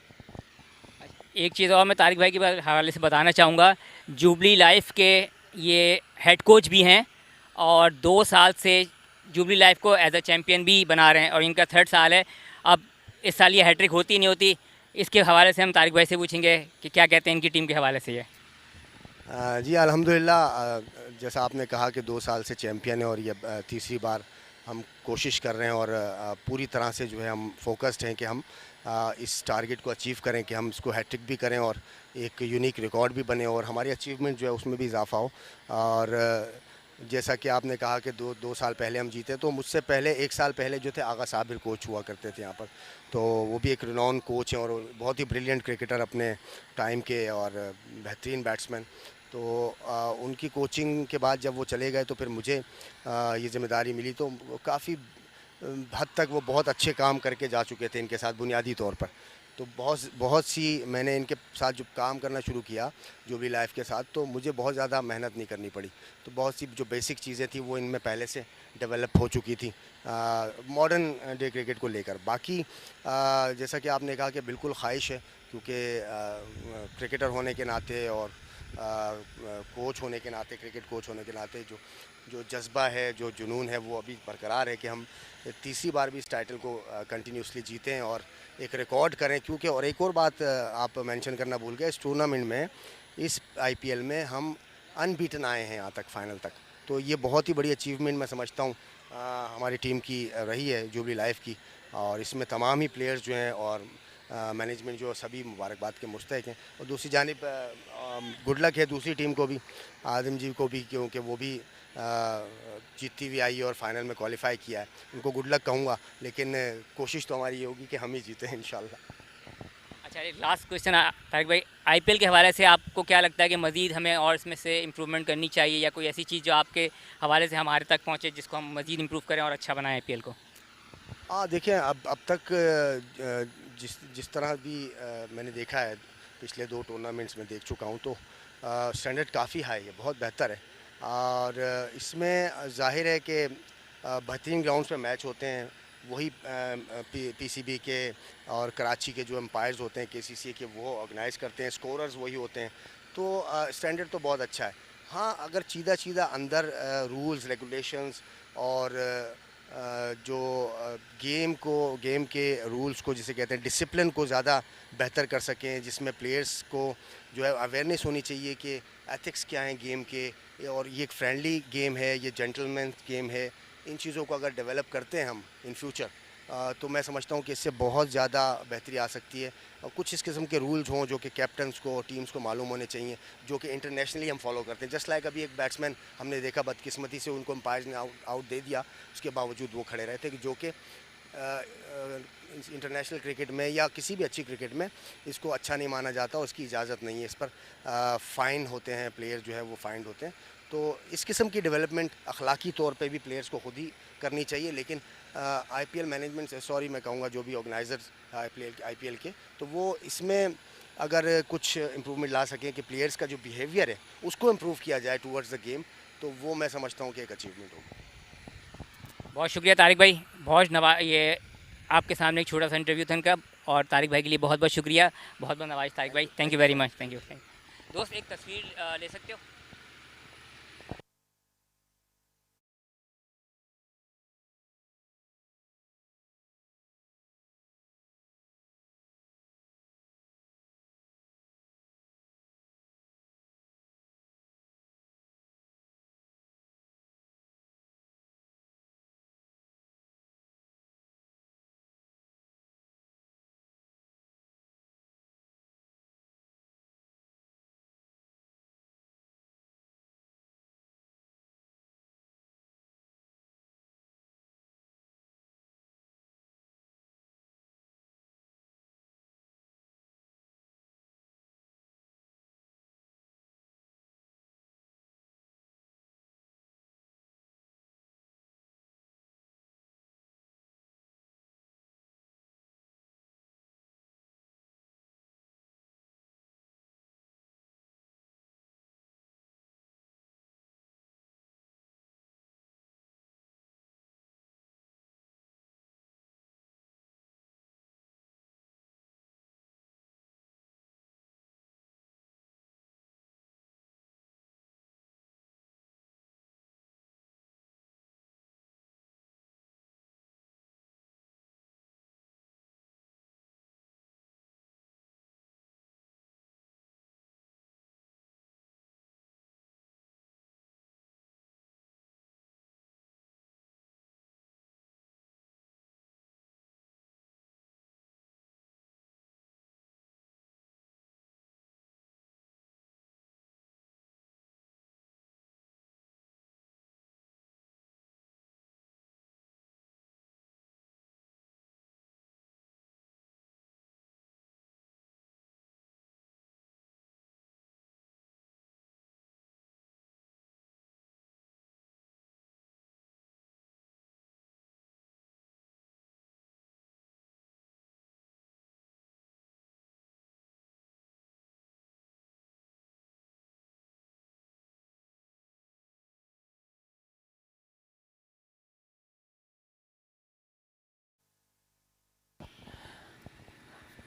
एक चीज़ और मैं तारिक भाई के हवाले से बताना चाहूँगा, जुबली लाइफ के ये हेड कोच भी हैं और 2 साल से जुबली लाइफ को एज अ चैम्पियन भी बना रहे हैं और इनका 3rd साल है। अब इस साल ये हैट्रिक होती नहीं होती, इसके हवाले से हम तारिक भाई से पूछेंगे कि क्या कहते हैं इनकी टीम के हवाले से। ये जी अल्हम्दुलिल्लाह, जैसा आपने कहा कि 2 साल से चैम्पियन है और ये तीसरी बार हम कोशिश कर रहे हैं और पूरी तरह से जो है हम फोकस्ड हैं कि हम इस टारगेट को अचीव करें कि हम इसको हैट्रिक भी करें और एक यूनिक रिकॉर्ड भी बने और हमारी अचीवमेंट जो है उसमें भी इजाफा हो। और जैसा कि आपने कहा कि 2 साल पहले हम जीते, तो मुझसे पहले 1 साल पहले जो थे आगा साबिर कोच हुआ करते थे यहाँ पर, तो वो भी एक रिनॉन कोच हैं और बहुत ही ब्रिलियंट क्रिकेटर अपने टाइम के और बेहतरीन बैट्समैन। तो उनकी कोचिंग के बाद जब वो चले गए तो फिर मुझे ये ज़िम्मेदारी मिली, तो काफ़ी हद तक वो बहुत अच्छे काम करके जा चुके थे इनके साथ बुनियादी तौर पर। तो बहुत बहुत सी मैंने इनके साथ जब काम करना शुरू किया जुबली लाइफ के साथ, तो मुझे बहुत ज़्यादा मेहनत नहीं करनी पड़ी। तो बहुत सी जो बेसिक चीज़ें थी वो इनमें पहले से डेवलप हो चुकी थी मॉडर्न डे क्रिकेट को लेकर। बाकी जैसा कि आपने कहा कि बिल्कुल ख्वाहिश है, क्योंकि क्रिकेटर होने के नाते और कोच होने के नाते, क्रिकेट कोच होने के नाते जो जो जज्बा है, जो जुनून है, वो अभी बरकरार है कि हम तीसरी बार भी इस टाइटल को कंटिन्यूसली जीतें और एक रिकॉर्ड करें। क्योंकि और एक और बात आप मेंशन करना भूल गए, इस टूर्नामेंट में, इस आईपीएल में हम अनबीटन आए हैं यहाँ तक, फाइनल तक। तो ये बहुत ही बड़ी अचीवमेंट मैं समझता हूँ हमारी टीम की रही है, जुबली लाइफ की। और इसमें तमाम ही प्लेयर्स जो हैं और मैनेजमेंट जो सभी मुबारकबाद के मुस्तहिक हैं। और दूसरी जानिब गुड लक है दूसरी टीम को भी, आदमजी को भी, क्योंकि वो भी जीतती हुई आई है और फाइनल में क्वालिफाई किया है। उनको गुड लक कहूँगा, लेकिन कोशिश तो हमारी ये होगी कि हम ही जीतें इंशाल्लाह। अच्छा, एक लास्ट क्वेश्चन तारिक भाई, आईपीएल के हवाले से आपको क्या लगता है कि मज़ीद हमें और इसमें से इम्प्रूवमेंट करनी चाहिए, या कोई ऐसी चीज़ जो आपके हवाले से हमारे तक पहुँचे जिसको हम मज़ीद इम्प्रूव करें और अच्छा बनाएं आईपीएल को? देखिए, अब तक जिस जिस तरह भी मैंने देखा है, पिछले 2 टूर्नामेंट्स में देख चुका हूँ, तो स्टैंडर्ड काफ़ी हाई है, बहुत बेहतर है। और इसमें ज़ाहिर है कि बेहतरीन ग्राउंड्स पे मैच होते हैं, वही पीसीबी के और कराची के जो एम्पायर्स होते हैं केसीसी के, वो ऑर्गेनाइज़ करते हैं, स्कोरर्स वही होते हैं। तो स्टैंडर्ड तो बहुत अच्छा है। हाँ, अगर चीदा अंदर रूल्स रेगुलेशंस और जो गेम के रूल्स को, जिसे कहते हैं डिसिप्लिन को, ज़्यादा बेहतर कर सकें, जिसमें प्लेयर्स को जो है अवेयरनेस होनी चाहिए कि एथिक्स क्या हैं गेम के, और ये एक फ्रेंडली गेम है, ये जेंटलमैन गेम है। इन चीज़ों को अगर डेवलप करते हैं हम इन फ्यूचर, तो मैं समझता हूँ कि इससे बहुत ज़्यादा बेहतरी आ सकती है। और कुछ इस किस्म के रूल्स हों जो कि कैप्टन्स को, टीम्स को मालूम होने चाहिए, जो कि इंटरनेशनली हम फॉलो करते हैं। जस्ट लाइक अभी एक बैट्समैन हमने देखा, बदकिस्मती से उनको एम्पायर्स ने आउट दे दिया, उसके बावजूद वो खड़े रहे थे, कि जो कि इंटरनेशनल क्रिकेट में या किसी भी अच्छी क्रिकेट में इसको अच्छा नहीं माना जाता, उसकी इजाज़त नहीं है। इस पर फ़ाइन होते हैं, प्लेयर जो है वो फाइंड होते हैं। तो इस किस्म की डेवलपमेंट अखलाकी तौर पे भी प्लेयर्स को खुद ही करनी चाहिए। लेकिन आईपीएल मैनेजमेंट से, सॉरी मैं कहूँगा, जो भी ऑर्गेनाइजर्स आईपीएल के, तो वो इसमें अगर कुछ इम्प्रूवमेंट ला सकें कि प्लेयर्स का जो बिहेवियर है उसको इम्प्रूव किया जाए टूवर्ड्स द गेम, तो वो मैं समझता हूँ कि एक अचीवमेंट होगा। बहुत शुक्रिया तारिक भाई, बहुत ये आपके सामने एक छोटा सा इंटरव्यू था इनका, और तारिक भाई के लिए बहुत बहुत शुक्रिया, बहुत बहुत नवाज तारिक भाई, thank you very much, thank you. दोस्त, एक तस्वीर ले सकते हो?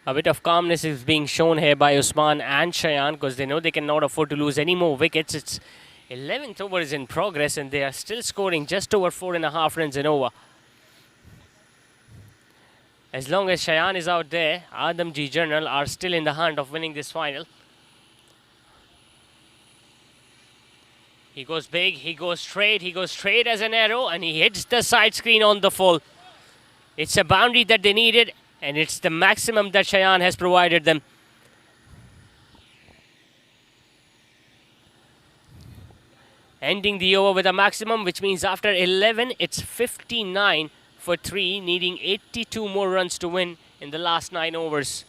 A bit of calmness is being shown here by Usman and Cheyenne because they know they cannot afford to lose any more wickets. It's 11th over is in progress and they are still scoring just over 4.5 runs an over. As long as Cheyenne is out there, Adamjee General are still in the hunt of winning this final. He goes big, he goes straight as an arrow and he hits the side screen on the full. It's a boundary that they needed and it's the maximum that Cheyenne has provided them. Ending the over with a maximum, which means after 11, it's 59 for 3, needing 82 more runs to win in the last 9 overs.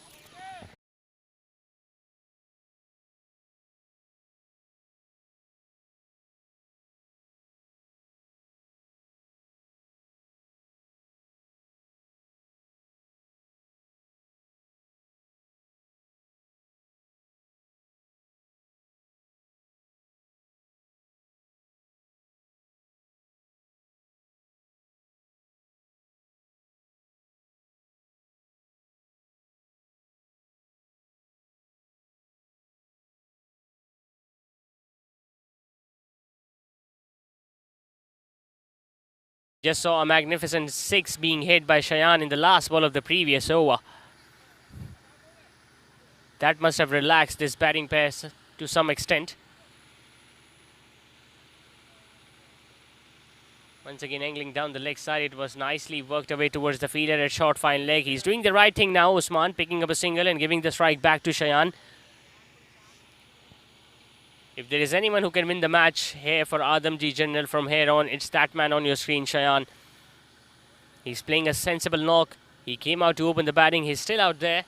Just saw a magnificent 6 being hit by Cheyenne in the last ball of the previous over. That must have relaxed this batting pair to some extent. Once again angling down the leg side, it was nicely worked away towards the fielder at short fine leg. He's doing the right thing now, Usman, picking up a single and giving the strike back to Cheyenne. If there is anyone who can win the match here for Adamjee General from here on, it's that man on your screen, Cheyenne. He's playing a sensible knock. He came out to open the batting. He's still out there.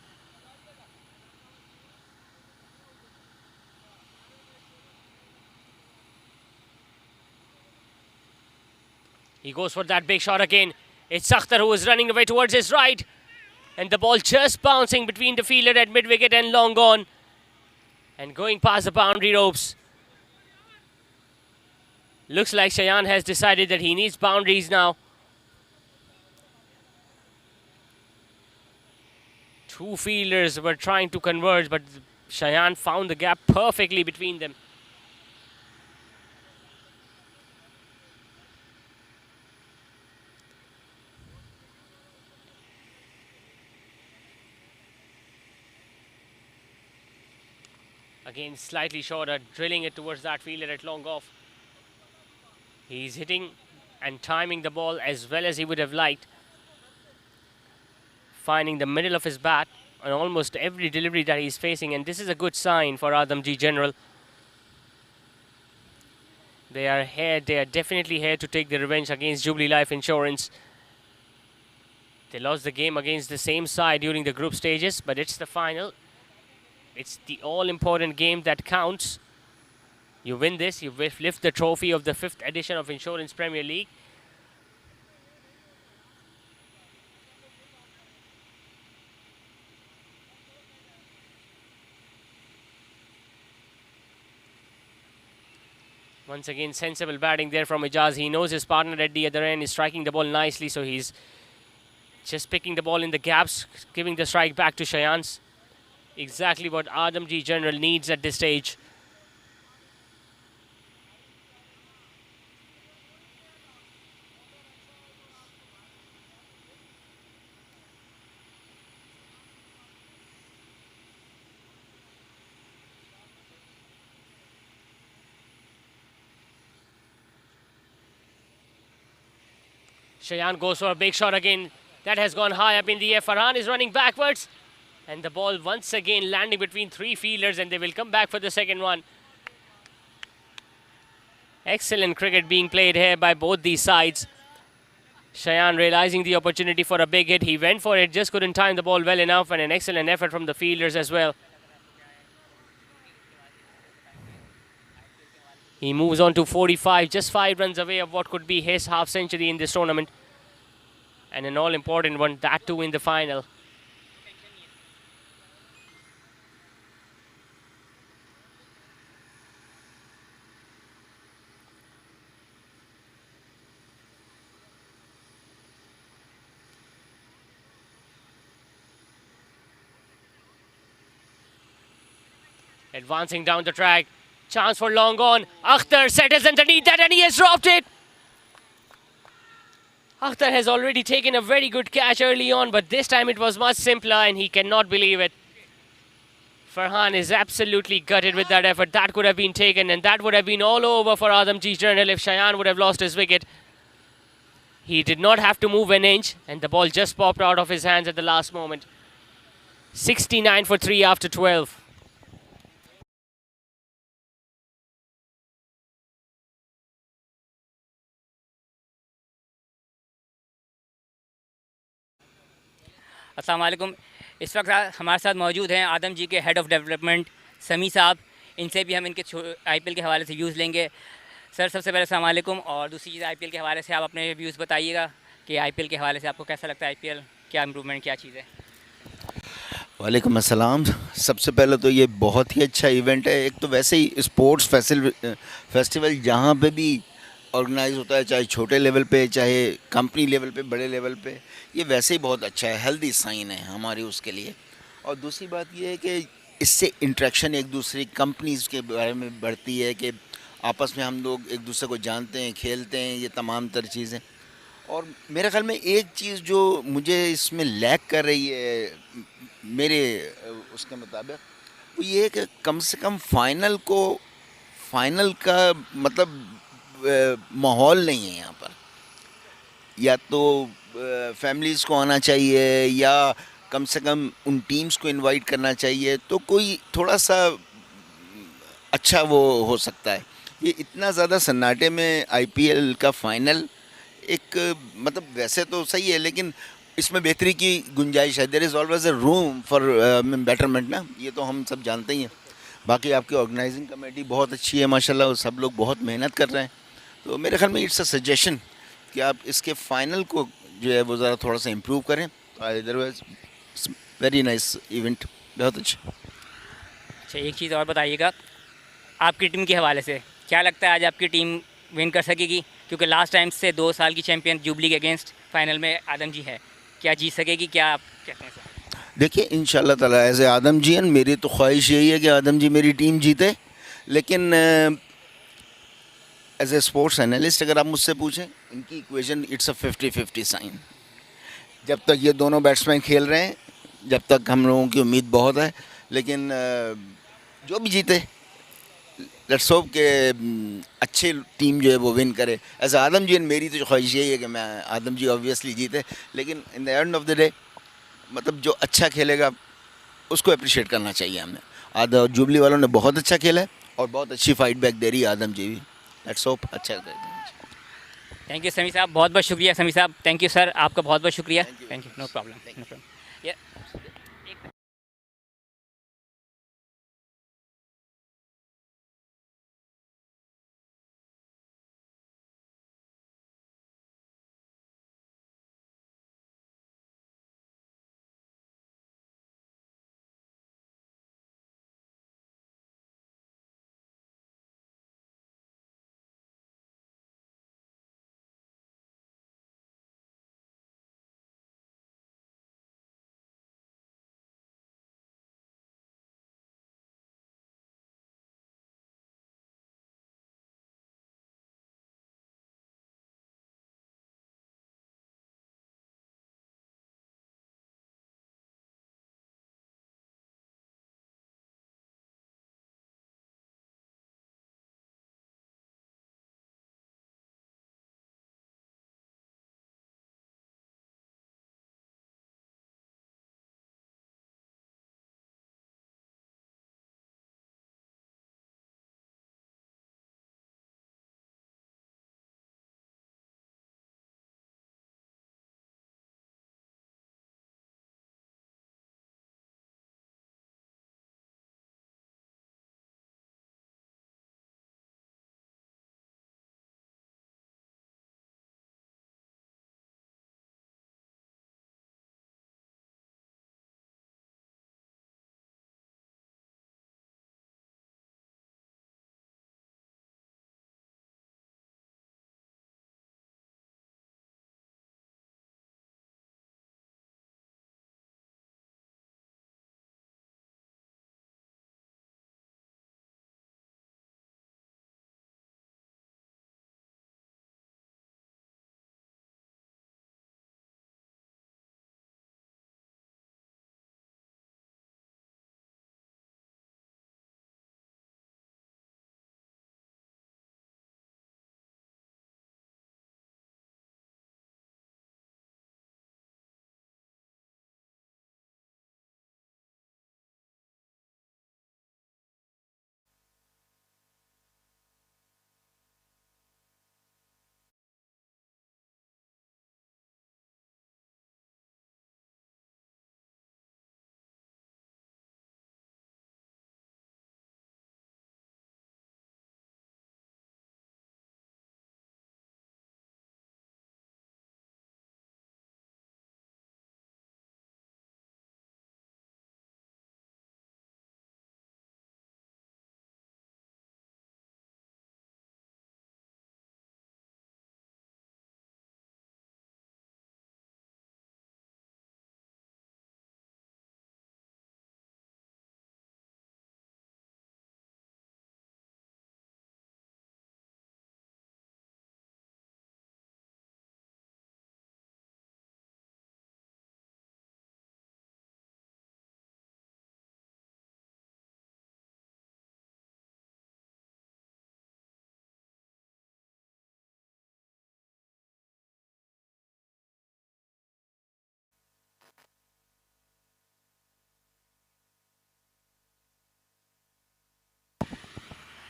He goes for that big shot again. It's Akhtar who is running away towards his right. And the ball just bouncing between the fielder at mid-wicket and long gone. And going past the boundary ropes. Looks like Cheyenne has decided that he needs boundaries now. Two fielders were trying to converge, but Cheyenne found the gap perfectly between them. Again, slightly shorter, drilling it towards that fielder at long off. He's hitting and timing the ball as well as he would have liked. Finding the middle of his bat on almost every delivery that he's facing, and this is a good sign for Adamjee General. They are here, they are definitely here to take the revenge against Jubilee Life Insurance. They lost the game against the same side during the group stages, but it's the final. It's the all-important game that counts. You win this, you lift the trophy of the 5th edition of Insurance Premier League. Once again, sensible batting there from Ijaz. He knows his partner at the other end is striking the ball nicely, so he's just picking the ball in the gaps, giving the strike back to Cheyennes. Exactly what Adamjee General needs at this stage. Cheyenne goes for a big shot again. That has gone high up in the air. Farhan is running backwards. And the ball once again landing between 3 fielders, and they will come back for the second one. Excellent cricket being played here by both these sides. Cheyenne realizing the opportunity for a big hit. He went for it, just couldn't time the ball well enough, and an excellent effort from the fielders as well. He moves on to 45, just 5 runs away of what could be his half century in this tournament. And an all-important one, that too in the final. Advancing down the track. Chance for long on. Akhtar settles underneath that and he has dropped it. Akhtar has already taken a very good catch early on, but this time it was much simpler and he cannot believe it. Farhan is absolutely gutted with that effort. That could have been taken and that would have been all over for Adamjee's journal if Cheyenne would have lost his wicket. He did not have to move an inch and the ball just popped out of his hands at the last moment. 69 for 3 after 12. अस्सलाम वालेकुम। इस वक्त हमारे साथ मौजूद हैं आदम जी के head of development समी साहब। इनसे भी हम इनके आईपीएल के हवाले से व्यूज़ लेंगे। सर सबसे पहले अस्सलाम वालेकुम, और दूसरी चीज़ आईपीएल के हवाले से आप अपने व्यूज़ बताइएगा कि आईपीएल के हवाले से आपको कैसा लगता है, आईपीएल क्या इम्प्रूवमेंट क्या चीज़ है। वालेकुम अस्सलाम। सबसे पहले तो ये बहुत ही अच्छा इवेंट है। एक तो वैसे ही स्पोर्ट्स फेस्टिवल जहाँ पे भी ऑर्गेनाइज होता है, चाहे छोटे लेवल पे चाहे कंपनी लेवल पे बड़े लेवल पे, ये वैसे ही बहुत अच्छा है, हेल्दी साइन है हमारी उसके लिए। और दूसरी बात ये है कि इससे इंटरेक्शन एक दूसरी कंपनीज़ के बारे में बढ़ती है कि आपस में हम लोग एक दूसरे को जानते हैं, खेलते हैं, ये तमाम तर चीज़ें। और मेरे ख़्याल में एक चीज़ जो मुझे इसमें लैक कर रही है मेरे उसके मुताबिक, वो ये है कि कम से कम फाइनल का मतलब माहौल नहीं है यहाँ पर। या तो फैमिलीज़ को आना चाहिए या कम से कम उन टीम्स को इनवाइट करना चाहिए, तो कोई थोड़ा सा अच्छा वो हो सकता है। ये इतना ज़्यादा सन्नाटे में आईपीएल का फाइनल एक मतलब वैसे तो सही है, लेकिन इसमें बेहतरी की गुंजाइश है। There is always a room for betterment ना, ये तो हम सब जानते ही हैं। बाकी आपकी ऑर्गेनाइजिंग कमेटी बहुत अच्छी है माशाल्लाह, सब लोग बहुत मेहनत कर रहे हैं। तो मेरे ख्याल में इट्स अ सजेशन कि आप इसके फाइनल को जो है वो ज़रा थोड़ा सा इम्प्रूव करें। अदरवाइज वेरी नाइस इवेंट, बहुत अच्छा। अच्छा, एक चीज़ और बताइएगा आपकी टीम के हवाले से, क्या लगता है आज आपकी टीम विन कर सकेगी? क्योंकि लास्ट टाइम से 2 साल की चैंपियन जुबली के अगेंस्ट फाइनल में आदम जी है, क्या जीत सकेगी, क्या आप कहते हैं सर? देखिए इंशाल्लाह ताला एज ए आदम जी मेरी तो ख्वाहिश यही है कि आदम जी मेरी टीम जीते, लेकिन एज ए स्पोर्ट्स एनालिस्ट अगर आप मुझसे पूछें, इनकी इक्वेशन इट्स अ 50-50 साइन। जब तक ये दोनों बैट्समैन खेल रहे हैं, जब तक हम लोगों की उम्मीद बहुत है, लेकिन जो भी जीते लेट्स होप के अच्छी टीम जो है वो विन करे। एज आदम जी मेरी तो ख्वाहिश यही है कि मैं आदम जी ऑब्वियसली जीते, लेकिन in the end of the day मतलब जो अच्छा खेलेगा उसको अप्रिशिएट करना चाहिए हमें। जुबली वालों ने बहुत अच्छा खेला है और बहुत अच्छी फाइट बैक दे रही है आदम जी भी। लेट्स होप अच्छा करें। थैंक यू समी साहब, बहुत बहुत शुक्रिया समी साहब, थैंक यू सर, आपका बहुत बहुत शुक्रिया। Thank you, no problem.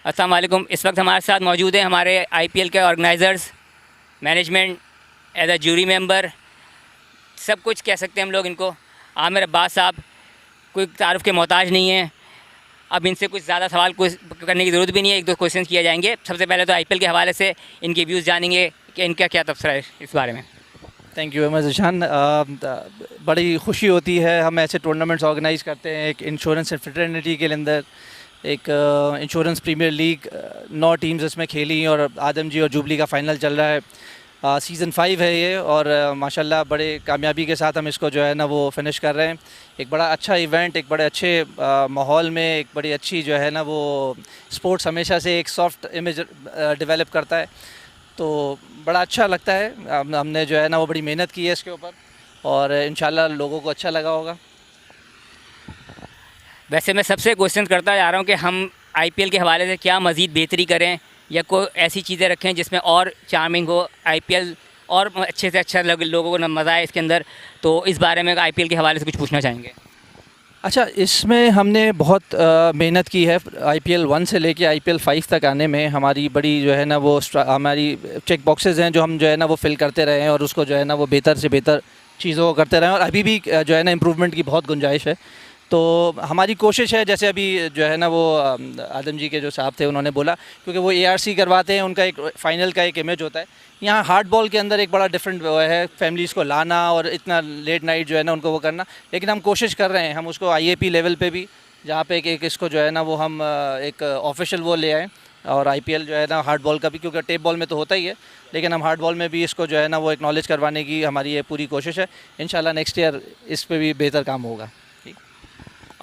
अस्सलाम वालेकुम। इस वक्त हमारे साथ मौजूद हैं हमारे आईपीएल के organisers, management, as a jury member, सब कुछ कह सकते हैं हम लोग इनको। आमिर अब्बास साहब कोई तारुफ के मोहताज नहीं है। अब इनसे कुछ ज़्यादा सवाल करने की ज़रूरत भी नहीं है, एक दो क्वेश्चन किए जाएंगे। सबसे पहले तो आईपीएल के हवाले से इनके व्यूज़ जानेंगे कि इनका क्या तबसरा है इस बारे में। Thank you very much Ishan. बड़ी खुशी होती है, हम ऐसे टूर्नामेंट्स ऑर्गेनाइज़ करते हैं। एक इंश्योरेंस एंड फ्रेटर्निटी के अंदर एक इंश्योरेंस प्रीमियर लीग 9 टीम्स इसमें खेली और आदमजी और जुबली का फ़ाइनल चल रहा है। सीज़न 5 है ये और माशाल्लाह बड़े कामयाबी के साथ हम इसको जो है ना वो फिनिश कर रहे हैं। एक बड़ा अच्छा इवेंट, एक बड़े अच्छे माहौल में, एक बड़ी अच्छी जो है ना वो स्पोर्ट्स हमेशा से एक सॉफ्ट इमेज डेवलप करता है, तो बड़ा अच्छा लगता है। हमने जो है ना वो बड़ी मेहनत की है इसके ऊपर और इंशाल्लाह लोगों को अच्छा लगा होगा। वैसे मैं सबसे क्वेश्चन करता जा रहा हूँ कि हम आईपीएल के हवाले से क्या मज़ीद बेहतरी करें या कोई ऐसी चीज़ें रखें जिसमें और चार्मिंग हो आईपीएल और अच्छे से अच्छा लोगों को मज़ा आए इसके अंदर। तो इस बारे में आईपीएल के हवाले से कुछ पूछना चाहेंगे। अच्छा, इसमें हमने बहुत मेहनत की है। आईपीएल 1 से लेके आईपीएल 5 तक आने में हमारी बड़ी जो है ना वो हमारी चेक बॉक्सेस हैं जो हम जो है ना वो फिल करते रहे हैं और उसको जो है ना वो बेहतर से बेहतर चीज़ों को करते रहे हैं और अभी भी जो है ना इम्प्रूवमेंट की बहुत गुंजाइश है। तो हमारी कोशिश है, जैसे अभी जो है ना वो आदमजी के जो साहब थे उन्होंने बोला, क्योंकि वो एआरसी करवाते हैं, उनका एक फाइनल का एक इमेज होता है। यहाँ हार्ड बॉल के अंदर एक बड़ा डिफरेंट वो है, फैमिलीज़ को लाना और इतना लेट नाइट जो है ना उनको वो करना। लेकिन हम कोशिश कर रहे हैं, हम उसको आईएपी लेवल पे भी, जहाँ पे एक इसको जो है ना वो हम एक ऑफिशियल वो ले आएँ और आईपीएल जो है ना हार्ड बॉल का भी, क्योंकि टेप बॉल में तो होता ही है, लेकिन हम हार्ड बॉल में भी इसको जो है ना वो एक्नॉलेज करवाने की हमारी ये पूरी कोशिश है। इंशाल्लाह नेक्स्ट ईयर इस पर भी बेहतर काम होगा।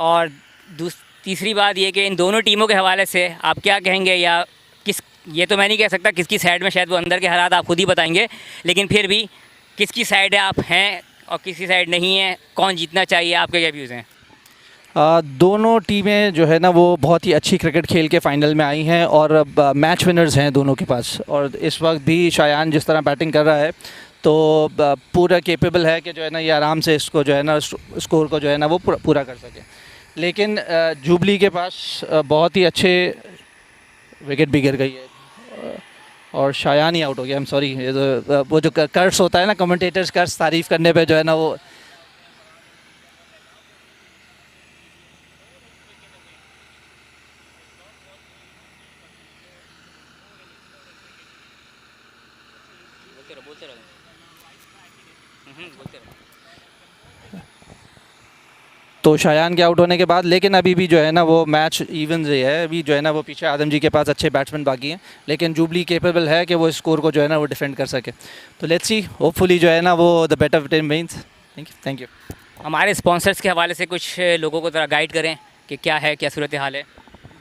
और तीसरी बात ये कि इन दोनों टीमों के हवाले से आप क्या कहेंगे, या किस, ये तो मैं नहीं कह सकता किसकी साइड में, शायद वो अंदर के हालात आप खुद ही बताएंगे, लेकिन फिर भी किसकी साइड है आप हैं और किसकी साइड नहीं है, कौन जीतना चाहिए, आपके क्या व्यूज़ हैं? दोनों टीमें जो है ना वो बहुत ही अच्छी क्रिकेट खेल के फ़ाइनल में आई हैं और मैच विनर्स हैं दोनों के पास। और इस वक्त भी शायान जिस तरह बैटिंग कर रहा है तो पूरा केपेबल है कि जो है ना ये आराम से इसको जो है ना स्कोर को जो है ना वो पूरा कर सके। लेकिन जुबली के पास बहुत ही अच्छे विकेट भी गिर गई है और शायान ही आउट हो गया। आई एम सॉरी, ये तो वो जो कर्स होता है ना, कमेंटेटर्स कर्स तारीफ़ करने पे जो है ना वो तो शायान के आउट होने के बाद, लेकिन अभी भी जो है ना वो मैच इवन से है। अभी जो है ना वो पीछे आदमजी के पास अच्छे बैट्समैन बाकी हैं, लेकिन जुबली केपेबल है कि वो स्कोर को जो है ना वो डिफेंड कर सके। तो लेट्स सी, होपफुली जो है ना वो the better team wins. Thank you. हमारे स्पॉन्सर्स के हवाले से कुछ लोगों को ज़रा गाइड करें कि क्या है, क्या सूरत हाल है।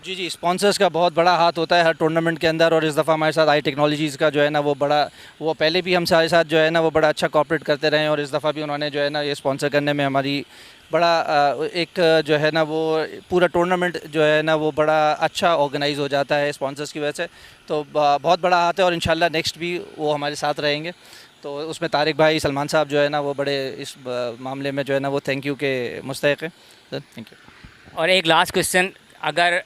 जी, स्पॉन्सर्स का बहुत बड़ा हाथ होता है हर टूर्नामेंट के अंदर और इस दफ़ा हमारे साथ आई टेक्नोलॉजीज़ का जो है ना वो बड़ा, वो पहले भी हमारे साथ जो है ना वो बड़ा अच्छा कॉपरेट करते रहे और इस दफ़ा भी उन्होंने जो है ना ये स्पॉन्सर करने में हमारी बड़ा एक जो है ना वो पूरा टूर्नामेंट जो है ना वो बड़ा अच्छा ऑर्गेनाइज़ हो जाता है स्पॉन्सर्स की वजह से। तो बहुत बड़ा हाथ है और इंशाल्लाह नेक्स्ट भी वो हमारे साथ रहेंगे। तो उसमें तारिक भाई, सलमान साहब जो है ना वो बड़े इस मामले में जो है ना वो थैंक यू के मुस्तहिक है। Thank you. और एक लास्ट क्वेश्चन, अगर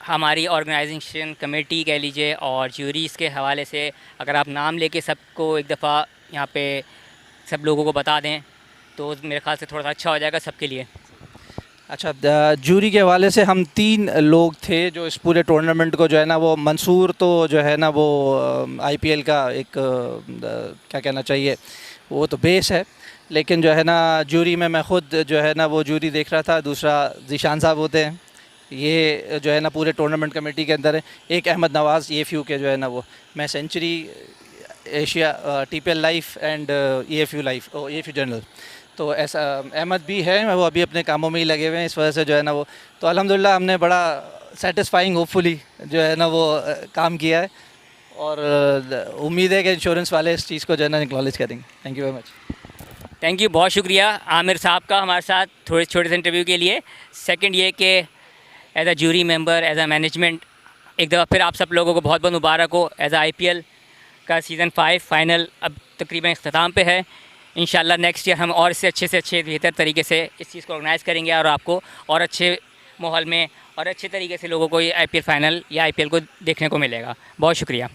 हमारी ऑर्गेनाइजेशन कमेटी कह लीजिए और ज्यूरीज़ के हवाले से अगर आप नाम लेके सबको एक दफ़ा यहाँ पे सब लोगों को बता दें तो मेरे ख्याल से थोड़ा सा अच्छा हो जाएगा सबके लिए। अच्छा, जूरी के हवाले से हम 3 लोग थे जो इस पूरे टूर्नामेंट को जो है ना वो, मंसूर तो जो है ना वो आईपीएल का एक क्या कहना चाहिए, वो तो बेस है, लेकिन जो है ना जूरी में मैं ख़ुद जो है ना वो जूरी देख रहा था। दूसरा ज़ीशान साहब होते हैं, ये जो है ना पूरे टूर्नामेंट कमेटी के अंदर है। एक अहमद नवाज़ EFU के जो है ना वो, मैं Century, Asia, TPL Life and EFU General. तो ऐसा अहमद भी है, वो अभी अपने कामों में ही लगे हुए हैं, इस वजह से जो है ना वो, तो अल्हम्दुलिल्लाह हमने बड़ा सेटिस्फाइंग होपफुली जो है ना वो काम किया है और उम्मीद है कि इंश्योरेंस वाले इस चीज़ को जो है ना एक्नॉलेज करेंगे। Thank you very much. Thank you, बहुत शुक्रिया आमिर साहब का हमारे साथ थोड़े छोटे से इंटरव्यू के लिए। सेकंड ये कि as a jury member, as a management, एक दफ़ा फिर आप सब लोगों को बहुत बहुत मुबारक हो। एज अ IPL का सीज़न 5 फाइनल अब तकरीबन इख्तिताम पे है। इंशाल्लाह नेक्स्ट ईयर हम और इससे अच्छे बेहतर तरीके से इस चीज़ को ऑर्गेनाइज़ करेंगे और आपको और अच्छे माहौल में और अच्छे तरीके से लोगों को ये आईपीएल फाइनल या आईपीएल को देखने को मिलेगा। बहुत शुक्रिया।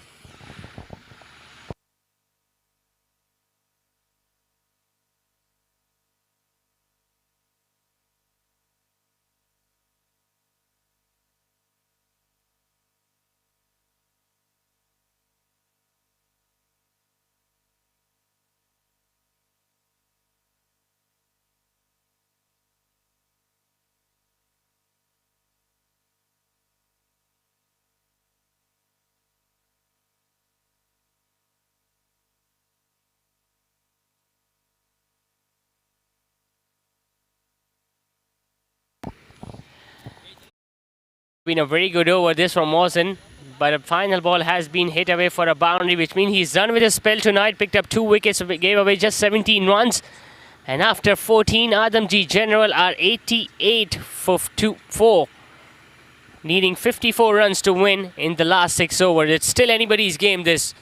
Been a very good over this from Mawson, but a final ball has been hit away for a boundary, which means he's done with his spell tonight. Picked up 2 wickets, gave away just 17 runs, and after 14, Adamjee General are 88 for 4, needing 54 runs to win in the last 6 overs. It's still anybody's game, this.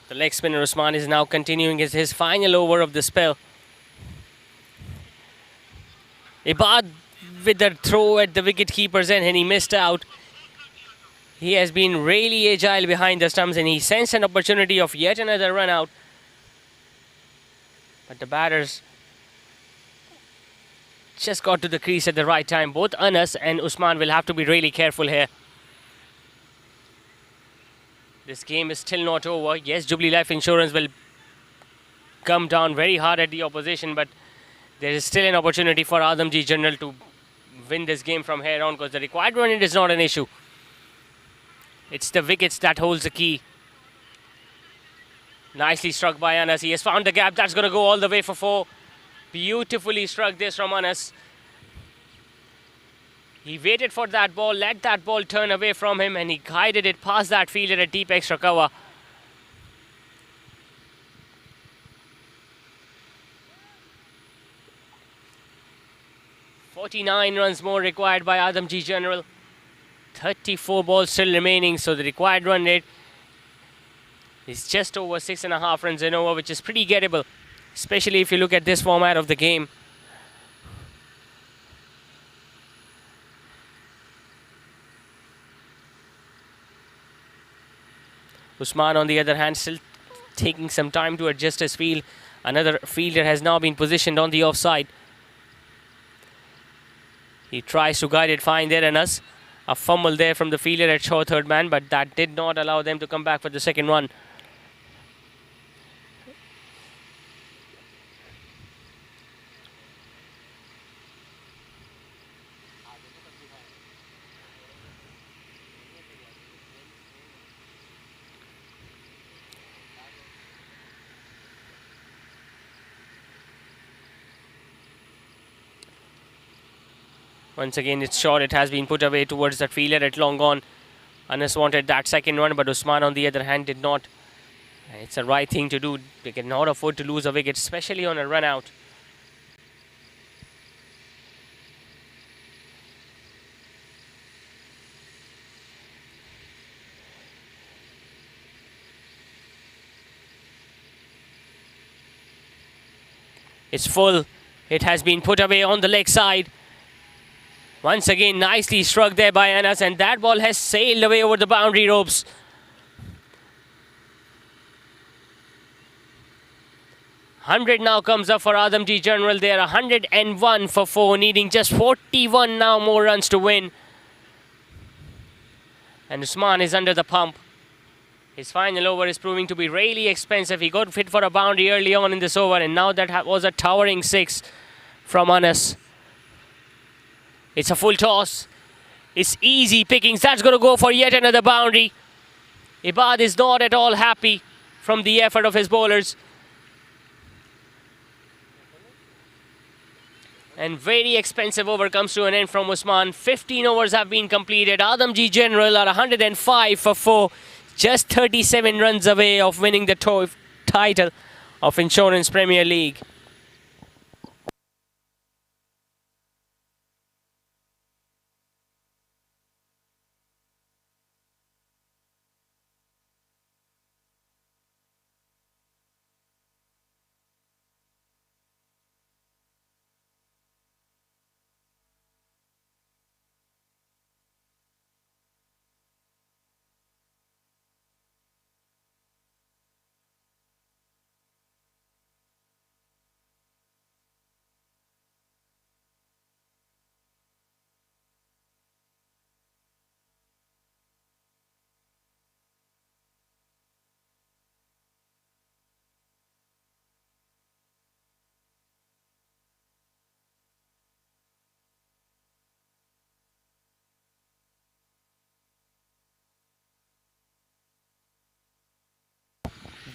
The leg spinner Usman is now continuing his final over of the spell. Ibad with the throw at the wicket-keeper's end, and he missed out. He has been really agile behind the stumps, and he sensed an opportunity of yet another run out. But the batters just got to the crease at the right time. Both Anas and Usman will have to be really careful here. This game is still not over. Yes, Jubilee Life Insurance will come down very hard at the opposition, but there is still an opportunity for Adamjee General to win this game from here on, because the required run rate is not an issue. It's the wickets that holds the key. Nicely struck by Anas. He has found the gap. That's going to go all the way for 4. Beautifully struck this from Anas. He waited for that ball, let that ball turn away from him, and he guided it past that fielder at deep extra cover. "49 runs more required by Adamjee General. 34 balls still remaining, so the required run rate is just over 6.5 runs an over, which is pretty gettable, especially if you look at this format of the game. Usman, on the other hand, still taking some time to adjust his field. Another fielder has now been positioned on the offside. He tries to guide it fine there, Anas. A fumble there from the fielder at short third man, but that did not allow them to come back for the second run. Once again, it's short. It has been put away towards that fielder at long on. Anas wanted that second run, but Usman, on the other hand, did not. It's the right thing to do. They cannot afford to lose a wicket, especially on a run out. It's full. It has been put away on the leg side. Once again, nicely struck there by Anas, and that ball has sailed away over the boundary ropes. Hundred now comes up for Adamjee General. They are 101 for 4, needing just 41 now more runs to win. And Usman is under the pump. His final over is proving to be really expensive. He got fit for a boundary early on in this over, and now that was a towering 6 from Anas. It's a full toss. It's easy pickings. That's going to go for yet another boundary. Ibad is not at all happy from the effort of his bowlers. And very expensive over comes to an end from Usman. 15 overs have been completed. Adamjee General are 105 for 4. Just 37 runs away of winning the title of Insurance Premier League.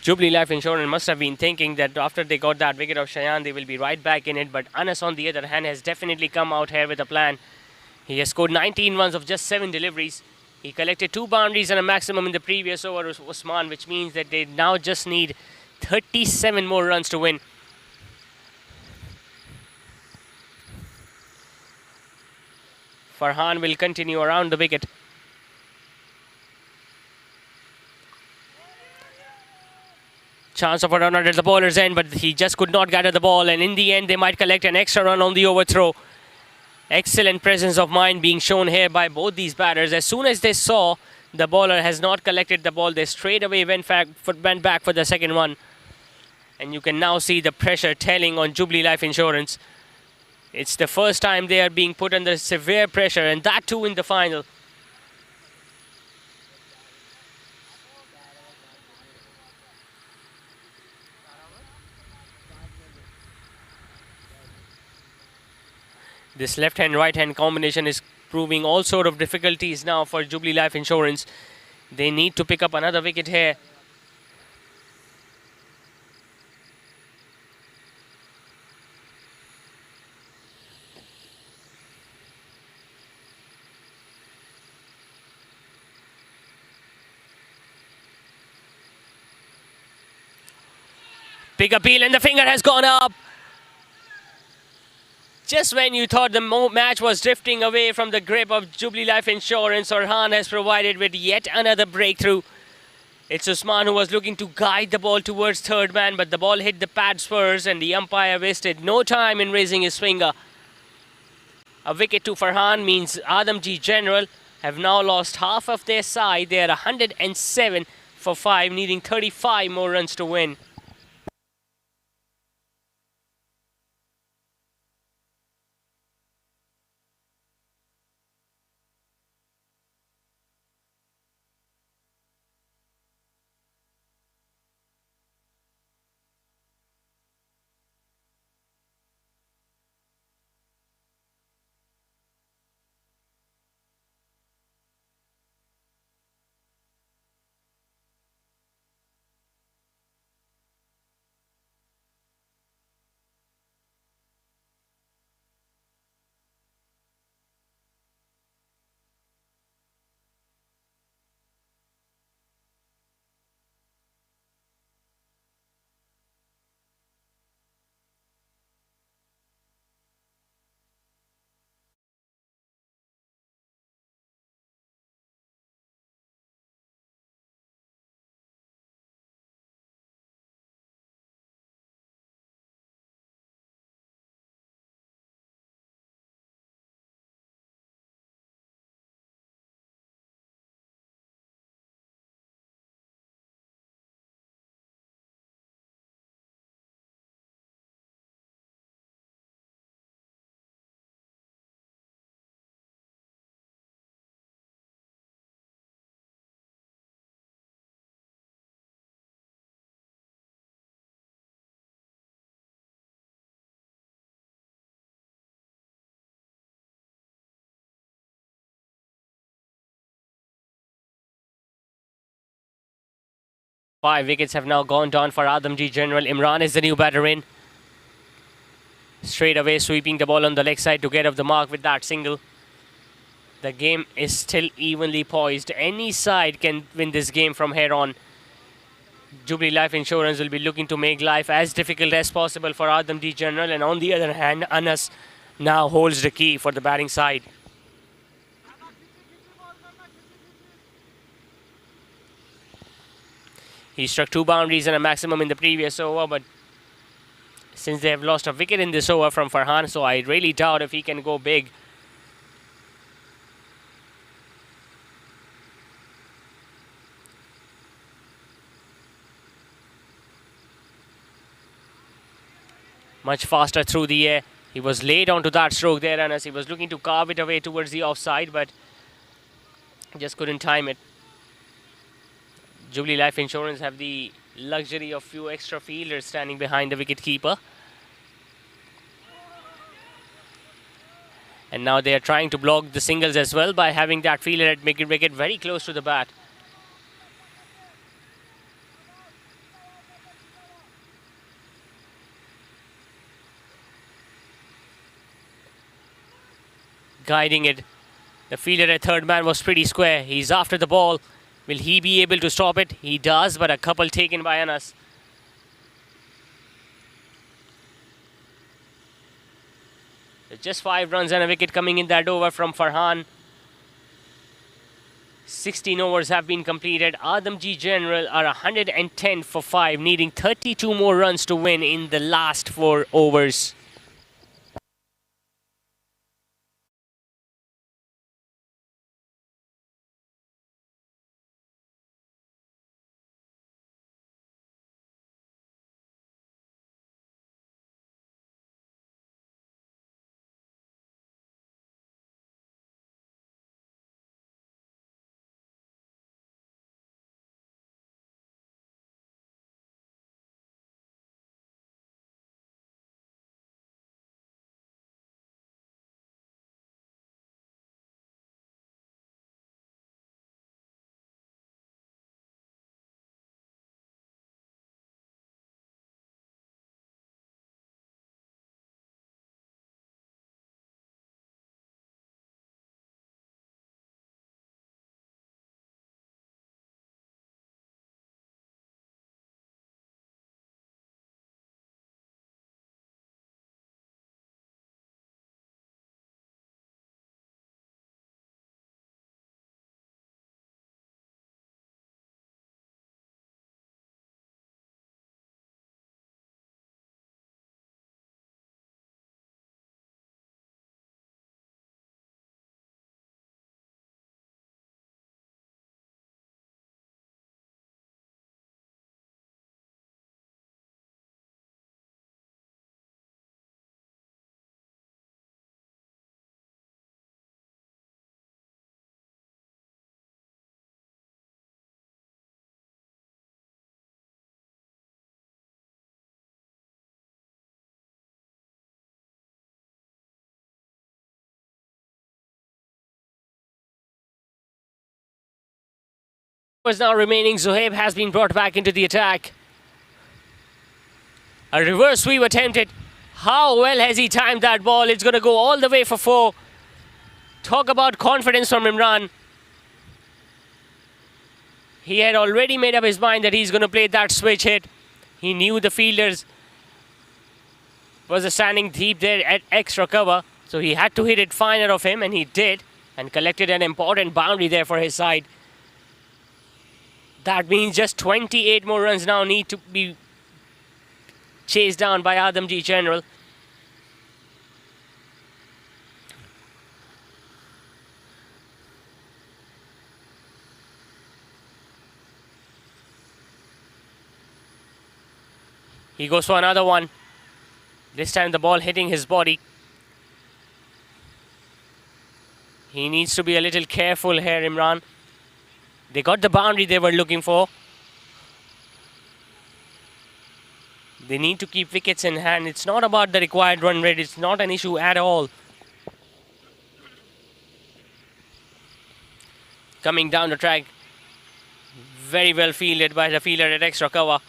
Jubilee Life Insurance must have been thinking that after they got that wicket of Cheyennes, they will be right back in it. But Anas, on the other hand, has definitely come out here with a plan. He has scored 19 runs of just 7 deliveries. He collected 2 boundaries and a maximum in the previous over of Usman, which means that they now just need 37 more runs to win. Farhan will continue around the wicket. Chance of a run at the bowler's end, but he just could not gather the ball, and in the end they might collect an extra run on the overthrow. Excellent presence of mind being shown here by both these batters. As soon as they saw the bowler has not collected the ball, they straight away went back for the second one. And you can now see the pressure telling on Jubilee Life Insurance. It's the first time they are being put under severe pressure, and that too in the final. This left-hand, right-hand combination is proving all sort of difficulties now for Jubilee Life Insurance. They need to pick up another wicket here. Big appeal, and the finger has gone up. Just when you thought the match was drifting away from the grip of Jubilee Life Insurance, Farhan has provided with yet another breakthrough. It's Usman who was looking to guide the ball towards third man, but the ball hit the pads first and the umpire wasted no time in raising his finger. A wicket to Farhan means Adamjee General have now lost half of their side. They are 107 for 5, needing 35 more runs to win. 5 wickets have now gone down for Adamjee General. Imran is the new batter in. Straight away sweeping the ball on the leg side to get off the mark with that single. The game is still evenly poised. Any side can win this game from here on. Jubilee Life Insurance will be looking to make life as difficult as possible for Adamjee General, and on the other hand, Anas now holds the key for the batting side. He struck 2 boundaries and a maximum in the previous over, but since they have lost a wicket in this over from Farhan, so I really doubt if he can go big. Much faster through the air. He was laid onto that stroke there, and as he was looking to carve it away towards the offside, but just couldn't time it. Jubilee Life Insurance have the luxury of few extra fielders standing behind the wicket keeper. And now they are trying to block the singles as well by having that fielder at wicket very close to the bat. Guiding it. The fielder at third man was pretty square. He's after the ball. Will he be able to stop it? He does, but a couple taken by Anas. Just 5 runs and a wicket coming in that over from Farhan. 16 overs have been completed. Adamjee General are 110 for 5, needing 32 more runs to win in the last 4 overs. Was now remaining. Zohaib has been brought back into the attack. A reverse sweep attempted. How well has he timed that ball? It's going to go all the way for 4. Talk about confidence from Imran. He had already made up his mind that he's going to play that switch hit. He knew the fielders was standing deep there at extra cover, so he had to hit it finer of him, and he did, and collected an important boundary there for his side. That means just 28 more runs now need to be chased down by Adamjee General. He goes for another one. This time the ball hitting his body. He needs to be a little careful here, Imran. They got the boundary they were looking for. They need to keep wickets in hand. It's not about the required run rate. It's not an issue at all. Coming down the track. Very well fielded by the fielder at extra cover.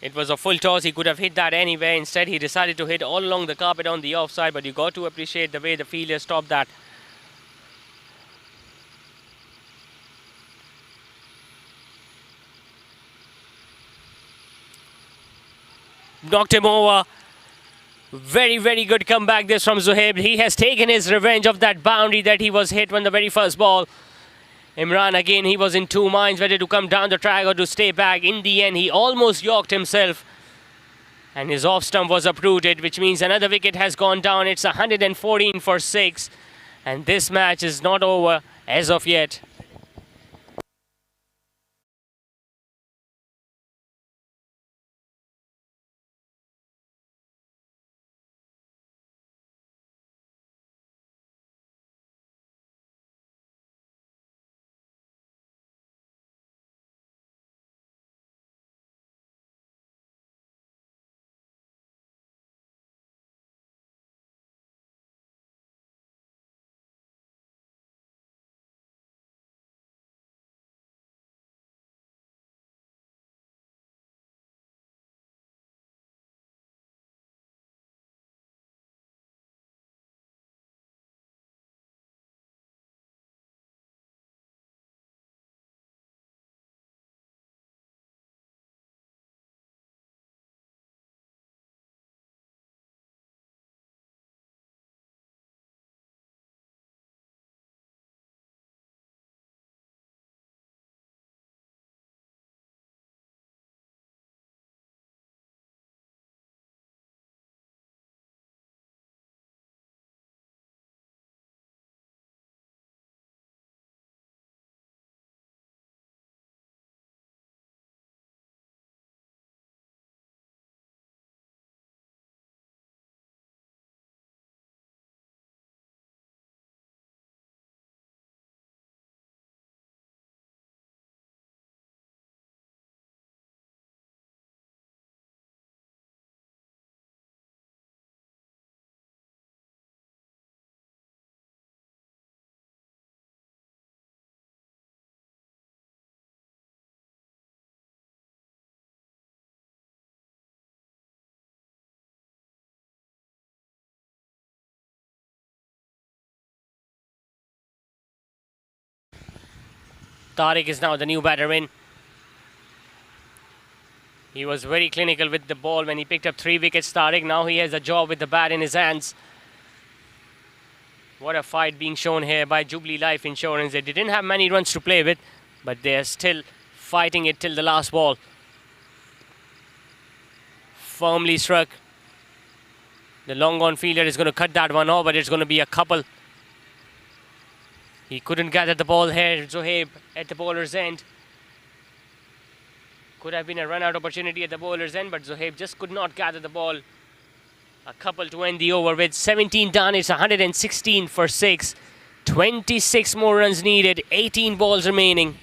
It was a full toss. He could have hit that anywhere. Instead, he decided to hit all along the carpet on the offside. But you got to appreciate the way the fielder stopped that. Knocked him over. Very, very good comeback this from Zohaib. He has taken his revenge of that boundary that he was hit on the very first ball. Imran again, he was in two minds whether to come down the track or to stay back. In the end, he almost yorked himself. And his off stump was uprooted, which means another wicket has gone down. It's 114 for 6. And this match is not over as of yet. Tariq is now the new batter in. He was very clinical with the ball when he picked up 3 wickets, Tariq. Now he has a job with the bat in his hands. What a fight being shown here by Jubilee Life Insurance. They didn't have many runs to play with, but they are still fighting it till the last ball. Firmly struck. The long on fielder is going to cut that one off, but it's going to be a couple. He couldn't gather the ball here, Zohaib, at the bowler's end. Could have been a run-out opportunity at the bowler's end, but Zohaib just could not gather the ball. A couple to end the over with 17 done. It's 116 for 6. 26 more runs needed. 18 balls remaining.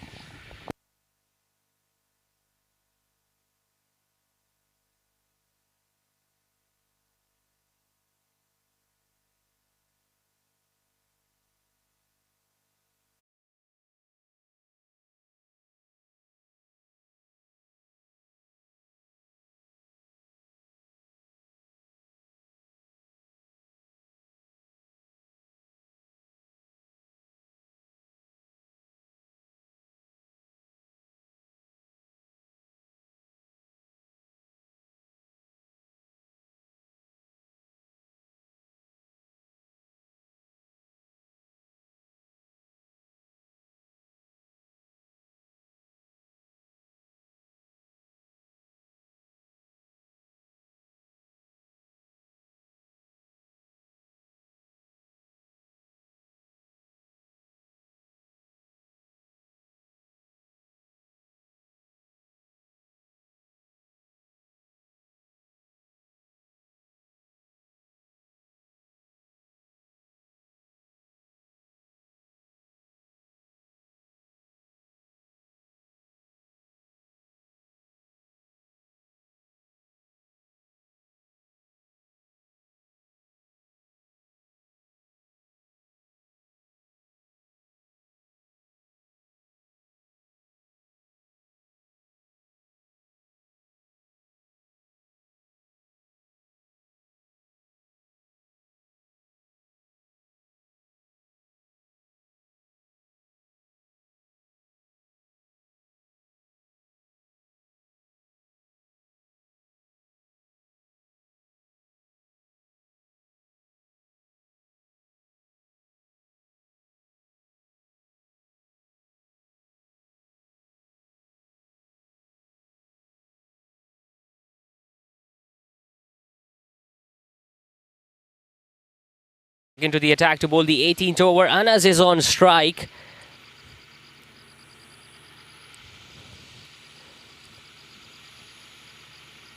into the attack to bowl the 18th over. Anas is on strike.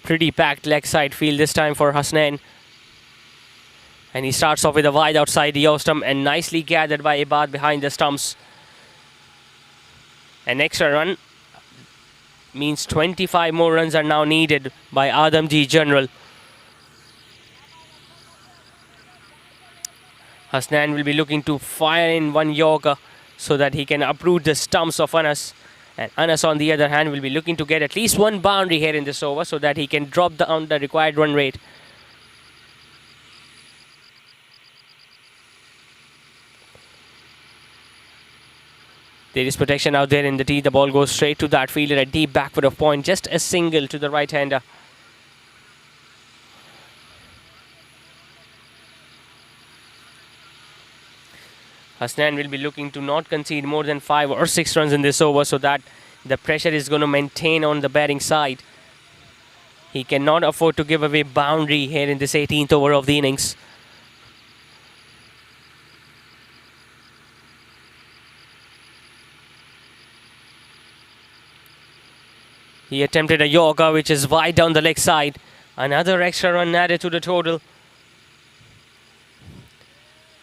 Pretty packed leg side field this time for Hasnain. And he starts off with a wide outside the off stump and nicely gathered by Ibad behind the stumps. An extra run means 25 more runs are now needed by Adamjee General. Hasnain will be looking to fire in one Yorker so that he can uproot the stumps of Anas. And Anas, on the other hand, will be looking to get at least one boundary here in this over so that he can drop down the required run rate. There is protection out there in the tee. The ball goes straight to that fielder at deep backfoot of point. Just a single to the right-hander. Hasnain will be looking to not concede more than 5 or 6 runs in this over so that the pressure is going to maintain on the batting side. He cannot afford to give away boundary here in this 18th over of the innings. He attempted a Yorker which is wide down the leg side. Another extra run added to the total.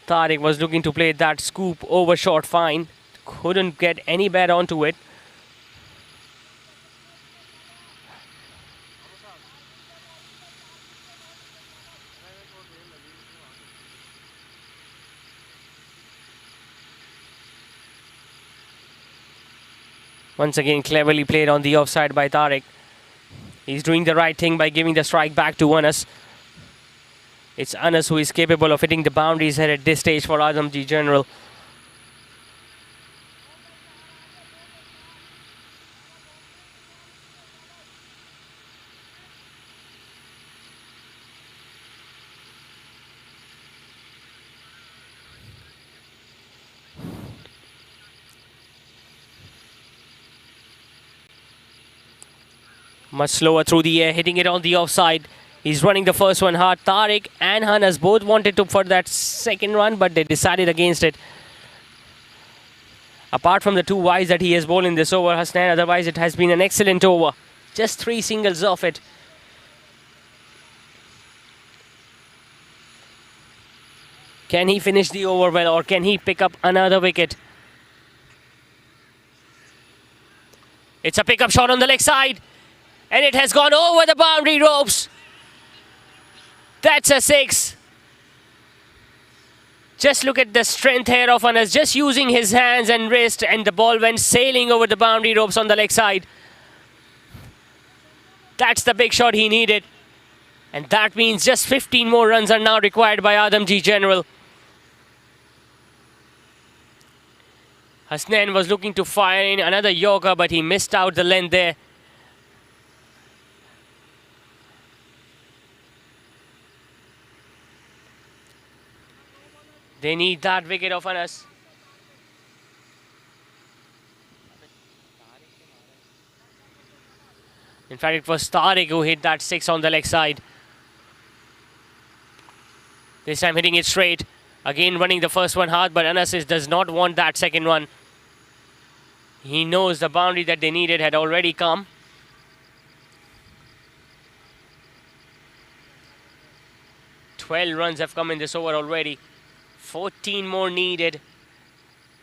Tariq was looking to play that scoop over short fine. Couldn't get any bat onto it. Once again, cleverly played on the offside by Tariq. He's doing the right thing by giving the strike back to Anas. It's Anas who is capable of hitting the boundaries here at this stage for Adamjee General. Much slower through the air, hitting it on the offside. He's running the first one hard. Tariq and Anas both wanted to for that second run, but they decided against it. Apart from the 2 wides that he has bowled in this over, Hasnain, otherwise it has been an excellent over. Just 3 singles off it. Can he finish the over well, or can he pick up another wicket? It's a pickup shot on the leg side. And it has gone over the boundary ropes. That's a 6. Just look at the strength here of Anas, just using his hands and wrist, and the ball went sailing over the boundary ropes on the leg side. That's the big shot he needed. And that means just 15 more runs are now required by Adamjee General. Hasnain was looking to fire in another Yorker, but he missed out the length there. They need that wicket of Anas. In fact, it was Tariq who hit that 6 on the leg side. This time hitting it straight. Again running the first one hard, but Anas does not want that second one. He knows the boundary that they needed had already come. "12 runs have come in this over already. 14 more needed.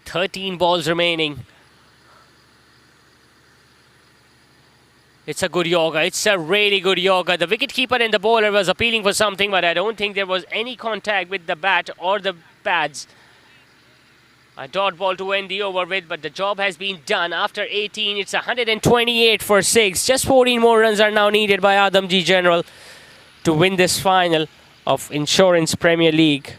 13 balls remaining. It's a good Yorker. It's a really good Yorker. The wicketkeeper and the bowler was appealing for something, but I don't think there was any contact with the bat or the pads. A dot ball to end the over with, but the job has been done. After 18, it's 128 for 6. Just 14 more runs are now needed by Adamjee General to win this final of Insurance Premier League.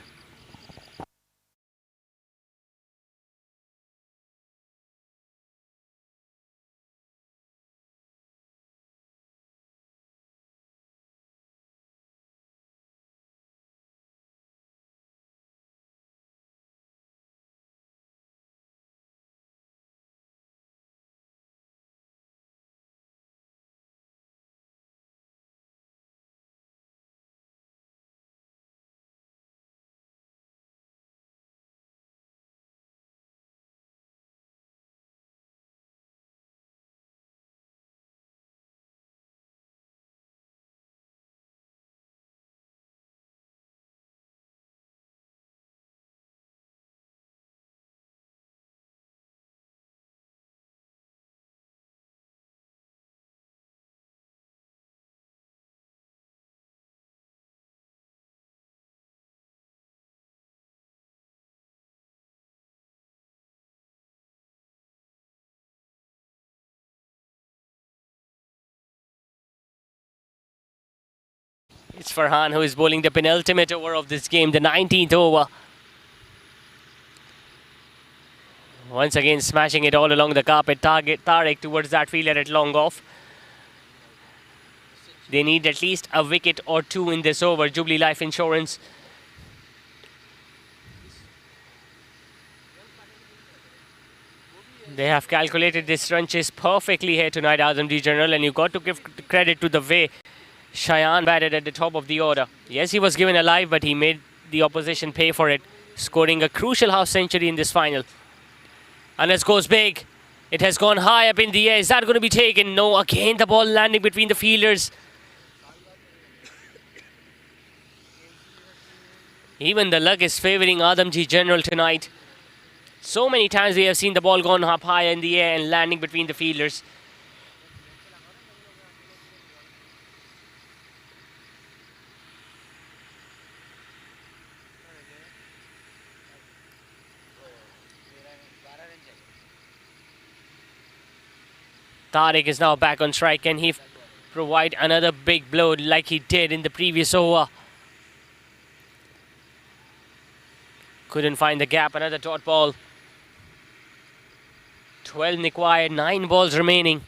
It's Farhan who is bowling the penultimate over of this game, the 19th over. Once again smashing it all along the carpet. Tariq towards that fielder at long off. They need at least a wicket or two in this over. Jubilee Life Insurance. They have calculated this run chase perfectly here tonight, Adamjee General, and you got to give credit to the way Cheyennes batted at the top of the order. Yes, he was given a live, but he made the opposition pay for it, scoring a crucial half century in this final. Anas goes big. It has gone high up in the air. Is that going to be taken? No, again the ball landing between the fielders. Even the luck is favouring Adamjee General tonight. So many times we have seen the ball gone up high in the air and landing between the fielders. Tariq is now back on strike. Can he provide another big blow like he did in the previous over? Couldn't find the gap. Another dot ball. 12 required, 9 balls remaining.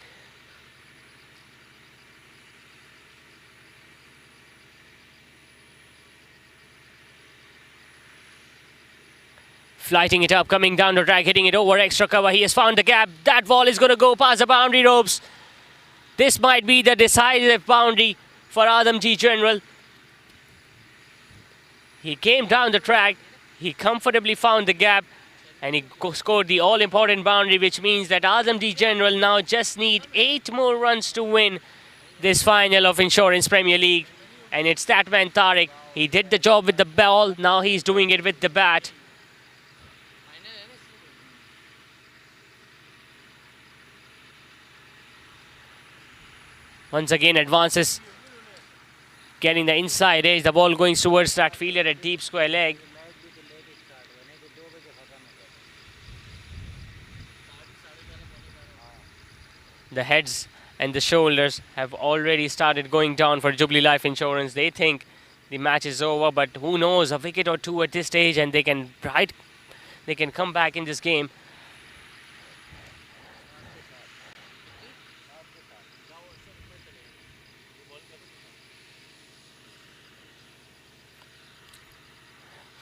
Flighting it up, coming down the track, hitting it over extra cover. He has found the gap. That ball is going to go past the boundary ropes. This might be the decisive boundary for Adamjee General. He came down the track. He comfortably found the gap. And he scored the all-important boundary, which means that Adamjee General now just need 8 more runs to win this final of Insurance Premier League. And it's that man Tariq. He did the job with the ball. Now he's doing it with the bat. Once again advances. Getting the inside edge. The ball going towards that fielder at deep square leg. The heads and the shoulders have already started going down for Jubilee Life Insurance. They think the match is over, but who knows, a wicket or two at this stage and they can come back in this game.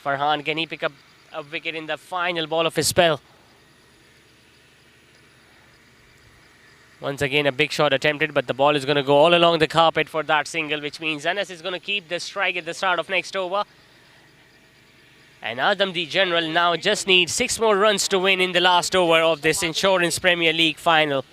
Farhan, can he pick up a wicket in the final ball of his spell? Once again, a big shot attempted, but the ball is going to go all along the carpet for that single, which means Anas is going to keep the strike at the start of next over. And Adamjee General now just needs 6 more runs to win in the last over of this Insurance Premier League final.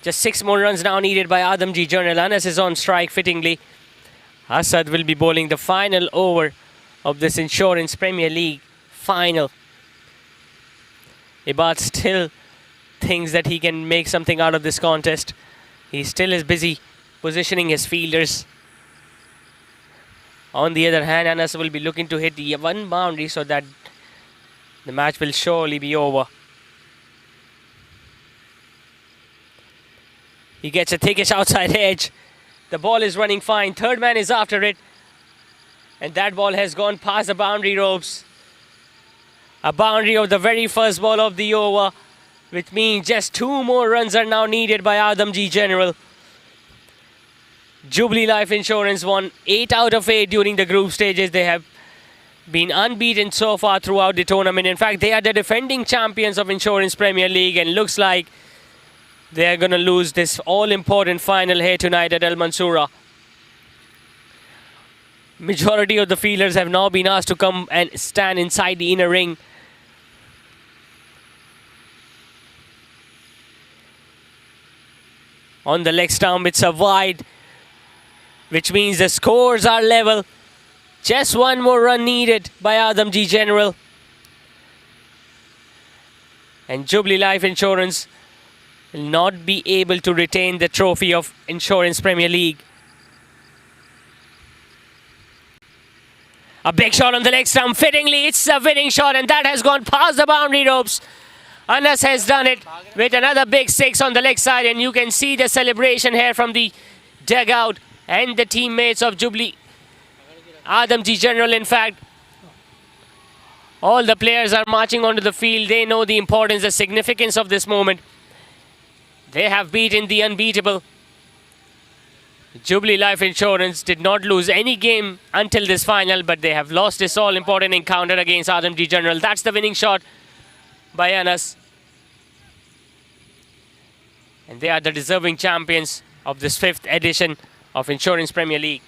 Just 6 more runs now needed by Adamjee General. Anas is on strike fittingly. Asad will be bowling the final over of this Insurance Premier League final. Ibad still thinks that he can make something out of this contest. He still is busy positioning his fielders. On the other hand, Anas will be looking to hit the one boundary so that the match will surely be over. He gets a thickish outside edge. The ball is running fine. Third man is after it. And that ball has gone past the boundary ropes. A boundary of the very first ball of the over, which means just 2 more runs are now needed by Adamjee General. Jubilee Life Insurance won 8 out of 8 during the group stages. They have been unbeaten so far throughout the tournament. In fact, they are the defending champions of Insurance Premier League, and looks like they are going to lose this all-important final here tonight at Al Mansoura. Majority of the fielders have now been asked to come and stand inside the inner ring. On the leg stump, it's a wide, which means the scores are level. Just 1 more run needed by Adamjee General. And Jubilee Life Insurance will not be able to retain the trophy of Insurance Premier League. A big shot on the leg stump. Fittingly, it's a winning shot, and that has gone past the boundary ropes. Anas has done it with another big 6 on the leg side, and you can see the celebration here from the dugout and the teammates of Jubilee. Adamjee General, in fact. All the players are marching onto the field. They know the importance, the significance of this moment. They have beaten the unbeatable. Jubilee Life Insurance did not lose any game until this final, but they have lost this all-important encounter against Adamjee General. That's the winning shot by Anas. And they are the deserving champions of this 5th edition of Insurance Premier League.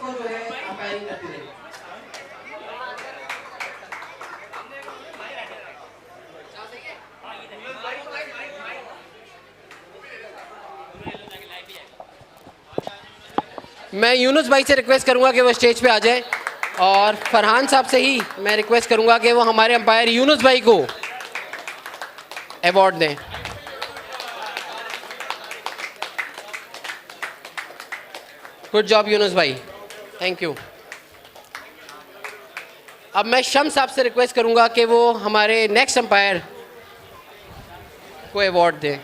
को जो है umpiring करते रहे। मैं यूनुस भाई से request करूंगा कि वो स्टेज पे आ जाए और फरहान साहब से ही मैं रिक्वेस्ट करूंगा कि वो हमारे अंपायर यूनुस भाई को अवार्ड दें। गुड जॉब यूनुस भाई, थैंक यू। अब मैं शम्स साहब से रिक्वेस्ट करूंगा कि वो हमारे नेक्स्ट अंपायर को अवार्ड दें।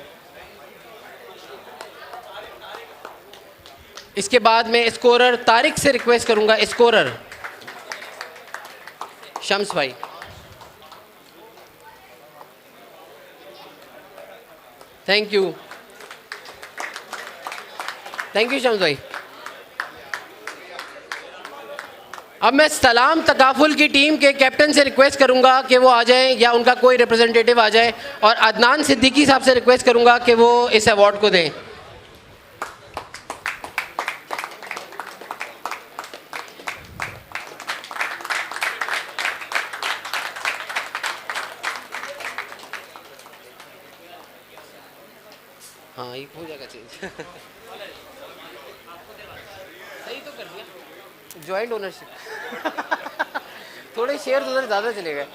इसके बाद मैं स्कोरर तारिक से रिक्वेस्ट करूंगा, स्कोरर शम्स भाई। Thank you, thank you Shams भाई। अब मैं सलाम तकाफुल की टीम के कैप्टन से रिक्वेस्ट करूंगा कि वो आ जाएं या उनका कोई रिप्रेजेंटेटिव आ जाए, और अदनान सिद्दीकी साहब से रिक्वेस्ट करूंगा कि वो इस अवार्ड को दें। हाँ, ये हो जाएगा चेंज। सही तो कर दिया, जॉइंट ओनरशिप। थोड़े शेयर उधर ज़्यादा चले गए।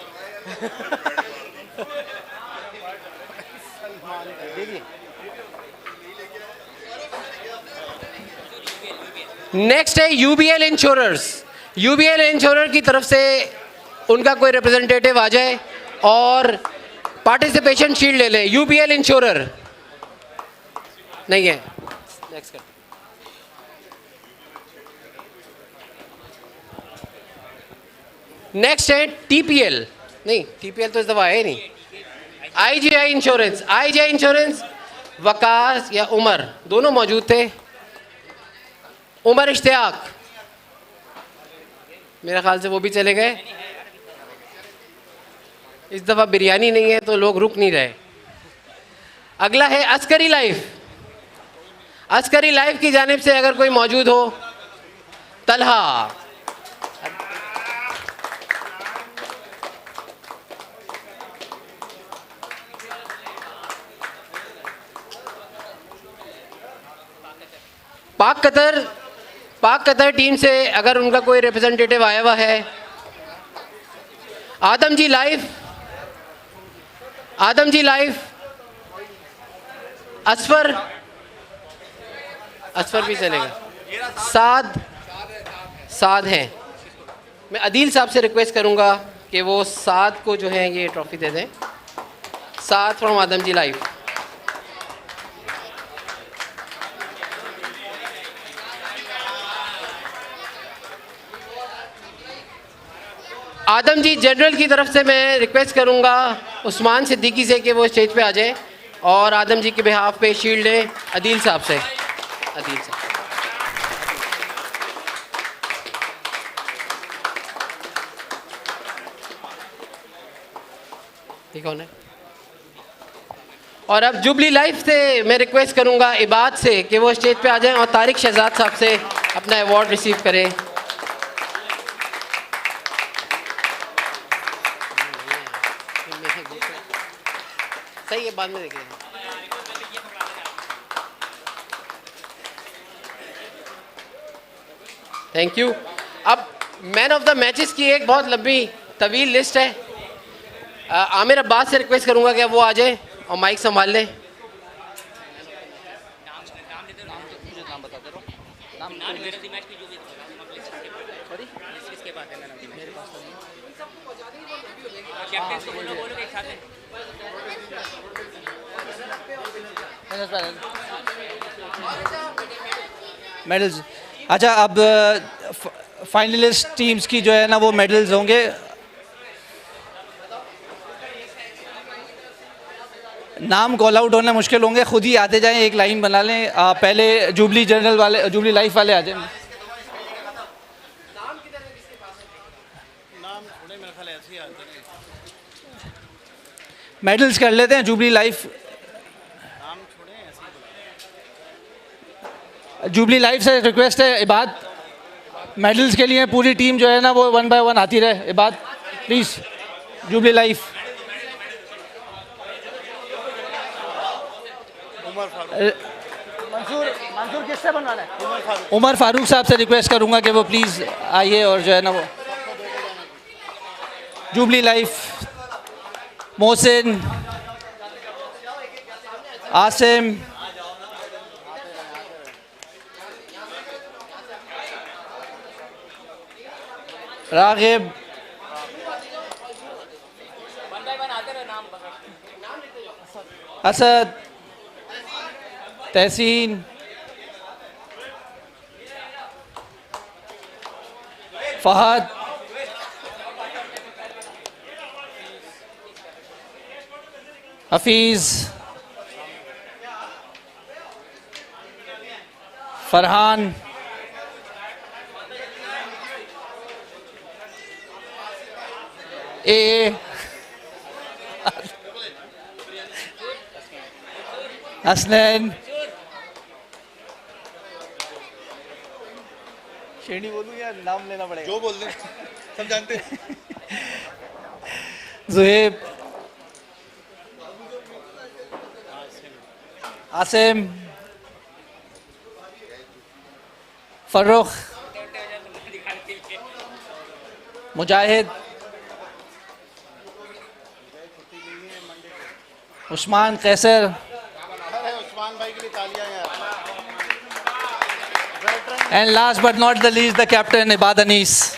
देखिए, नेक्स्ट है यूबीएल इंश्योरर्स। यूबीएल इंश्योरर की तरफ से उनका कोई रिप्रेजेंटेटिव आ जाए और पार्टिसिपेशन शील्ड ले लें। यूबीएल इंश्योरर नहीं है, नेक्स्ट कर। नेक्स्ट है टीपीएल, नहीं टीपीएल तो इस दफा है नहीं। IGI insurance, IGI insurance Waqas या उमर दोनों मौजूद थे। उमर इश्तियाक, मेरे ख्याल से वो भी चले गए। इस दफा बिरयानी नहीं है तो लोग रुक नहीं रहे। अगला है अस्करी लाइफ। अस्करी लाइफ की जानिब से अगर कोई मौजूद हो, तलहा। पाक कतर टीम से अगर उनका कोई रिप्रेजेंटेटिव आया हुआ है। आदमजी लाइफ, आदमजी लाइफ, असफर भी चलेगा। साद हैं। मैं अदील साहब से रिक्वेस्ट करूंगा कि वो साद को जो है ये ट्रॉफी दे दें। साद फ्रॉम आदमजी लाइफ। आदमजी जनरल की तरफ से मैं रिक्वेस्ट करूंगा उस्मान सिद्दीकी से कि वो स्टेज पे आ जाए और आदमजी के बिहाफ पे शील्ड लें अदील साहब से। अदील साहब, ये कौन है? और अब जुबली लाइफ से मैं रिक्वेस्ट करूंगा इबाद से कि वो स्टेज पे आ जाएं और तारिक शहजाद साहब से अपना अवार्ड रिसीव करें। सही है, बाद में देखेंगे। Thank you. अब मैन ऑफ द मैचेस की एक बहुत लंबी तवील लिस्ट है। आमिर अब्बास से रिक्वेस्ट करूंगा कि वो आ जाए और माइक संभाल लें। मेडल्स, अच्छा अब फाइनलिस्ट टीम्स की जो है ना वो मेडल्स होंगे। नाम कॉल आउट होना मुश्किल होंगे, खुद ही आते जाएं, एक लाइन बना लें। पहले जुबली जनरल वाले, जुबली लाइफ वाले आ जाएं। मेडल्स कर लेते हैं। जुबली लाइफ, जुबली लाइफ से रिक्वेस्ट है इबाद। मेडल्स के लिए पूरी टीम जो है ना वो 1 बाय 1 आती रहे। इबाद प्लीज़, जुबली लाइफ। मंसूर किससे बनवाना है? उमर फारूक साहब से रिक्वेस्ट करूंगा कि वो प्लीज़ आइए और जो है ना वो जुबली लाइफ। मोहसिन, आसिम, रागिब, असद, तहसीन, फहद, हफीज़, फरहान, ए, हसनैन, शेरनी बोलूं या नाम लेना पड़ेगा? जो बोल दें, सब जानते हैं। जुहेब, आसिम, फर्रुख, मुजाहिद, उस्मान, कैसर, उस्मान भाई के लिए तालियां यार। And last but not the least the captain Ibad Anis.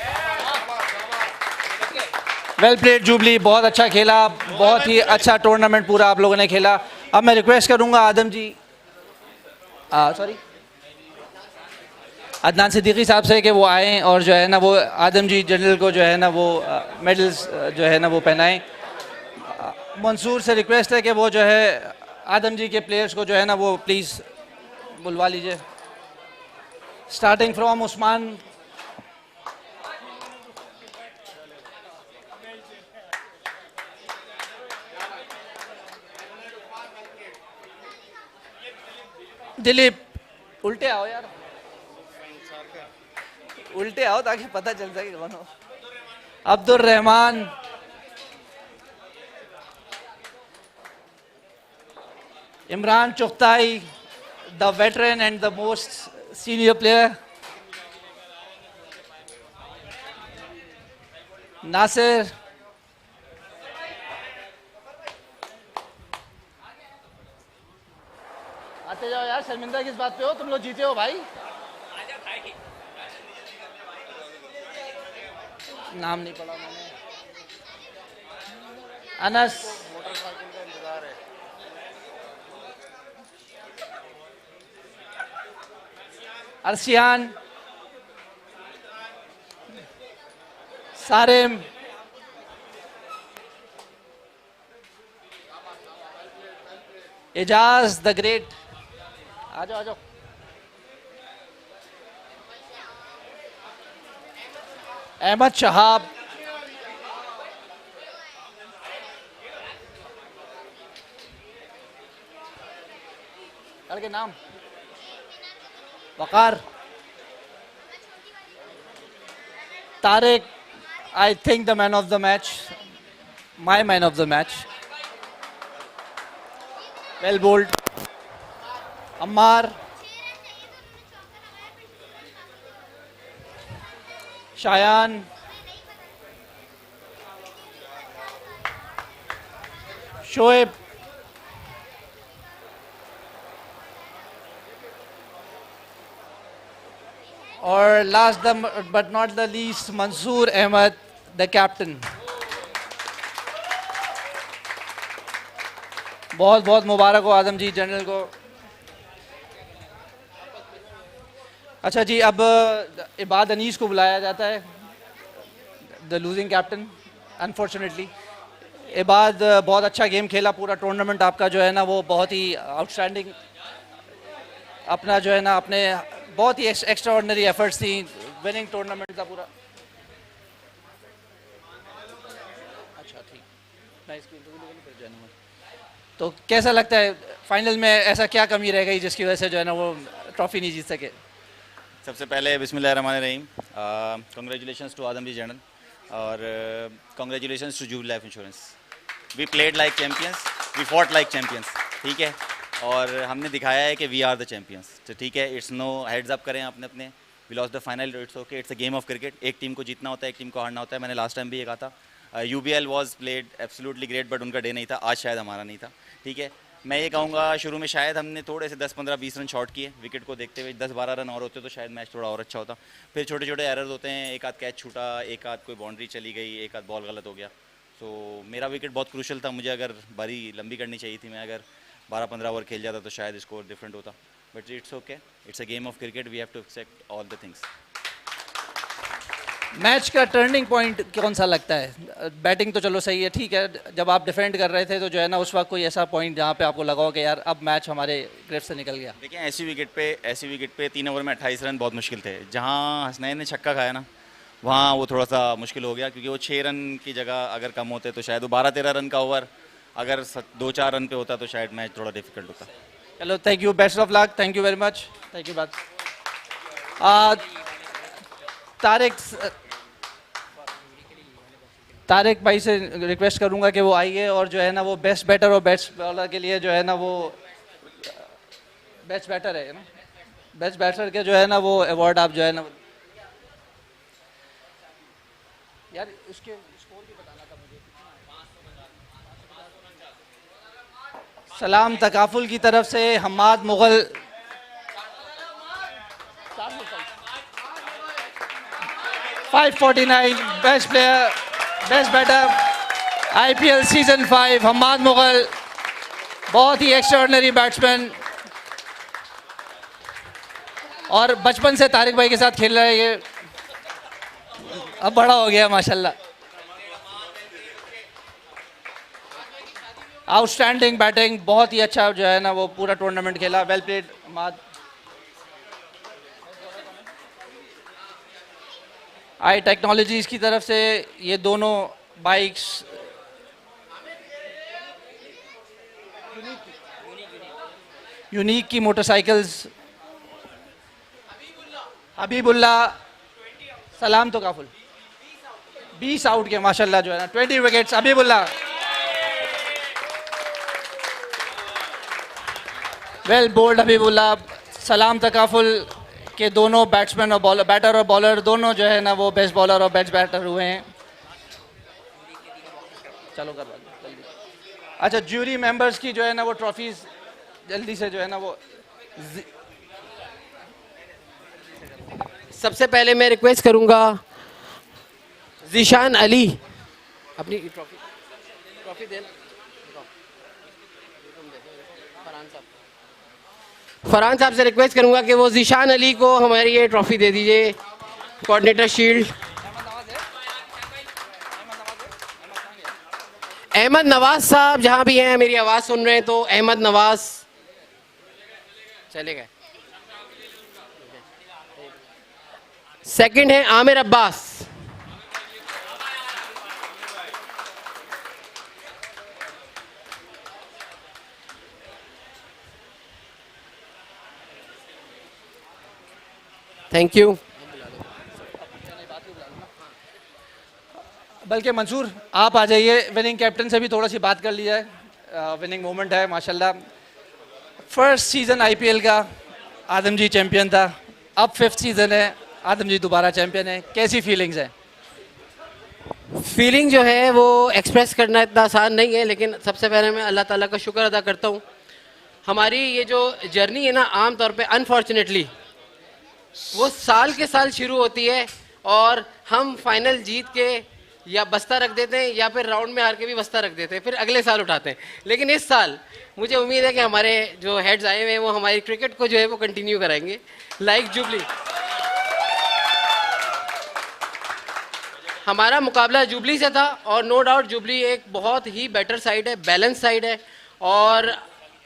Well played Jubilee, बहुत अच्छा खेला, बहुत ही अच्छा टूर्नामेंट पूरा आप लोगों ने खेला। अब मैं रिक्वेस्ट करूंगा आदम जी, सॉरी अदनान सिद्दीकी साहब से कि वो आएँ और जो है ना वो आदम जी जनरल को जो है ना वो मेडल्स जो है ना वो पहनाएं। मंसूर से रिक्वेस्ट है कि वो जो है आदम जी के प्लेयर्स को जो है ना वो प्लीज़ बुलवा लीजिए। स्टार्टिंग फ्रॉम उस्मान, दिलीप, उल्टे आओ यार, उल्टे आओ ताकि पता चल सके कौन हो। Abdul Rahman, Imran Chughtai, the veteran and the most senior player, Nasir, आते जाओ यार, शर्मिंदा किस बात पे हो, तुम लोग जीते हो भाई। नाम नहीं पढ़ा मैंने। अनस, मोटरसाइकिल का इंतजार है। अर्सियान, सारिम, एजाज द ग्रेट, आ जाओ आ जाओ। अहमद शहाब, के नाम Waqar, Tariq, I think the man of the match, my man of the match, well bowled, Ammar, Shayan, Shoaib, और last but not the least Mansoor Ahmad the captain. बहुत बहुत मुबारक हो आदम जी जनरल को। अच्छा जी, अब इबाद अनीस को बुलाया जाता है, द लूजिंग कैप्टन। अनफॉर्चुनेटली इबाद बहुत अच्छा गेम खेला, पूरा टूर्नामेंट आपका जो है ना वो बहुत ही आउटस्टैंडिंग, अपना जो है ना अपने बहुत ही एक्स्ट्रा ऑर्डिनरी एफर्ट्स थी, विनिंग टूर्नामेंट था पूरा। अच्छा ठीक, मैं इसकी इंटरव्यू फिर जानूंगा। तो कैसा लगता है फाइनल में ऐसा क्या कमी रह गई जिसकी वजह से जो है ना वो ट्रॉफी नहीं जीत सके? सबसे पहले बिस्मिल्लाहिर्रहमानिर्रहीम, कॉन्ग्रेचुलेशंस टू आदमजी जनरल और congratulations to Jubilee life Insurance. We played like champions, we fought like champions, ठीक है, और हमने दिखाया है कि वी आर द चैम्पियंस। तो ठीक है, इट्स नो हेड्स अप करें अपने अपने। We lost the final, it's okay, it's a game of cricket. एक टीम को जीतना होता है, एक टीम को हारना होता है। मैंने लास्ट टाइम भी ये कहा था। UBL was played absolutely great, but उनका डे नहीं था, आज शायद हमारा नहीं था, ठीक है। मैं ये कहूँगा शुरू में शायद हमने थोड़े से 10, 15, 20 रन शॉर्ट किए विकेट को देखते हुए। 10, 12 रन और होते तो शायद मैच थोड़ा और अच्छा होता। फिर छोटे छोटे एरर्स होते हैं, एक आध कैच छूटा, एक आध कोई बाउंड्री चली गई, एक आध बॉल गलत हो गया। तो मेरा विकेट बहुत क्रूशल था, मुझे अगर बारी लंबी करनी चाहिए थी, मैं अगर 12-15 ओवर खेल जाता तो शायद स्कोर डिफरेंट होता। But it's okay, it's a game of cricket, we have to accept all the things. Match का टर्निंग पॉइंट कौन सा लगता है? बैटिंग तो चलो सही है, ठीक है, जब आप डिफेंड कर रहे थे तो जो है ना उस वक्त कोई ऐसा पॉइंट जहाँ पे आपको लगा हो कि यार अब मैच हमारे ग्रिप से निकल गया? देखिए, ऐसी विकेट पे 3 ओवर में 28 रन बहुत मुश्किल थे। जहाँ हसनैन ने छक्का खाया ना, वहाँ वो थोड़ा सा मुश्किल हो गया, क्योंकि वो 6 रन की जगह अगर कम होते तो शायद वो 12-13 रन का ओवर अगर 2-4 रन पे होता तो शायद मैच थोड़ा डिफिकल्ट होता। चलो, thank you, best of luck, thank you very much, thank you. बात तारिक भाई से रिक्वेस्ट करूंगा कि वो आइए और जो है ना वो बेस्ट बैटर और बेस्ट बॉलर के लिए जो है ना वो बेस्ट बैटर है ना, बेस्ट बैटर के जो है ना वो अवार्ड आप जो है ना यार उसके स्कोर भी बताना था मुझे। सलाम तकाफुल की तरफ से Hammad Mughal 549 best player, best batter IPL season 5 Hammad Mughal, बहुत ही एक्स्ट्राऑर्डिनरी बैट्समैन और बचपन से तारिक भाई के साथ खेल रहा है। ये अब बड़ा हो गया माशाल्लाह। आउटस्टैंडिंग बैटिंग, बहुत ही अच्छा जो है ना वो पूरा टूर्नामेंट खेला। Well played Hammad. I technologies की तरफ से ये दोनों बाइक्स यूनिक की मोटरसाइकिल्स, हबीबुल्ला सलाम तो काफुल 20 आउट के माशाल्लाह जो है ना 20 wickets Habibullah. Well bowled Habibullah. सलाम तकाफुल के दोनों बैट्समैन और बॉलर, बैटर और बॉलर दोनों जो है ना वो बेस्ट बॉलर और बेस्ट बैटर हुए हैं। चलो कर जल्दी। अच्छा, ज्यूरी मेंबर्स की जो है ना वो ट्रॉफीज जल्दी से जो है ना वो सबसे पहले मैं रिक्वेस्ट करूंगा ज़ीशान अली अपनी ट्रॉफी दे। फरहान साहब से रिक्वेस्ट करूंगा कि वो ज़ीशान अली को हमारी ये ट्रॉफी दे दीजिए, कोऑर्डिनेटर शील्ड। अहमद नवाज साहब जहां भी हैं, मेरी आवाज़ सुन रहे हैं तो अहमद नवाज चले गए। सेकंड है आमिर अब्बास। Thank you. बल्कि मंसूर आप आ जाइए, विनिंग कैप्टन से भी थोड़ा सी बात कर ली जाए। विनिंग मोमेंट है माशाल्लाह। फर्स्ट सीज़न आईपीएल का आदमजी चैंपियन था, अब 5th सीज़न है, आदमजी दोबारा चैंपियन है, कैसी फीलिंग्स है? फीलिंग जो है वो एक्सप्रेस करना इतना आसान नहीं है, लेकिन सबसे पहले मैं अल्लाह ताला का शुक्र अदा करता हूँ। हमारी ये जो जर्नी है ना, आम तौर पे अनफॉर्चुनेटली वो साल के साल शुरू होती है और हम फाइनल जीत के या बस्ता रख देते हैं या फिर राउंड में हार के भी बस्ता रख देते हैं, फिर अगले साल उठाते हैं। लेकिन इस साल मुझे उम्मीद है कि हमारे जो हेड्स आए हुए हैं वो हमारी क्रिकेट को जो है वो कंटिन्यू कराएंगे, लाइक जुबली। हमारा मुकाबला जुबली से था और नो डाउट जुबली एक बहुत ही बेटर साइड है, बैलेंस साइड है और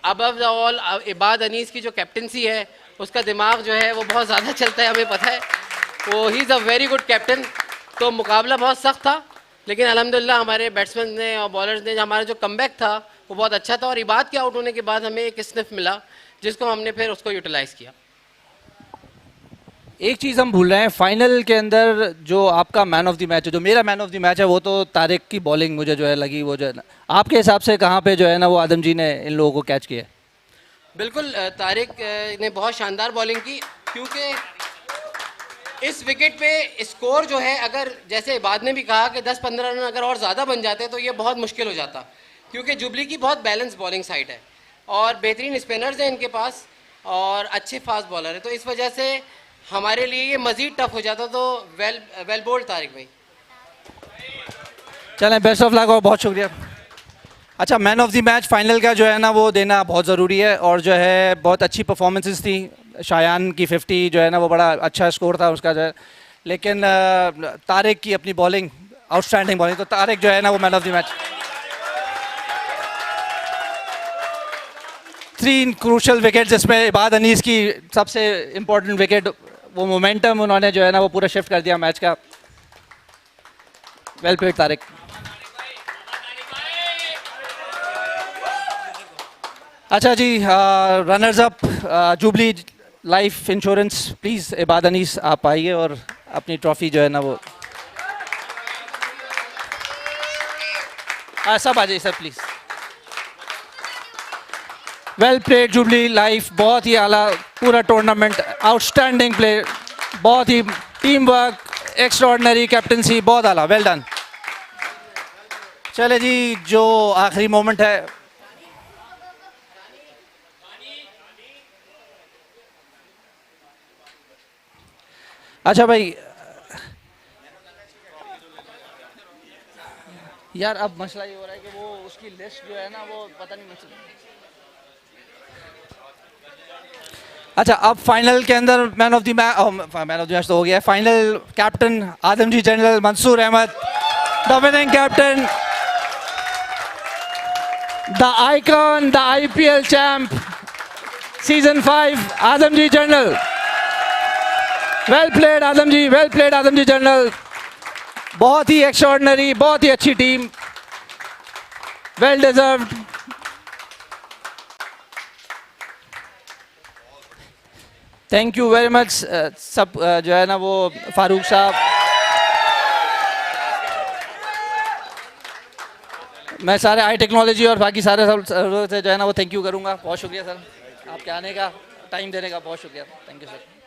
अबव द ऑल इबाद अनीस की जो कैप्टनसी है उसका दिमाग जो है वो बहुत ज़्यादा चलता है, हमें पता है। वो he is a very good captain. तो मुकाबला बहुत सख्त था, लेकिन अल्हम्दुलिल्लाह हमारे बैट्समैन ने और बॉलर्स ने, हमारा जो कमबैक था वो बहुत अच्छा था और इबाद के आउट होने के बाद हमें एक स्निफ मिला जिसको हमने फिर उसको यूटिलाइज़ किया। एक चीज़ हम भूल रहे हैं, फाइनल के अंदर जो आपका मैन ऑफ द मैच है, जो मेरा मैन ऑफ द मैच है, वो तो तारिक की बॉलिंग मुझे जो है लगी, वो जो है ना, आपके हिसाब से कहाँ पे जो है ना वो आदम जी ने इन लोगों को कैच किया है? बिल्कुल तारिक ने बहुत शानदार बॉलिंग की, क्योंकि इस विकेट पे स्कोर जो है, अगर जैसे बाद ने भी कहा कि 10-15 रन अगर और ज़्यादा बन जाते तो ये बहुत मुश्किल हो जाता, क्योंकि जुबली की बहुत बैलेंस बॉलिंग साइड है और बेहतरीन स्पिनर्स हैं इनके पास और अच्छे फास्ट बॉलर हैं, तो इस वजह से हमारे लिए ये मज़ीद टफ हो जाता। तो वेल बोल्ड तारिक भाई। चलें, बेस्ट ऑफ लक और बहुत शुक्रिया। अच्छा, man of the match final का जो है ना वो देना बहुत ज़रूरी है, और जो है बहुत अच्छी परफॉर्मेंसेस थी। शायान की 50 जो है ना वो बड़ा अच्छा स्कोर था उसका जो है, लेकिन तारिक की अपनी बॉलिंग, आउटस्टैंडिंग बॉलिंग, तो तारिक जो है ना वो man of the match. 3 crucial wicket, जिसमें इबाद अनीस की सबसे इम्पोर्टेंट विकेट, वो मोमेंटम उन्होंने जो है ना वो पूरा शिफ्ट कर दिया मैच का। Well played Tariq. अच्छा जी, runners up Jubilee life insurance, please Ibad Anis आप आइए और अपनी ट्रॉफी जो है ना वो सब आ जाइए sir please. Well played jubilee life, बहुत ही आला पूरा टूर्नामेंट, आउटस्टैंडिंग प्ले, बहुत ही टीम वर्क, एक्स्ट्राऑर्डिनरी कैप्टनसी, बहुत आला, वेल डन। चले जी, जो आखिरी मोमेंट है, अच्छा भाई यार अब मसला ये हो रहा है कि वो उसकी लिस्ट जो है ना वो पता नहीं अच्छा, अब फाइनल के अंदर मैन ऑफ द मैच तो हो गया है। Final captain Adamjee general Mansoor Ahmad, the winning captain, the icon, the IPL champ season 5, Adamjee general. Well played Adamjee, well played Adamjee general, बहुत ही एक्स्ट्राऑर्डिनरी, बहुत ही अच्छी team, well deserved. Thank you very much सब जो है ना वो फारूक साहब, मैं सारे आई टेक्नोलॉजी और बाकी सारे सब से जो है ना वो थैंक यू करूँगा। बहुत शुक्रिया सर आपके आने का, टाइम देने का, बहुत शुक्रिया, थैंक यू सर।